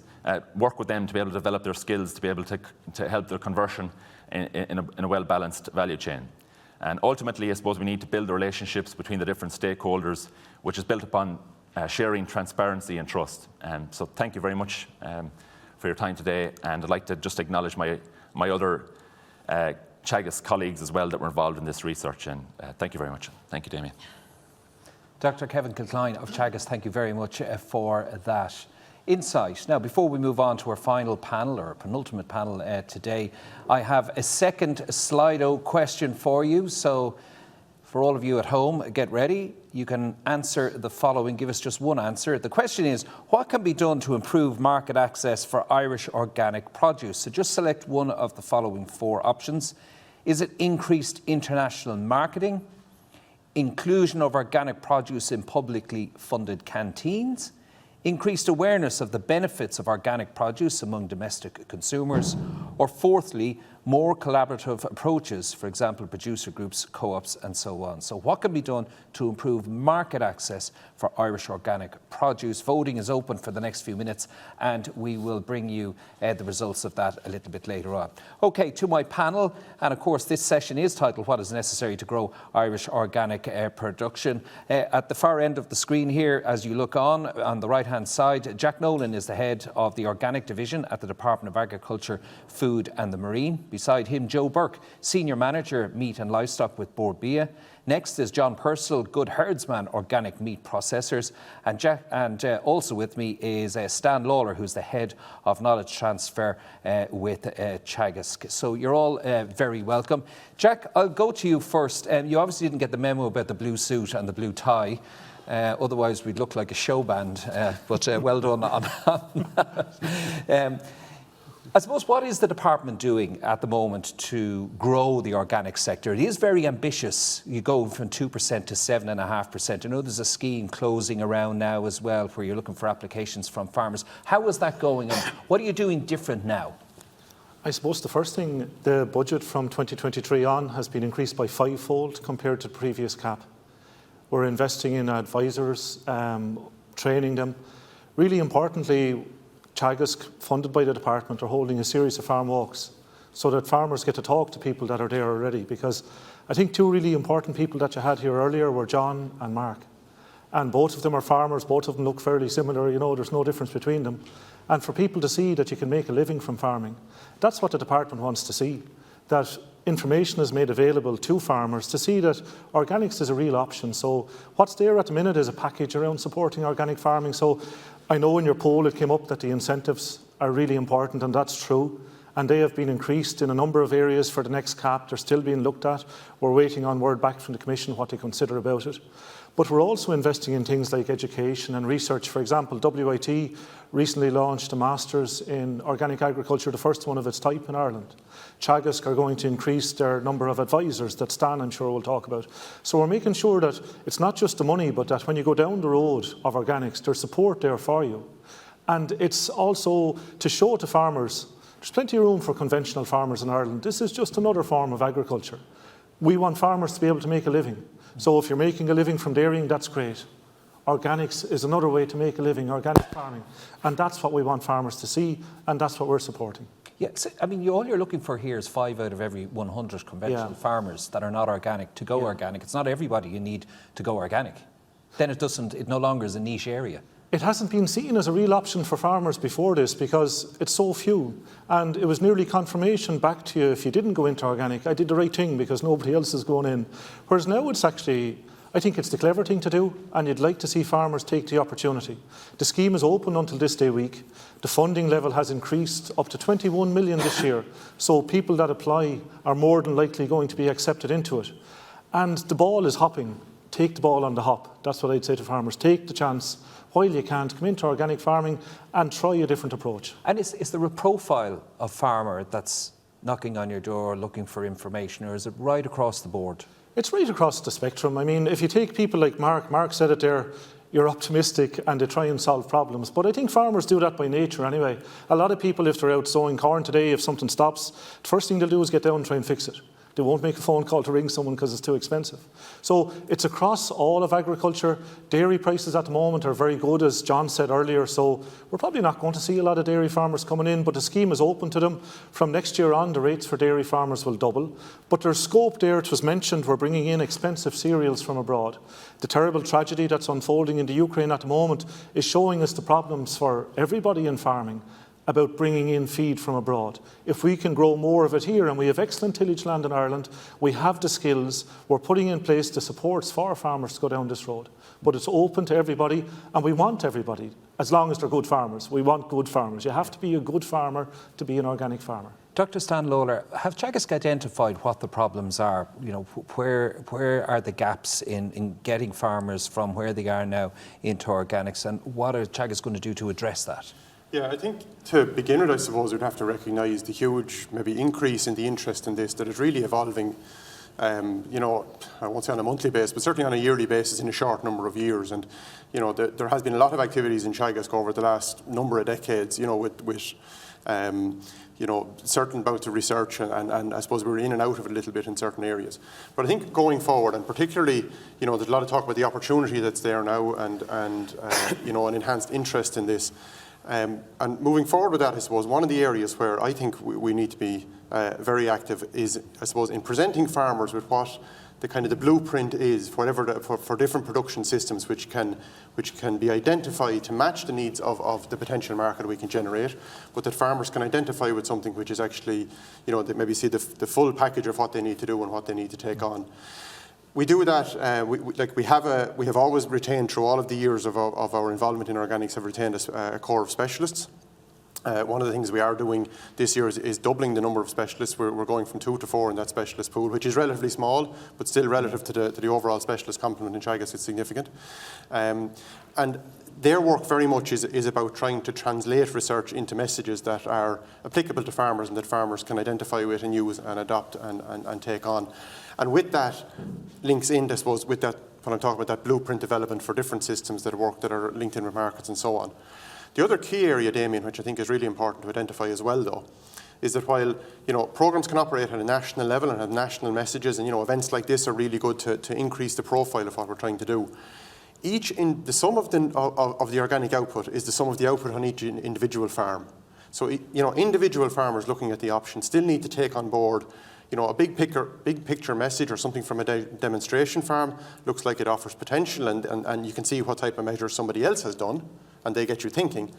work with them to be able to develop their skills, to be able to help their conversion in a well-balanced value chain. And ultimately, I suppose we need to build the relationships between the different stakeholders, which is built upon sharing, transparency and trust. So thank you very much for your time today, and I'd like to just acknowledge my other Teagasc colleagues as well that were involved in this research, and thank you very much. Thank you, Damien. Dr. Kevin Kilcline of Teagasc, thank you very much for that insight. Now, before we move on to our final panel, or penultimate panel today, I have a second Slido question for you. So for all of you at home, get ready. You can answer the following. Give us just one answer. The question is, what can be done to improve market access for Irish organic produce? So just select one of the following four options. Is it increased international marketing, inclusion of organic produce in publicly funded canteens, increased awareness of the benefits of organic produce among domestic consumers, or fourthly, more collaborative approaches, for example, producer groups, co-ops, and so on. So what can be done to improve market access for Irish organic produce? Voting is open for the next few minutes, and we will bring you the results of that a little bit later on. Okay, to my panel, and of course this session is titled What is Necessary to Grow Irish Organic Production. At the far end of the screen here, as you look on the right-hand side, Jack Nolan is the head of the Organic Division at the Department of Agriculture, Food and the Marine. Beside him, Joe Burke, Senior Manager, Meat and Livestock with Board BIA. Next is John Purcell, Good Herdsman, Organic Meat Processors. And also with me is Stan Lawler, who's the Head of Knowledge Transfer with Teagasc. So you're all very welcome. Jack, I'll go to you first. You obviously didn't get the memo about the blue suit and the blue tie. Otherwise, we'd look like a show band, but well done on that. I suppose, what is the department doing at the moment to grow the organic sector? It is very ambitious. You go from 2% to 7.5%. I know there's a scheme closing around now as well where you're looking for applications from farmers. How is that going, and what are you doing different now? I suppose the first thing, the budget from 2023 on has been increased by 5-fold compared to the previous cap. We're investing in advisors, training them. Really importantly, Teagasc, funded by the department, are holding a series of farm walks so that farmers get to talk to people that are there already. Because I think two really important people that you had here earlier were John and Mark. And both of them are farmers, both of them look fairly similar, you know, there's no difference between them. And for people to see that you can make a living from farming, that's what the department wants to see. That information is made available to farmers to see that organics is a real option. So what's there at the minute is a package around supporting organic farming. So I know in your poll it came up that the incentives are really important, and that's true. and they have been increased in a number of areas for the next CAP. They're still being looked at. We're waiting on word back from the Commission what they consider about it. But we're also investing in things like education and research. For example, WIT recently launched a Masters in Organic Agriculture, the first one of its type in Ireland. Teagasc are going to increase their number of advisors that Stan, I'm sure, will talk about. So we're making sure that it's not just the money, but that when you go down the road of organics, there's support there for you. And it's also to show to farmers, there's plenty of room for conventional farmers in Ireland. This is just another form of agriculture. We want farmers to be able to make a living. So if you're making a living from dairying, that's great. Organics is another way to make a living, organic farming. And that's what we want farmers to see, and that's what we're supporting. Yeah, so, I mean, all you're looking for here is 5 out of every 100 conventional farmers that are not organic to go organic. It's not everybody you need to go organic. Then it no longer is a niche area. It hasn't been seen as a real option for farmers before this because it's so few. And it was nearly confirmation back to you if you didn't go into organic. I did the right thing because nobody else is going in. Whereas now it's actually, I think it's the clever thing to do, and you'd like to see farmers take the opportunity. The scheme is open until this day week. The funding level has increased up to 21 million this year. So people that apply are more than likely going to be accepted into it. And the ball is hopping. Take the ball on the hop. That's what I'd say to farmers. Take the chance while you can to come into organic farming and try a different approach. And is there a profile of farmer that's knocking on your door looking for information, or is it right across the board? It's right across the spectrum. I mean, if you take people like Mark said it there, you're optimistic and they try and solve problems. But I think farmers do that by nature anyway. A lot of people, if they're out sowing corn today, if something stops, the first thing they'll do is get down and try and fix it. They won't make a phone call to ring someone because it's too expensive. So it's across all of agriculture. Dairy prices at the moment are very good, as John said earlier. So we're probably not going to see a lot of dairy farmers coming in, but the scheme is open to them. From next year on, the rates for dairy farmers will double. But there's scope there. It was mentioned we're bringing in expensive cereals from abroad. The terrible tragedy that's unfolding in the Ukraine at the moment is showing us the problems for everybody in farming about bringing in feed from abroad. If we can grow more of it here, and we have excellent tillage land in Ireland, we have the skills, we're putting in place the supports for farmers to go down this road. But it's open to everybody, and we want everybody, as long as they're good farmers. We want good farmers. You have to be a good farmer to be an organic farmer. Dr. Stan Lawler, have Teagasc identified what the problems are? You know, where are the gaps in getting farmers from where they are now into organics, and what are Teagasc going to do to address that? Yeah, I think to begin with, I suppose we'd have to recognise the huge maybe increase in the interest in this, that it's really evolving, you know, I won't say on a monthly basis, but certainly on a yearly basis in a short number of years. And, you know, there has been a lot of activities in Teagasc over the last number of decades, you know, with you know, certain bouts of research, and I suppose we're in and out of it a little bit in certain areas. But I think going forward, and particularly, you know, there's a lot of talk about the opportunity that's there now and you know, an enhanced interest in this. And moving forward with that, I suppose, one of the areas where I think we need to be very active is, I suppose, in presenting farmers with what the kind of the blueprint is for different production systems which can be identified to match the needs of the potential market we can generate, but that farmers can identify with something which is actually, you know, they maybe see the full package of what they need to do and what they need to take on. We do that, we have always retained through all of the years of our involvement in organics, have retained a core of specialists. One of the things we are doing this year is doubling the number of specialists. We're going from 2 to 4 in that specialist pool, which is relatively small, but still relative to the overall specialist complement in Teagasc, it's significant. And their work very much is about trying to translate research into messages that are applicable to farmers and that farmers can identify with and use and adopt and take on. And with that links in, I suppose, with that, when I'm talking about that blueprint development for different systems that work, that are linked in with markets and so on. The other key area, Damien, which I think is really important to identify as well, though, is that while, you know, programs can operate at a national level and have national messages, and, you know, events like this are really good to increase the profile of what we're trying to do. The sum of the organic output is the sum of the output on each individual farm. So, you know, individual farmers looking at the option still need to take on board, you know, a big picture message or something from a demonstration farm looks like it offers potential, and you can see what type of measures somebody else has done, and they get you thinking.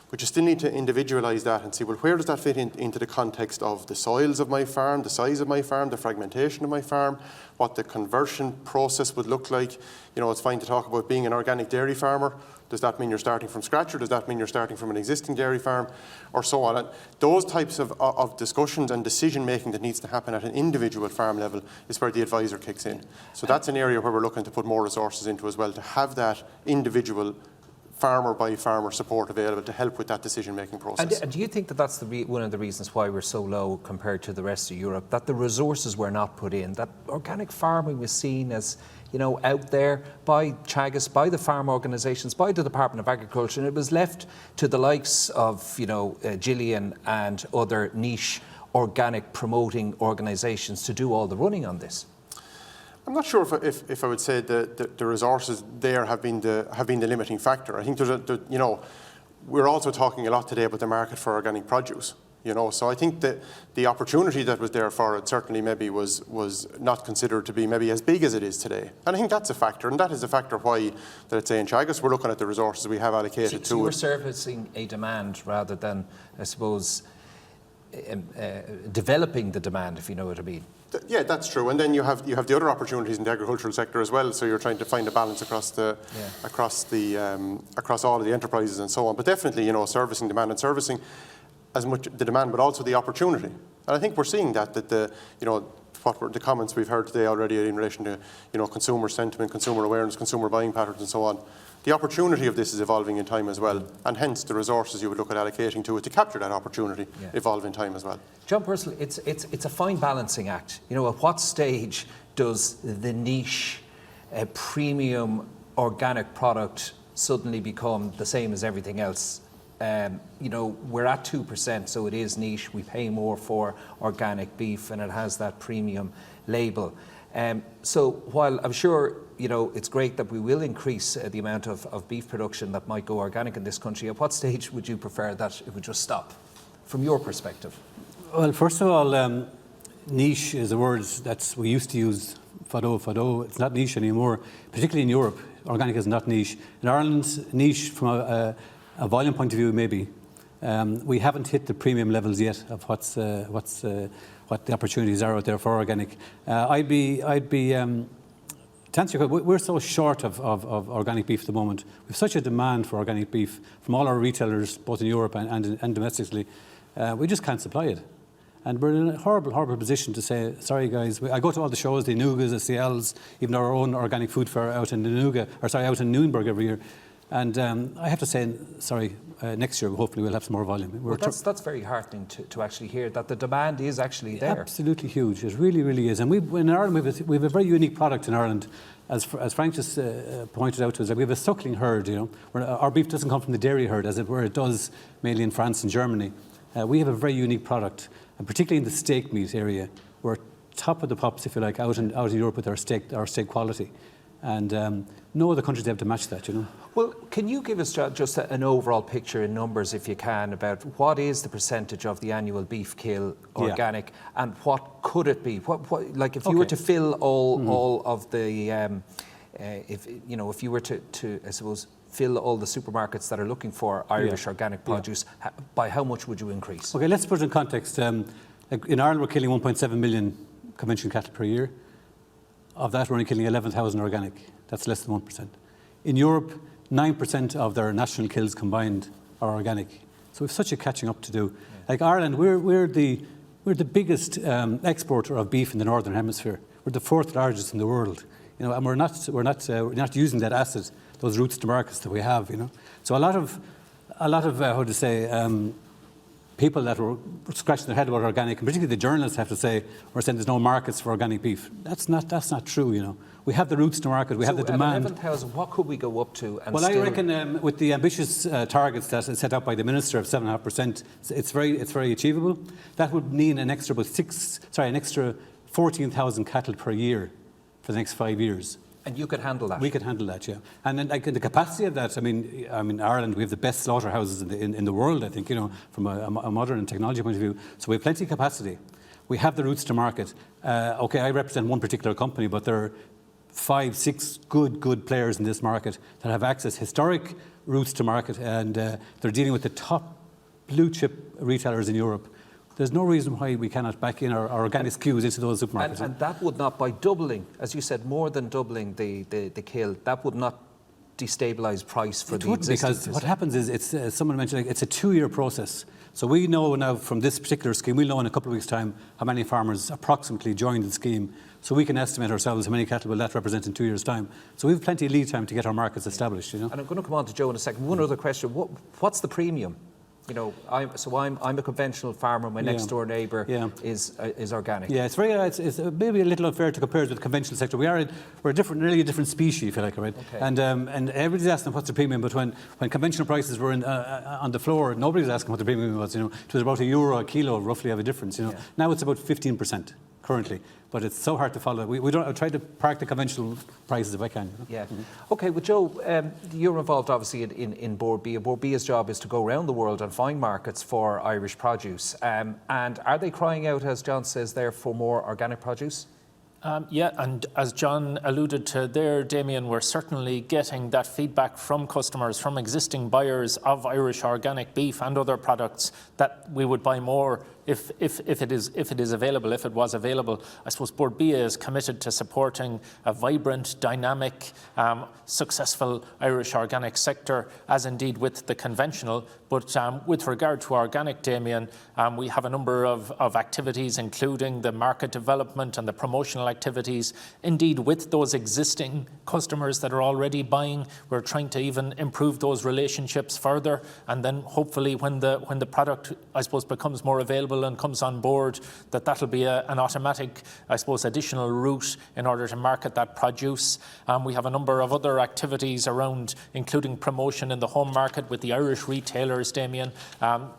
But you still need to individualise that and see, well, where does that fit into the context of the soils of my farm, the size of my farm, the fragmentation of my farm, what the conversion process would look like. You know, it's fine to talk about being an organic dairy farmer. Does that mean you're starting from scratch, or does that mean you're starting from an existing dairy farm, or so on? And those types of discussions and decision-making that needs to happen at an individual farm level is where the advisor kicks in. So that's an area where we're looking to put more resources into as well, to have that individual farmer by farmer support available to help with that decision-making process. And do you think that that's one of the reasons why we're so low compared to the rest of Europe, that the resources were not put in, that organic farming was seen as, you know, out there by Teagasc, by the farm organisations, by the Department of Agriculture, and it was left to the likes of, you know, Gillian and other niche organic promoting organisations to do all the running on this? I'm not sure if I would say the resources there have been the limiting factor. I think you know, we're also talking a lot today about the market for organic produce. You know, so I think that the opportunity that was there for it certainly maybe was not considered to be maybe as big as it is today. And I think that's a factor, and that is a factor why, let's say in Teagasc, we're looking at the resources we have allocated to it. So you're servicing a demand rather than, I suppose, developing the demand, if you know what I mean. Yeah, that's true. And then you have the other opportunities in the agricultural sector as well. So you're trying to find a balance across all of the enterprises and so on. But definitely, you know, servicing demand and servicing as much the demand, but also the opportunity. And I think we're seeing that the you know, what were the comments we've heard today already in relation to, you know, consumer sentiment, consumer awareness, consumer buying patterns, and so on. The opportunity of this is evolving in time as well, and hence the resources you would look at allocating to it to capture that opportunity evolve in time as well. John Purcell, it's a fine balancing act. You know, at what stage does the niche premium organic product suddenly become the same as everything else? You know, we're at 2%, so it is niche. We pay more for organic beef, and it has that premium label. So while I'm sure, you know, it's great that we will increase the amount of beef production that might go organic in this country, at what stage would you prefer that it would just stop, from your perspective? Well, first of all, niche is a word that we used to use, fado. It's not niche anymore, particularly in Europe. Organic is not niche. In Ireland, niche from a volume point of view, maybe. We haven't hit the premium levels yet of what the opportunities are out there for organic. I'd be to answer your question, we're so short of organic beef at the moment. We have such a demand for organic beef from all our retailers, both in Europe and domestically. We just can't supply it. And we're in a horrible position to say, sorry guys, I go to all the shows, the Nugas, the CLs, even our own organic food fair out in Nuremberg every year. And I have to say, sorry, next year hopefully we'll have some more volume. Well, that's very heartening to actually hear that the demand is actually there. Absolutely huge. It really is. And in Ireland we have a very unique product in Ireland. As Frank just pointed out to us, we have a suckling herd. You know, our beef doesn't come from the dairy herd, as it were. It does mainly in France and Germany. We have a very unique product, and particularly in the steak meat area, we're top of the pops, if you like, out in Europe with our steak quality. And no other countries have to match that, you know. Well, can you give us just an overall picture in numbers, if you can, about what is the percentage of the annual beef kill organic, and what could it be? What like if you were to fill all of the, if you were to I suppose fill all the supermarkets that are looking for Irish organic produce, by how much would you increase? Okay, let's put it in context. Like in Ireland, we're killing 1.7 million conventional cattle per year. Of that, we're only killing 11,000 organic. That's less than 1%. In Europe, 9% of their national kills combined are organic. So we have such a catching up to do. Like Ireland, we're the biggest exporter of beef in the Northern Hemisphere. We're the fourth largest in the world. You know, and we're not using that asset, those routes to markets that we have. You know, so a lot of how to say. People that were scratching their head about organic, and particularly the journalists have to say, we're saying there's no markets for organic beef. That's not true, you know. We have the routes to market, we have the demand. 11,000, what could we go up to? And I reckon with the ambitious targets that is set out by the Minister of 7.5%, it's very achievable. That would mean an extra 14,000 cattle per year for the next 5 years. And you could handle that? We could handle that, yeah. And then, like, the capacity of that, I mean, Ireland, we have the best slaughterhouses in the world, I think, you know, from a modern and technology point of view. So we have plenty of capacity. We have the routes to market. Okay, I represent one particular company, but there are 5, 6 good players in this market that have access, historic routes to market, and they're dealing with the top blue chip retailers in Europe. There's no reason why we cannot back in our organic SKUs into those supermarkets. And that would not, by doubling, as you said, more than doubling the kill, that would not destabilise price for the existing. Because what happens is, it's someone mentioned, it's a 2-year process. So we know now from this particular scheme, we'll know in a couple of weeks' time how many farmers approximately joined the scheme. So we can estimate ourselves how many cattle will that represent in 2 years' time. So we have plenty of lead time to get our markets established, you know. And I'm going to come on to Joe in a second. One other question, what's the premium? You know, I'm a conventional farmer. My next door neighbour is organic. Yeah, it's maybe a little unfair to compare it with the conventional sector. We're really a different species, if you like, right? Okay. And everybody's asking what's the premium. But when conventional prices were on the floor, nobody's asking what the premium was. You know, it was about €1 a kilo, roughly, of a difference. You know, now it's about 15% currently. But it's so hard to follow. I try to park the conventional prices if I can. You know? Yeah. Okay, well, Joe, you're involved obviously in Board B. Board B's job is to go around the world and find markets for Irish produce. And are they crying out, as John says there, for more organic produce? Yeah, and as John alluded to there, Damien, we're certainly getting that feedback from customers, from existing buyers of Irish organic beef and other products, that we would buy more if it is available, if it was available. I suppose Board B is committed to supporting a vibrant, dynamic, successful Irish organic sector, as indeed with the conventional. But with regard to organic, Damien, we have a number of activities, including the market development and the promotional activities. Indeed, with those existing customers that are already buying, we're trying to even improve those relationships further. And then hopefully when the product, I suppose, becomes more available and comes on board, that'll be an automatic, I suppose, additional route in order to market that produce. We have a number of other activities around, including promotion in the home market with the Irish retailers, Damien.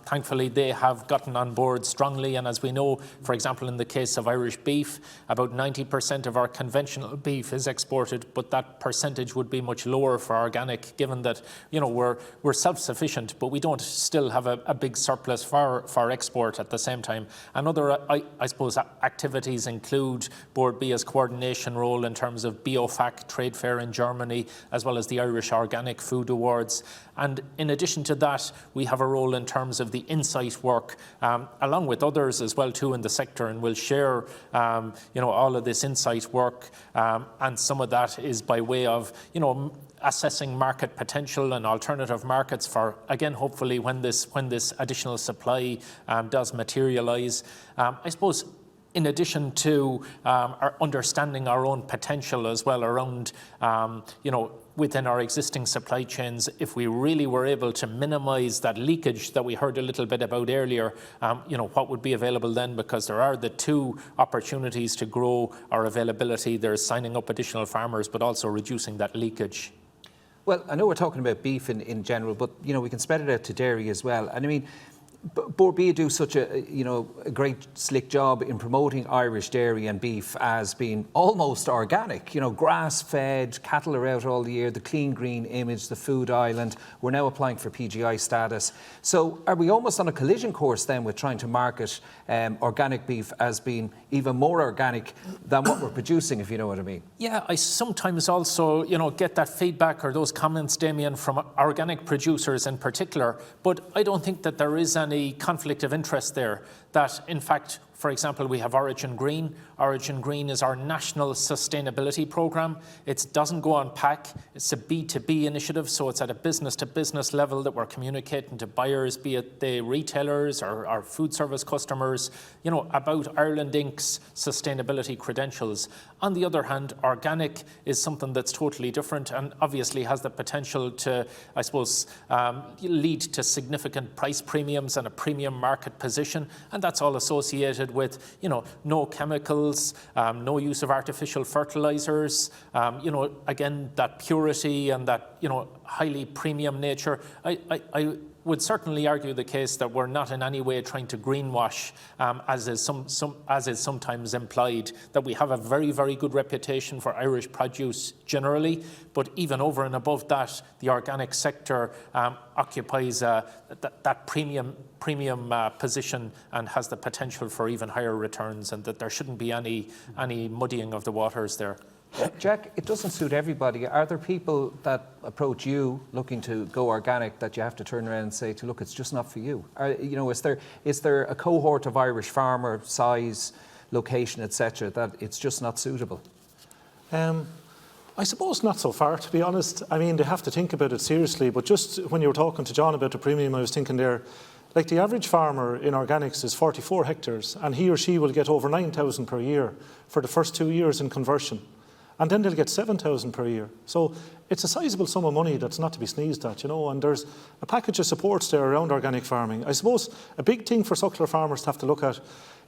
Thankfully, they have gotten on board strongly. And as we know, for example, in the case of Irish beef, about 90% of our conventional beef is exported, but that percentage would be much lower for organic, given that, you know, we're self-sufficient, but we don't still have a big surplus for export at the same time. And other, I suppose, activities include Board B's coordination role in terms of BioFac trade fair in Germany, as well as the Irish Organic Food Awards. And in addition to that, we have a role in terms of the insight work, along with others as well too in the sector, and we'll share, you know, all of this insight work, and some of that is by way of, you know, assessing market potential and alternative markets for, again, hopefully when this additional supply does materialise. I suppose in addition to our understanding our own potential as well around, you know, within our existing supply chains, if we really were able to minimise that leakage that we heard a little bit about earlier, you know, what would be available then? Because there are the two opportunities to grow our availability. There's signing up additional farmers, but also reducing that leakage. Well, I know we're talking about beef in general, but, you know, we can spread it out to dairy as well. And I mean, Board B do such a great slick job in promoting Irish dairy and beef as being almost organic, you know, grass-fed, cattle are out all the year, the clean green image, the food island. We're now applying for PGI status. So are we almost on a collision course then with trying to market organic beef as being even more organic than what we're producing, if you know what I mean? Yeah, I sometimes also, you know, get that feedback or those comments, Damien, from organic producers in particular, but I don't think that there is any conflict of interest there. That, in fact, for example, we have Origin Green. Origin Green is our national sustainability program. It doesn't go on pack. It's a B2B initiative, so it's at a business-to-business level that we're communicating to buyers, be it the retailers or our food service customers, you know, about Ireland Inc.'s sustainability credentials. On the other hand, organic is something that's totally different and obviously has the potential to, I suppose, lead to significant price premiums and a premium market position, and that's all associated with, you know, no chemicals, no use of artificial fertilizers, you know, again, that purity and that, you know, highly premium nature. I would certainly argue the case that we're not in any way trying to greenwash, as is sometimes implied, that we have a very, very good reputation for Irish produce generally, but even over and above that, the organic sector occupies that premium position and has the potential for even higher returns, and that there shouldn't be any muddying of the waters there. Jack, it doesn't suit everybody. Are there people that approach you looking to go organic that you have to turn around and say to, look, it's just not for you? Is there a cohort of Irish farmer, size, location, etc., that it's just not suitable? I suppose not so far, to be honest. I mean, they have to think about it seriously, but just when you were talking to John about the premium, I was thinking there, like the average farmer in organics is 44 hectares, and he or she will get over 9,000 per year for the first 2 years in conversion. And then they'll get 7,000 per year. So it's a sizable sum of money that's not to be sneezed at, and there's a package of supports there around organic farming. I suppose a big thing for suckler farmers to have to look at,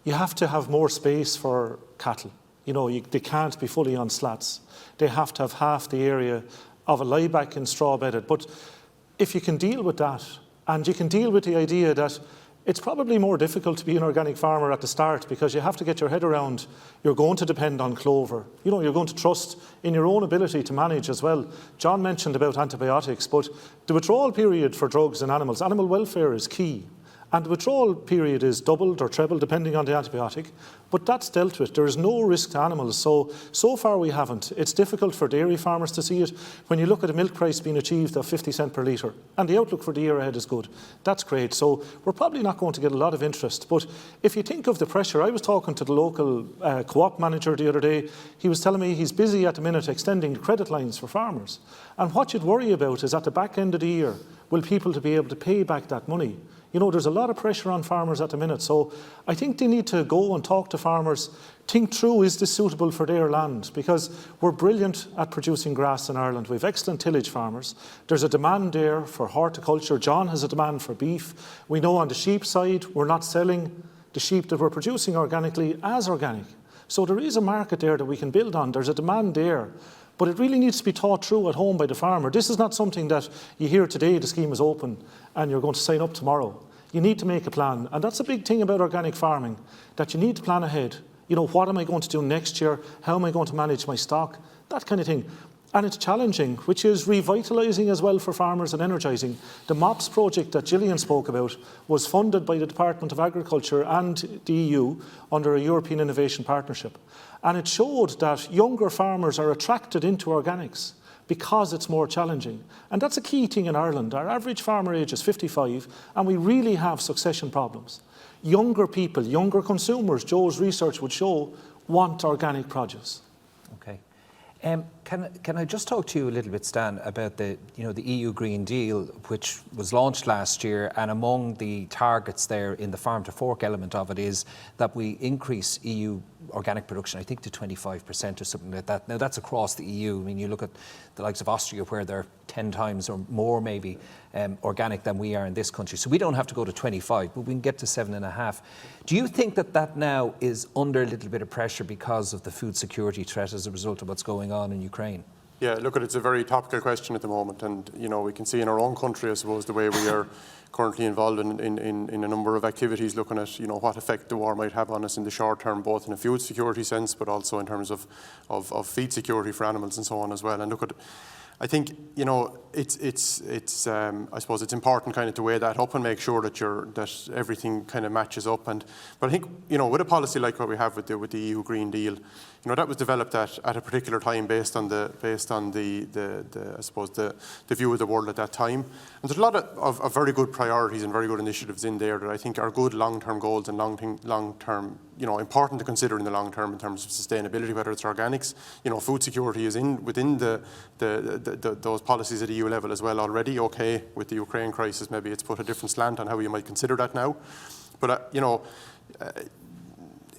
you have to have more space for cattle. They can't be fully on slats. They have to have half the area of a lie-back and straw bedded. But if you can deal with that, and you can deal with the idea that it's probably more difficult to be an organic farmer at the start because you have to get your head around you're going to depend on clover. You're going to trust in your own ability to manage as well. John mentioned about antibiotics, but the withdrawal period for drugs in animals, animal welfare is key. And the withdrawal period is doubled or trebled depending on the antibiotic, but that's dealt with. There is no risk to animals. So far we haven't. It's difficult for dairy farmers to see it. When you look at a milk price being achieved of 50 cents per litre, and the outlook for the year ahead is good, that's great. So we're probably not going to get a lot of interest. But if you think of the pressure, I was talking to the local co-op manager the other day. He was telling me he's busy at the minute extending the credit lines for farmers. And what you'd worry about is at the back end of the year, will people to be able to pay back that money? There's a lot of pressure on farmers at the minute, so I think they need to go and talk to farmers, think through, is this suitable for their land? Because we're brilliant at producing grass in Ireland. We have excellent tillage farmers. There's a demand there for horticulture. John has a demand for beef. We know on the sheep side, we're not selling the sheep that we're producing organically as organic. So there is a market there that we can build on. There's a demand there. But it really needs to be thought through at home by the farmer. This is not something that you hear today, the scheme is open, and you're going to sign up tomorrow. You need to make a plan. And that's a big thing about organic farming, that you need to plan ahead. What am I going to do next year? How am I going to manage my stock? That kind of thing. And it's challenging, which is revitalising as well for farmers and energising. The MOPS project that Gillian spoke about was funded by the Department of Agriculture and the EU under a European Innovation Partnership. And it showed that younger farmers are attracted into organics because it's more challenging. And that's a key thing in Ireland. Our average farmer age is 55, and we really have succession problems. Younger people, younger consumers, Joe's research would show, want organic produce. Okay. Can I just talk to you a little bit, Stan, about the EU Green Deal, which was launched last year, and among the targets there in the farm to fork element of it is that we increase EU organic production, I think, to 25% or something like that. Now, that's across the EU. I mean, you look at the likes of Austria, where they're 10 times or more maybe organic than we are in this country. So we don't have to go to 25, but we can get to 7.5. Do you think that now is under a little bit of pressure because of the food security threat as a result of what's going on in Ukraine? Yeah, look, it's a very topical question at the moment, and we can see in our own country, I suppose, the way we are currently involved in a number of activities looking at what effect the war might have on us in the short term, both in a food security sense, but also in terms of feed security for animals and so on as well. And look at, I think it's I suppose it's important kind of to weigh that up and make sure that everything kind of matches up. But I think with a policy like what we have with the EU Green Deal, that was developed at a particular time based on the I suppose the view of the world at that time. And there's a lot of very good priorities and very good initiatives in there that I think are good long-term goals and long-term important to consider in the long term in terms of sustainability, whether it's organics. Food security is within those policies at EU level as well already. Okay, with the Ukraine crisis, maybe it's put a different slant on how you might consider that now. But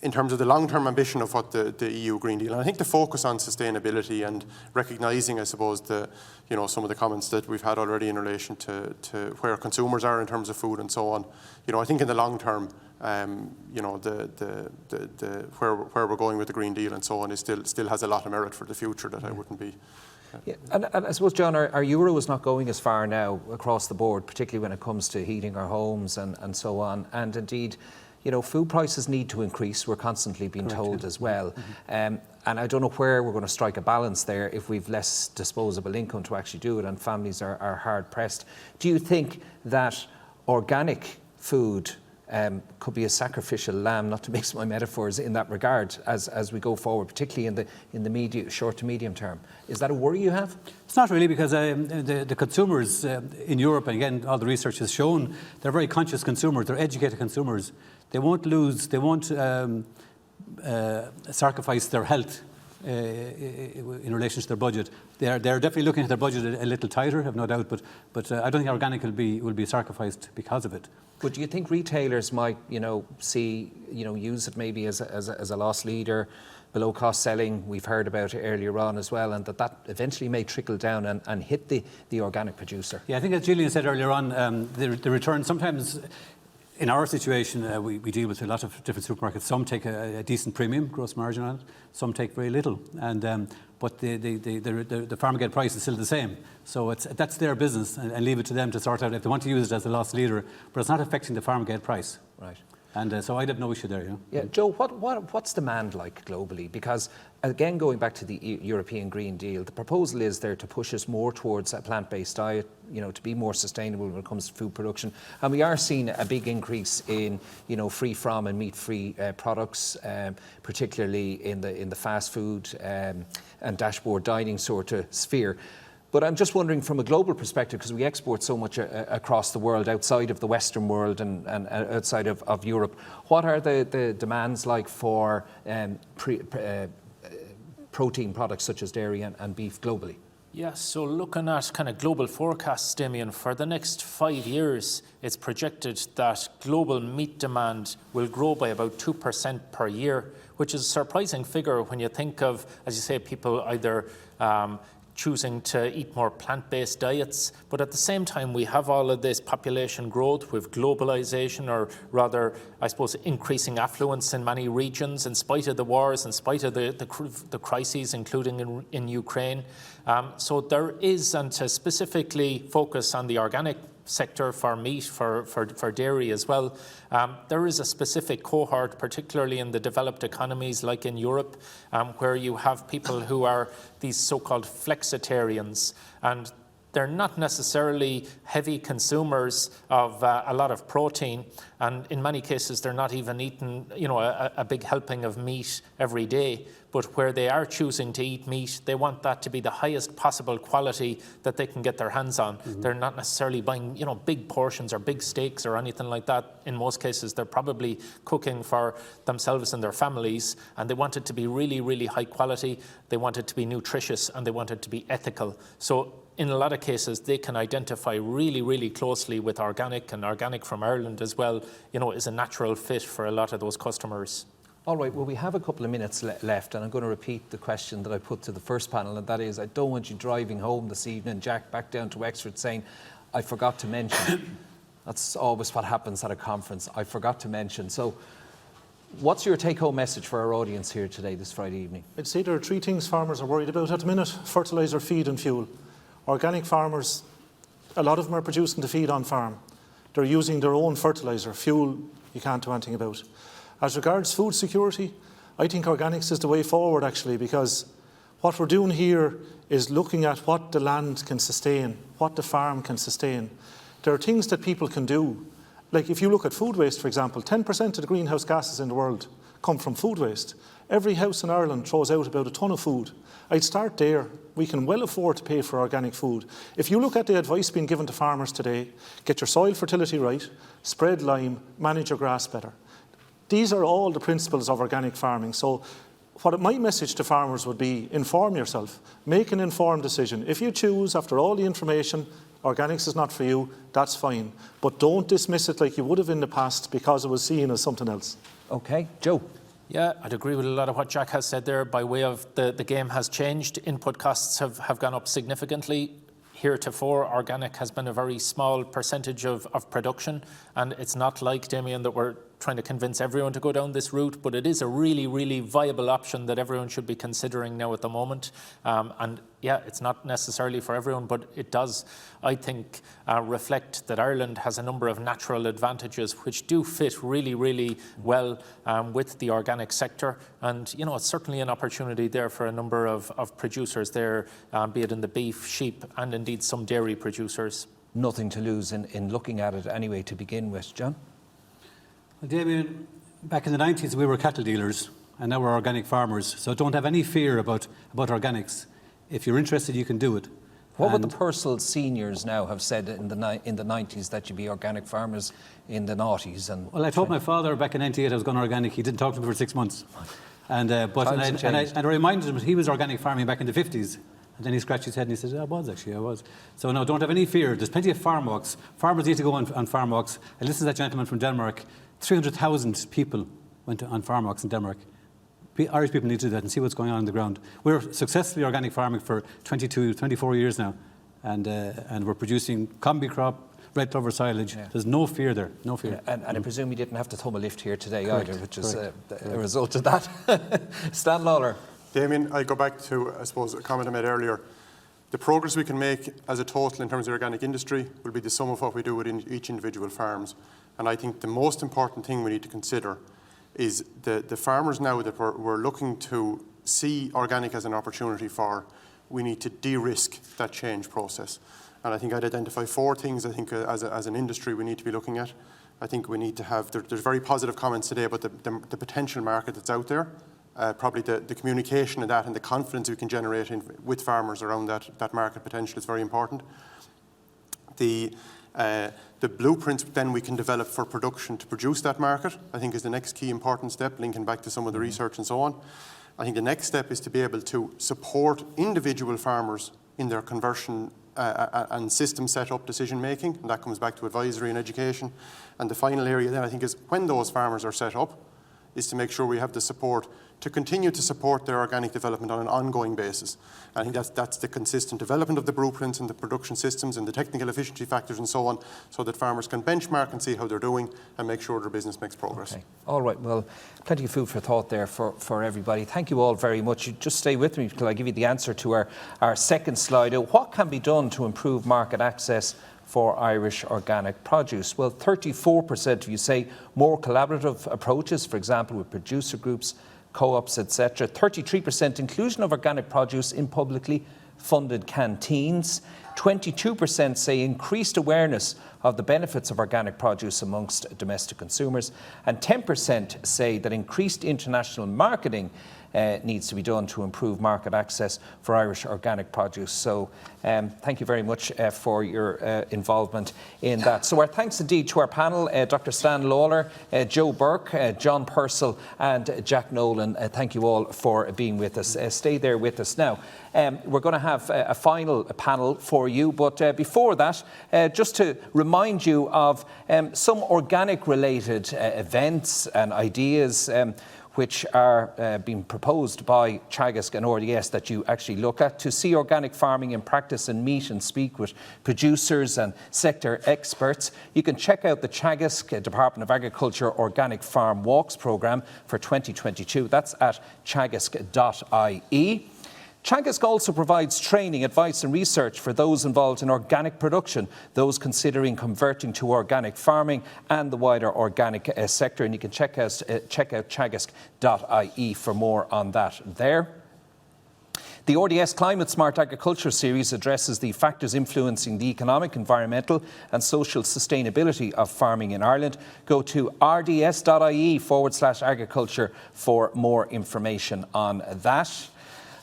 in terms of the long-term ambition of what the EU Green Deal, and I think the focus on sustainability and recognising, I suppose, some of the comments that we've had already in relation to where consumers are in terms of food and so on. I think in the long term, where we're going with the Green Deal and so on is still has a lot of merit for the future that I wouldn't be. Yeah, and I suppose, John, our euro is not going as far now across the board, particularly when it comes to heating our homes and so on. And indeed, food prices need to increase. We're constantly being told as well. Mm-hmm. And I don't know where we're going to strike a balance there if we've less disposable income to actually do it and families are hard pressed. Do you think that organic food could be a sacrificial lamb, not to mix my metaphors in that regard, as we go forward, particularly in the short to medium term. Is that a worry you have? It's not really, because the consumers in Europe, and again, all the research has shown, they're very conscious consumers, they're educated consumers. They won't sacrifice their health in relation to their budget. They're definitely looking at their budget a little tighter, have no doubt, but I don't think organic will be sacrificed because of it. But do you think retailers might, use it maybe as a loss leader, below cost selling? We've heard about it earlier on as well, and that eventually may trickle down and hit the organic producer. Yeah, I think as Gillian said earlier on, the return sometimes. In our situation, we deal with a lot of different supermarkets. Some take a decent premium gross margin on it. Some take very little, but the farm gate price is still the same. So that's their business, and leave it to them to sort out if they want to use it as a loss leader. But it's not affecting the farm gate price. Right. And so I'd have no issue there. Yeah, Joe, what's demand like globally? Because again, going back to the European Green Deal, the proposal is there to push us more towards a plant-based diet, to be more sustainable when it comes to food production. And we are seeing a big increase in, free from and meat-free products, particularly in the fast food and dashboard dining sort of sphere. But I'm just wondering from a global perspective, because we export so much across the world, outside of the Western world and outside of Europe, what are the demands like for protein products such as dairy and beef globally? Yeah, so looking at kind of global forecasts, Damien, for the next 5 years, it's projected that global meat demand will grow by about 2% per year, which is a surprising figure when you think of, as you say, people either choosing to eat more plant-based diets. But at the same time, we have all of this population growth with globalization, or rather, I suppose, increasing affluence in many regions, in spite of the wars, in spite of the crises, including in Ukraine. So there is, and to specifically focus on the organic sector for meat, for dairy as well, there is a specific cohort, particularly in the developed economies like in Europe, where you have people who are these so-called flexitarians, and they're not necessarily heavy consumers of a lot of protein, and in many cases they're not even eating a big helping of meat every day. But where they are choosing to eat meat, they want that to be the highest possible quality that they can get their hands on. Mm-hmm. They're not necessarily buying big portions or big steaks or anything like that. In most cases, they're probably cooking for themselves and their families, and they want it to be really, really high quality. They want it to be nutritious, and they want it to be ethical. So in a lot of cases, they can identify really, really closely with organic, and organic from Ireland as well, is a natural fit for a lot of those customers. All right, well, we have a couple of minutes left, and I'm going to repeat the question that I put to the first panel, and that is, I don't want you driving home this evening, Jack, back down to Wexford, saying, I forgot to mention. That's always what happens at a conference. I forgot to mention. So what's your take-home message for our audience here today, this Friday evening? I'd say there are three things farmers are worried about at the minute: fertiliser, feed and fuel. Organic farmers, a lot of them are producing the feed on farm. They're using their own fertiliser. Fuel, you can't do anything about. As regards food security, I think organics is the way forward, actually, because what we're doing here is looking at what the land can sustain, what the farm can sustain. There are things that people can do. Like if you look at food waste, for example, 10% of the greenhouse gases in the world come from food waste. Every house in Ireland throws out about a tonne of food. I'd start there. We can well afford to pay for organic food. If you look at the advice being given to farmers today, get your soil fertility right, spread lime, manage your grass better. These are all the principles of organic farming. So my message to farmers would be, inform yourself, make an informed decision. If you choose, after all the information, organics is not for you, that's fine. But don't dismiss it like you would have in the past because it was seen as something else. Okay, Joe. Yeah, I'd agree with a lot of what Jack has said there. By way of the game has changed. Input costs have gone up significantly. Heretofore, organic has been a very small percentage of production, and it's not like, Damien, that we're trying to convince everyone to go down this route, but it is a really, really viable option that everyone should be considering now at the moment. And yeah, it's not necessarily for everyone, but it does, I think, reflect that Ireland has a number of natural advantages which do fit really, really well with the organic sector. And, it's certainly an opportunity there for a number of producers there, be it in the beef, sheep, and indeed some dairy producers. Nothing to lose in looking at it anyway to begin with. John? Well, Damien, back in the 90s we were cattle dealers and now we're organic farmers, so don't have any fear about organics. If you're interested, you can do it. What would the Purcell seniors now have said in the 90s that you'd be organic farmers in the noughties? And well, I told my father back in '98 I was going organic. He didn't talk to me for 6 months. And I reminded him that he was organic farming back in the 50s. And then he scratched his head and he said, I was. So no, don't have any fear. There's plenty of farm walks. Farmers need to go on farm walks. I listened to that gentleman from Denmark. 300,000 people went on farm walks in Denmark. Irish people need to do that and see what's going on the ground. We're successfully organic farming for 22, 24 years now. And we're producing combi crop, red clover silage. Yeah. There's no fear there, no fear. And I presume you didn't have to thumb a lift here today either, which is a result of that. Stan Lawler. Damien, I go back to, I suppose, a comment I made earlier. The progress we can make as a total in terms of the organic industry will be the sum of what we do within each individual farms. And I think the most important thing we need to consider is the farmers now that we're looking to see organic as an opportunity for, we need to de-risk that change process. And I think I'd identify 4 things I think as an industry we need to be looking at. I think we need to have, there's very positive comments today about the potential market that's out there. Probably the communication of that and the confidence we can generate with farmers around that market potential is very important. The blueprints then we can develop for production to produce that market, I think is the next key important step, linking back to some of the research and so on. I think the next step is to be able to support individual farmers in their conversion and system setup decision making, and that comes back to advisory and education. And the final area then I think is when those farmers are set up, is to make sure we have the support to continue to support their organic development on an ongoing basis. I think that's the consistent development of the blueprints and the production systems and the technical efficiency factors and so on, so that farmers can benchmark and see how they're doing and make sure their business makes progress. Okay. All right, well, plenty of food for thought there for everybody. Thank you all very much. You just stay with me till I give you the answer to our second slide. What can be done to improve market access for Irish organic produce? Well, 34% of you say more collaborative approaches, for example, with producer groups, co-ops, etc. 33% inclusion of organic produce in publicly funded canteens. 22% say increased awareness of the benefits of organic produce amongst domestic consumers. And 10% say that increased international marketing needs to be done to improve market access for Irish organic produce. So thank you very much for your involvement in that. So our thanks indeed to our panel, Dr. Stan Lawler, Joe Burke, John Purcell and Jack Nolan. Thank you all for being with us. Stay there with us now. We're going to have a final panel for you, but before that, just to remind you of some organic related events and ideas which are being proposed by Teagasc and RDS that you actually look at. To see organic farming in practice and meet and speak with producers and sector experts, you can check out the Teagasc Department of Agriculture Organic Farm Walks programme for 2022. That's at teagasc.ie. Teagasc also provides training, advice and research for those involved in organic production, those considering converting to organic farming and the wider organic sector. And you can check out teagasc.ie for more on that there. The RDS Climate-Smart Agriculture series addresses the factors influencing the economic, environmental and social sustainability of farming in Ireland. Go to rds.ie/agriculture for more information on that.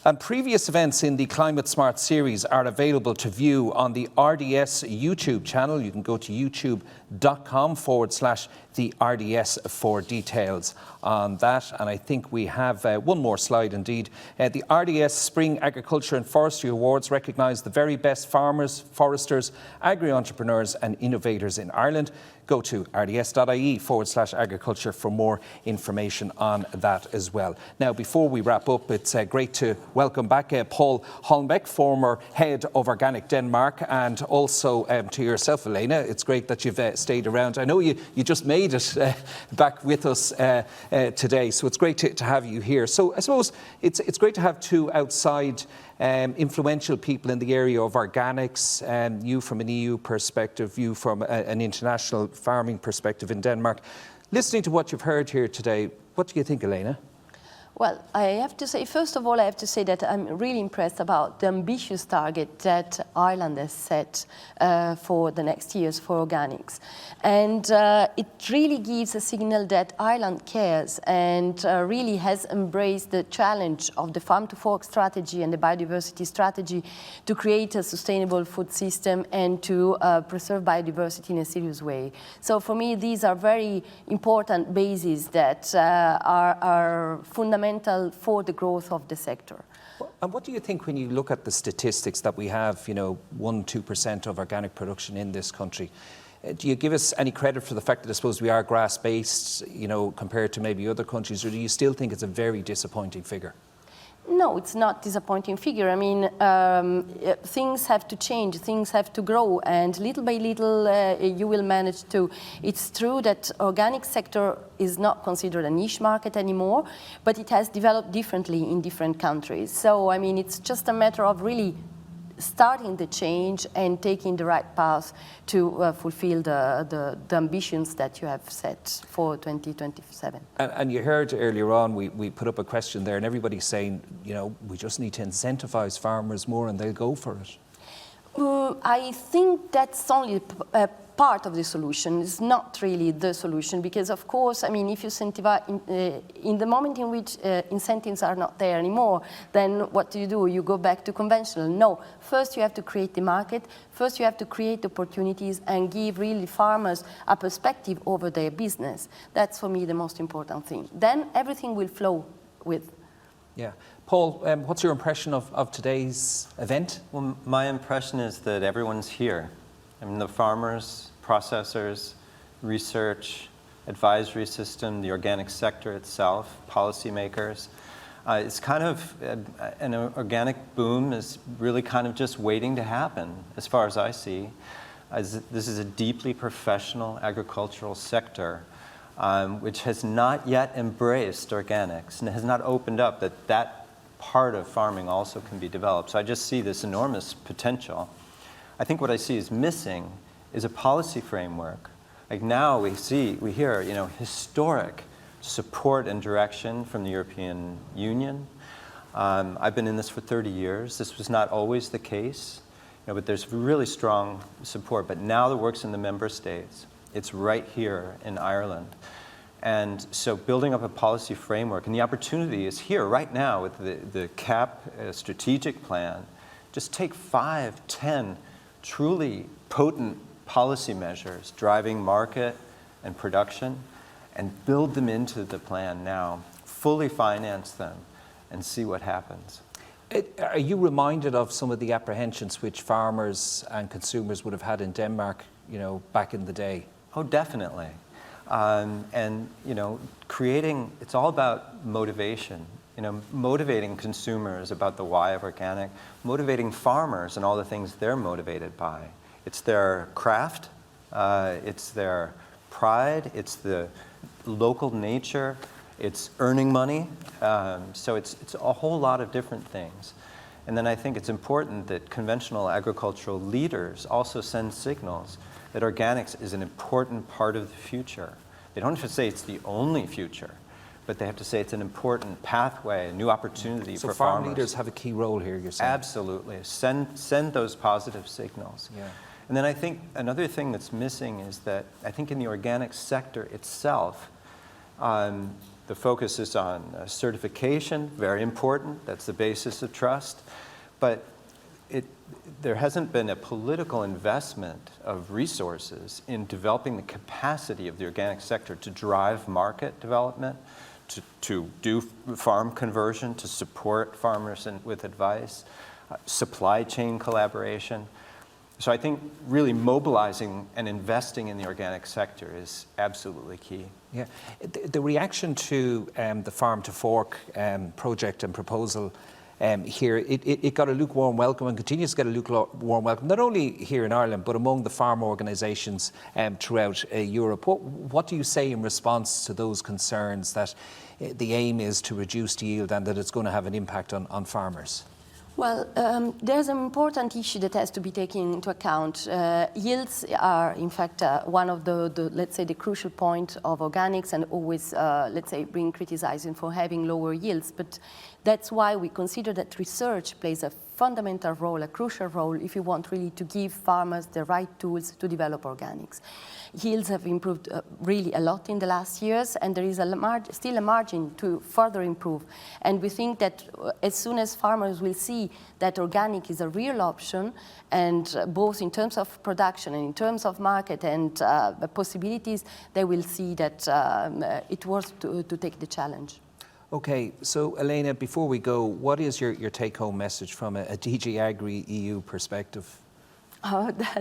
And previous events in the Climate Smart series are available to view on the RDS YouTube channel. You can go to youtube.com/the RDS for details on that. And I think we have one more slide indeed. The RDS Spring Agriculture and Forestry Awards recognise the very best farmers, foresters, agri-entrepreneurs and innovators in Ireland. Go to rds.ie/agriculture for more information on that as well. Now, before we wrap up, it's great to welcome back Paul Holmbeck, former head of Organic Denmark, and also to yourself, Elena. It's great that you've stayed around. I know you just made it back with us today, so it's great to have you here. So I suppose it's great to have two outside influential people in the area of organics, you from an EU perspective, you from an international farming perspective in Denmark. Listening to what you've heard here today, what do you think, Elena? Well, I have to say, first of all, I have to say that I'm really impressed about the ambitious target that Ireland has set for the next years for organics. And it really gives a signal that Ireland cares and really has embraced the challenge of the farm-to-fork strategy and the biodiversity strategy to create a sustainable food system and to preserve biodiversity in a serious way. So for me, these are very important bases that are fundamental for the growth of the sector. And what do you think when you look at the statistics that we have, 1-2% of organic production in this country? Do you give us any credit for the fact that I suppose we are grass-based, compared to maybe other countries, or do you still think it's a very disappointing figure? No, it's not disappointing figure. I mean, things have to change, things have to grow, and little by little you will manage to. It's true that organic sector is not considered a niche market anymore, but it has developed differently in different countries. So, I mean, it's just a matter of really starting the change and taking the right path to fulfill the ambitions that you have set for 2027. And you heard earlier on, we put up a question there and everybody's saying, we just need to incentivize farmers more and they'll go for it. I think that's only part of the solution. It's not really the solution because, of course, I mean, if you incentivize, in the moment in which incentives are not there anymore, then what do? You go back to conventional. No, first you have to create the market, first you have to create opportunities and give really farmers a perspective over their business. That's for me the most important thing. Then everything will flow with. Yeah. Paul, what's your impression of today's event? Well, my impression is that everyone's here. I mean, the farmers, processors, research, advisory system, the organic sector itself, policymakers. It's kind of, an organic boom is really kind of just waiting to happen, as far as I see. This is a deeply professional agricultural sector which has not yet embraced organics and has not opened up that part of farming also can be developed. So I just see this enormous potential. I think what I see is missing is a policy framework. Like now we hear, historic support and direction from the European Union. I've been in this for 30 years. This was not always the case, but there's really strong support. But now the work's in the member states. It's right here in Ireland. And so building up a policy framework, and the opportunity is here right now with the CAP strategic plan. Just take 5, 10 truly potent policy measures driving market and production and build them into the plan now, fully finance them and see what happens. Are you reminded of some of the apprehensions which farmers and consumers would have had in Denmark, back in the day? Oh, definitely. And creating, it's all about motivation. Motivating consumers about the why of organic, motivating farmers and all the things they're motivated by. It's their craft, it's their pride, it's the local nature, it's earning money. So it's a whole lot of different things. And then I think it's important that conventional agricultural leaders also send signals that organics is an important part of the future. They don't have to say it's the only future, but they have to say it's an important pathway, a new opportunity for farmers. So farm leaders have a key role here, you're saying? Absolutely. Send those positive signals. Yeah. And then I think another thing that's missing is that I think in the organic sector itself, the focus is on certification, very important. That's the basis of trust. But there hasn't been a political investment of resources in developing the capacity of the organic sector to drive market development, to do farm conversion, to support farmers with advice, supply chain collaboration. So I think really mobilizing and investing in the organic sector is absolutely key. Yeah, the reaction to the Farm to Fork project and proposal here, it got a lukewarm welcome and continues to get a lukewarm welcome, not only here in Ireland, but among the farm organisations throughout Europe. What do you say in response to those concerns that the aim is to reduce yield and that it's going to have an impact on farmers? Well, there's an important issue that has to be taken into account. Yields are, in fact, one of the, let's say, the crucial point of organics, and always, let's say, being criticized for having lower yields. But that's why we consider that research plays a fundamental role, a crucial role, if you want really to give farmers the right tools to develop organics. Yields have improved really a lot in the last years, and there is still a margin to further improve. And we think that as soon as farmers will see that organic is a real option, and both in terms of production and in terms of market and possibilities, they will see that it worth to take the challenge. Okay, so Elena, before we go, what is your take-home message from a DG Agri EU perspective?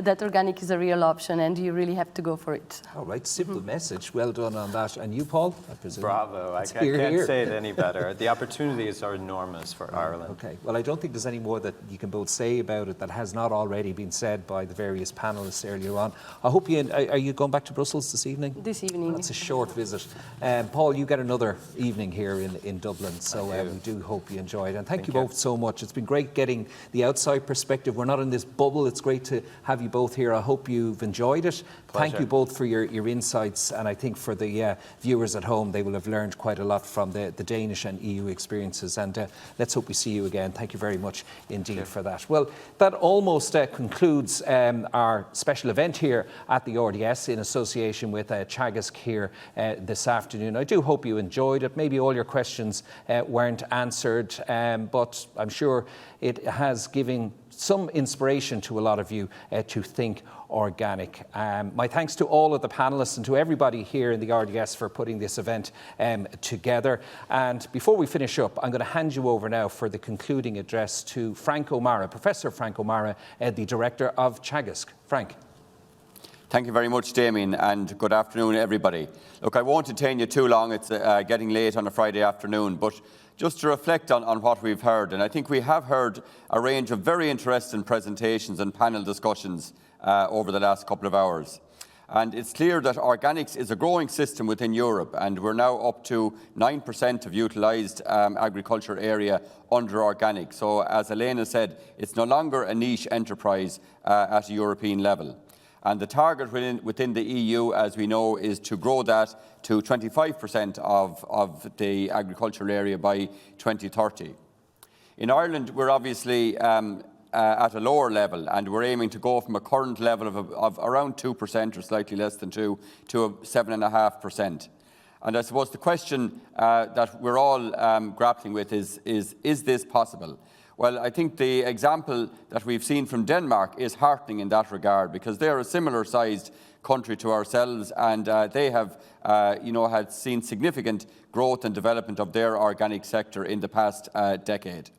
That organic is a real option, and you really have to go for it. All right, simple message. Well done on that. And you, Paul? I presume. Bravo. I can't say it any better. The opportunities are enormous for Ireland. Okay. Well, I don't think there's any more that you can both say about it that has not already been said by the various panellists earlier on. I hope you... Are you going back to Brussels this evening? This evening. That's a short visit. Paul, you get another evening here in Dublin, so we do hope you enjoy it. And thank you both so much. It's been great getting the outside perspective. We're not in this bubble. It's great to have you both here. I hope you've enjoyed it. Pleasure. Thank you both for your insights, and I think for the viewers at home, they will have learned quite a lot from the Danish and EU experiences, and let's hope we see you again. Thank you very much indeed for that. Well, that almost concludes our special event here at the RDS in association with Teagasc here this afternoon. I do hope you enjoyed it. Maybe all your questions weren't answered, but I'm sure it has given some inspiration to a lot of you to think organic. My thanks to all of the panellists and to everybody here in the RDS for putting this event together. And before we finish up, I'm going to hand you over now for the concluding address to Frank O'Mara, Professor Frank O'Mara, the Director of Teagasc. Frank. Thank you very much, Damien, and good afternoon, everybody. Look, I won't detain you too long. It's getting late on a Friday afternoon, but just to reflect on what we've heard, and I think we have heard a range of very interesting presentations and panel discussions over the last couple of hours. And it's clear that organics is a growing system within Europe, and we're now up to 9% of utilised agriculture area under organic. So, as Elena said, it's no longer a niche enterprise at a European level. And the target within the EU, as we know, is to grow that to 25% of the agricultural area by 2030. In Ireland, we're obviously at a lower level, and we're aiming to go from a current level of around 2% or slightly less than 2 to 7.5%. And I suppose the question that we're all grappling with is this possible? Well, I think the example that we've seen from Denmark is heartening in that regard, because they're a similar-sized country to ourselves, and they have, had seen significant growth and development of their organic sector in the past decade.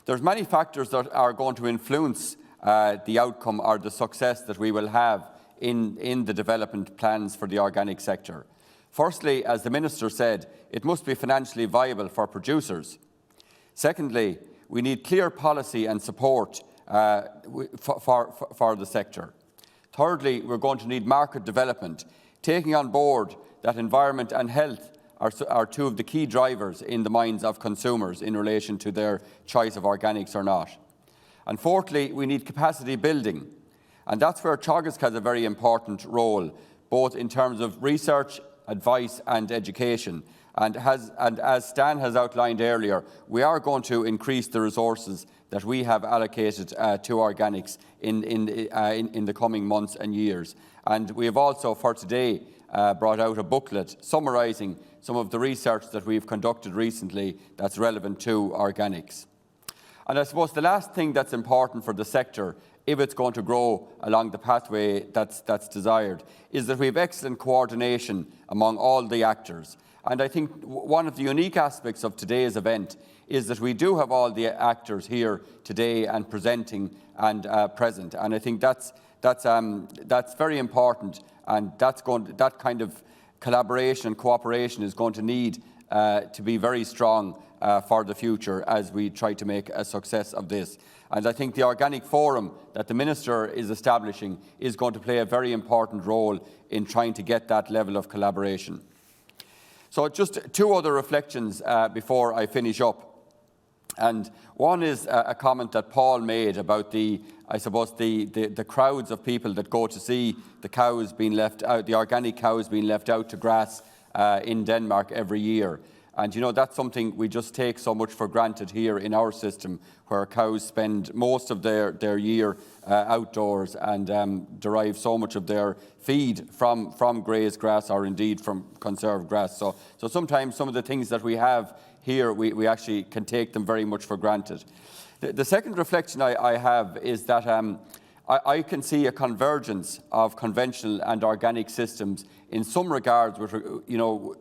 There's many factors that are going to influence the outcome or the success that we will have in the development plans for the organic sector. Firstly, as the Minister said, it must be financially viable for producers. Secondly, we need clear policy and support for the sector. Thirdly, we're going to need market development, taking on board that environment and health are two of the key drivers in the minds of consumers in relation to their choice of organics or not. And fourthly, we need capacity building. And that's where Teagasc has a very important role, both in terms of research, advice and education. And as Stan has outlined earlier, we are going to increase the resources that we have allocated to organics in the coming months and years. And we have also, for today, brought out a booklet summarising some of the research that we've conducted recently that's relevant to organics. And I suppose the last thing that's important for the sector, if it's going to grow along the pathway that's desired, is that we have excellent coordination among all the actors. And I think one of the unique aspects of today's event is that we do have all the actors here today and presenting and present. And I think that's very important, and that kind of collaboration and cooperation is going to need to be very strong for the future as we try to make a success of this. And I think the Organic Forum that the Minister is establishing is going to play a very important role in trying to get that level of collaboration. So just two other reflections before I finish up. And one is a comment that Paul made about the crowds of people that go to see the cows being left out, the organic cows being left out to grass in Denmark every year. And you know, that's something we just take so much for granted here in our system, where cows spend most of their year outdoors and derive so much of their feed from grazed grass, or indeed from conserved grass. So sometimes some of the things that we have here, we actually can take them very much for granted. The second reflection I have is that I can see a convergence of conventional and organic systems in some regards, with, you know,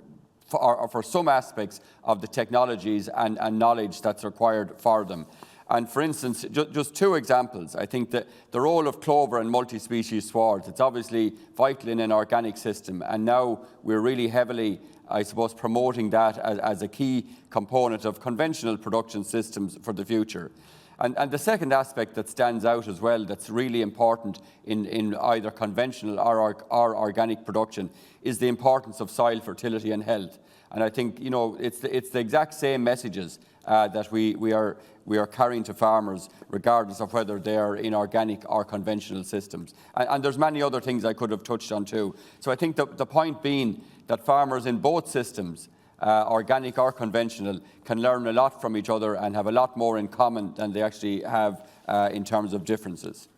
for some aspects of the technologies and knowledge that's required for them. And for instance, just two examples. I think that the role of clover and multi-species swards, it's obviously vital in an organic system, and now we're really heavily, I suppose, promoting that as a key component of conventional production systems for the future. And the second aspect that stands out as well, that's really important in either conventional or organic production, is the importance of soil fertility and health. And I think, you know, it's the exact same messages that we are carrying to farmers, regardless of whether they are in organic or conventional systems. And there's many other things I could have touched on too. So I think the point being that farmers in both systems, organic or conventional, can learn a lot from each other and have a lot more in common than they actually have in terms of differences.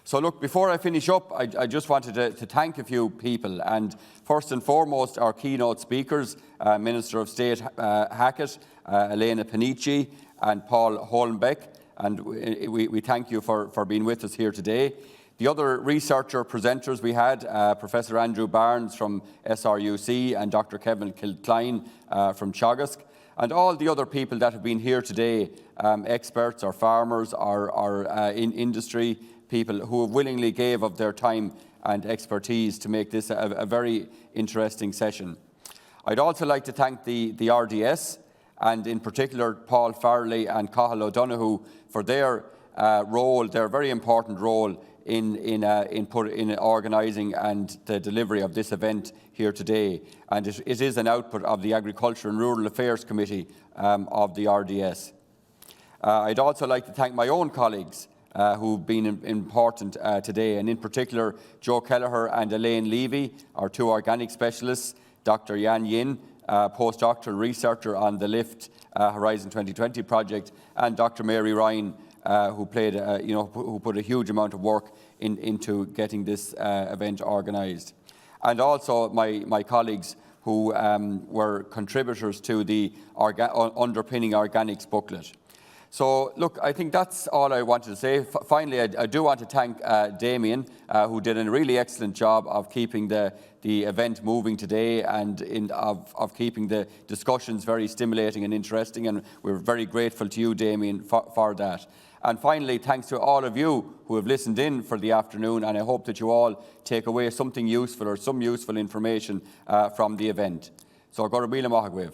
So look, before I finish up, I just wanted to thank a few people, and first and foremost our keynote speakers, Minister of State Hackett, Elena Panici and Paul Holmbeck, and we thank you for being with us here today. The other researcher presenters we had, Professor Andrew Barnes from SRUC and Dr. Kevin Kilkline from Teagasc, and all the other people that have been here today, experts or farmers or in industry, people who have willingly gave of their time and expertise to make this a very interesting session. I'd also like to thank the RDS, and in particular Paul Farley and Cathal O'Donoghue for their role, their very important role in organising and the delivery of this event here today. And it is an output of the Agriculture and Rural Affairs Committee of the RDS. I'd also like to thank my own colleagues who've been important today, and in particular Joe Kelleher and Elaine Levy, our two organic specialists, Dr. Yan Yin, postdoctoral researcher on the LIFT Horizon 2020 project, and Dr. Mary Ryan, who put a huge amount of work into getting this event organised. And also my colleagues who were contributors to the Underpinning Organics booklet. So, look, I think that's all I wanted to say. Finally, I do want to thank Damien, who did a really excellent job of keeping the event moving today and of keeping the discussions very stimulating and interesting, and we're very grateful to you, Damien, for that. And finally, thanks to all of you who have listened in for the afternoon, and I hope that you all take away something useful or some useful information from the event. So, go to Bíle Mahagwave.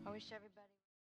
I wish everybody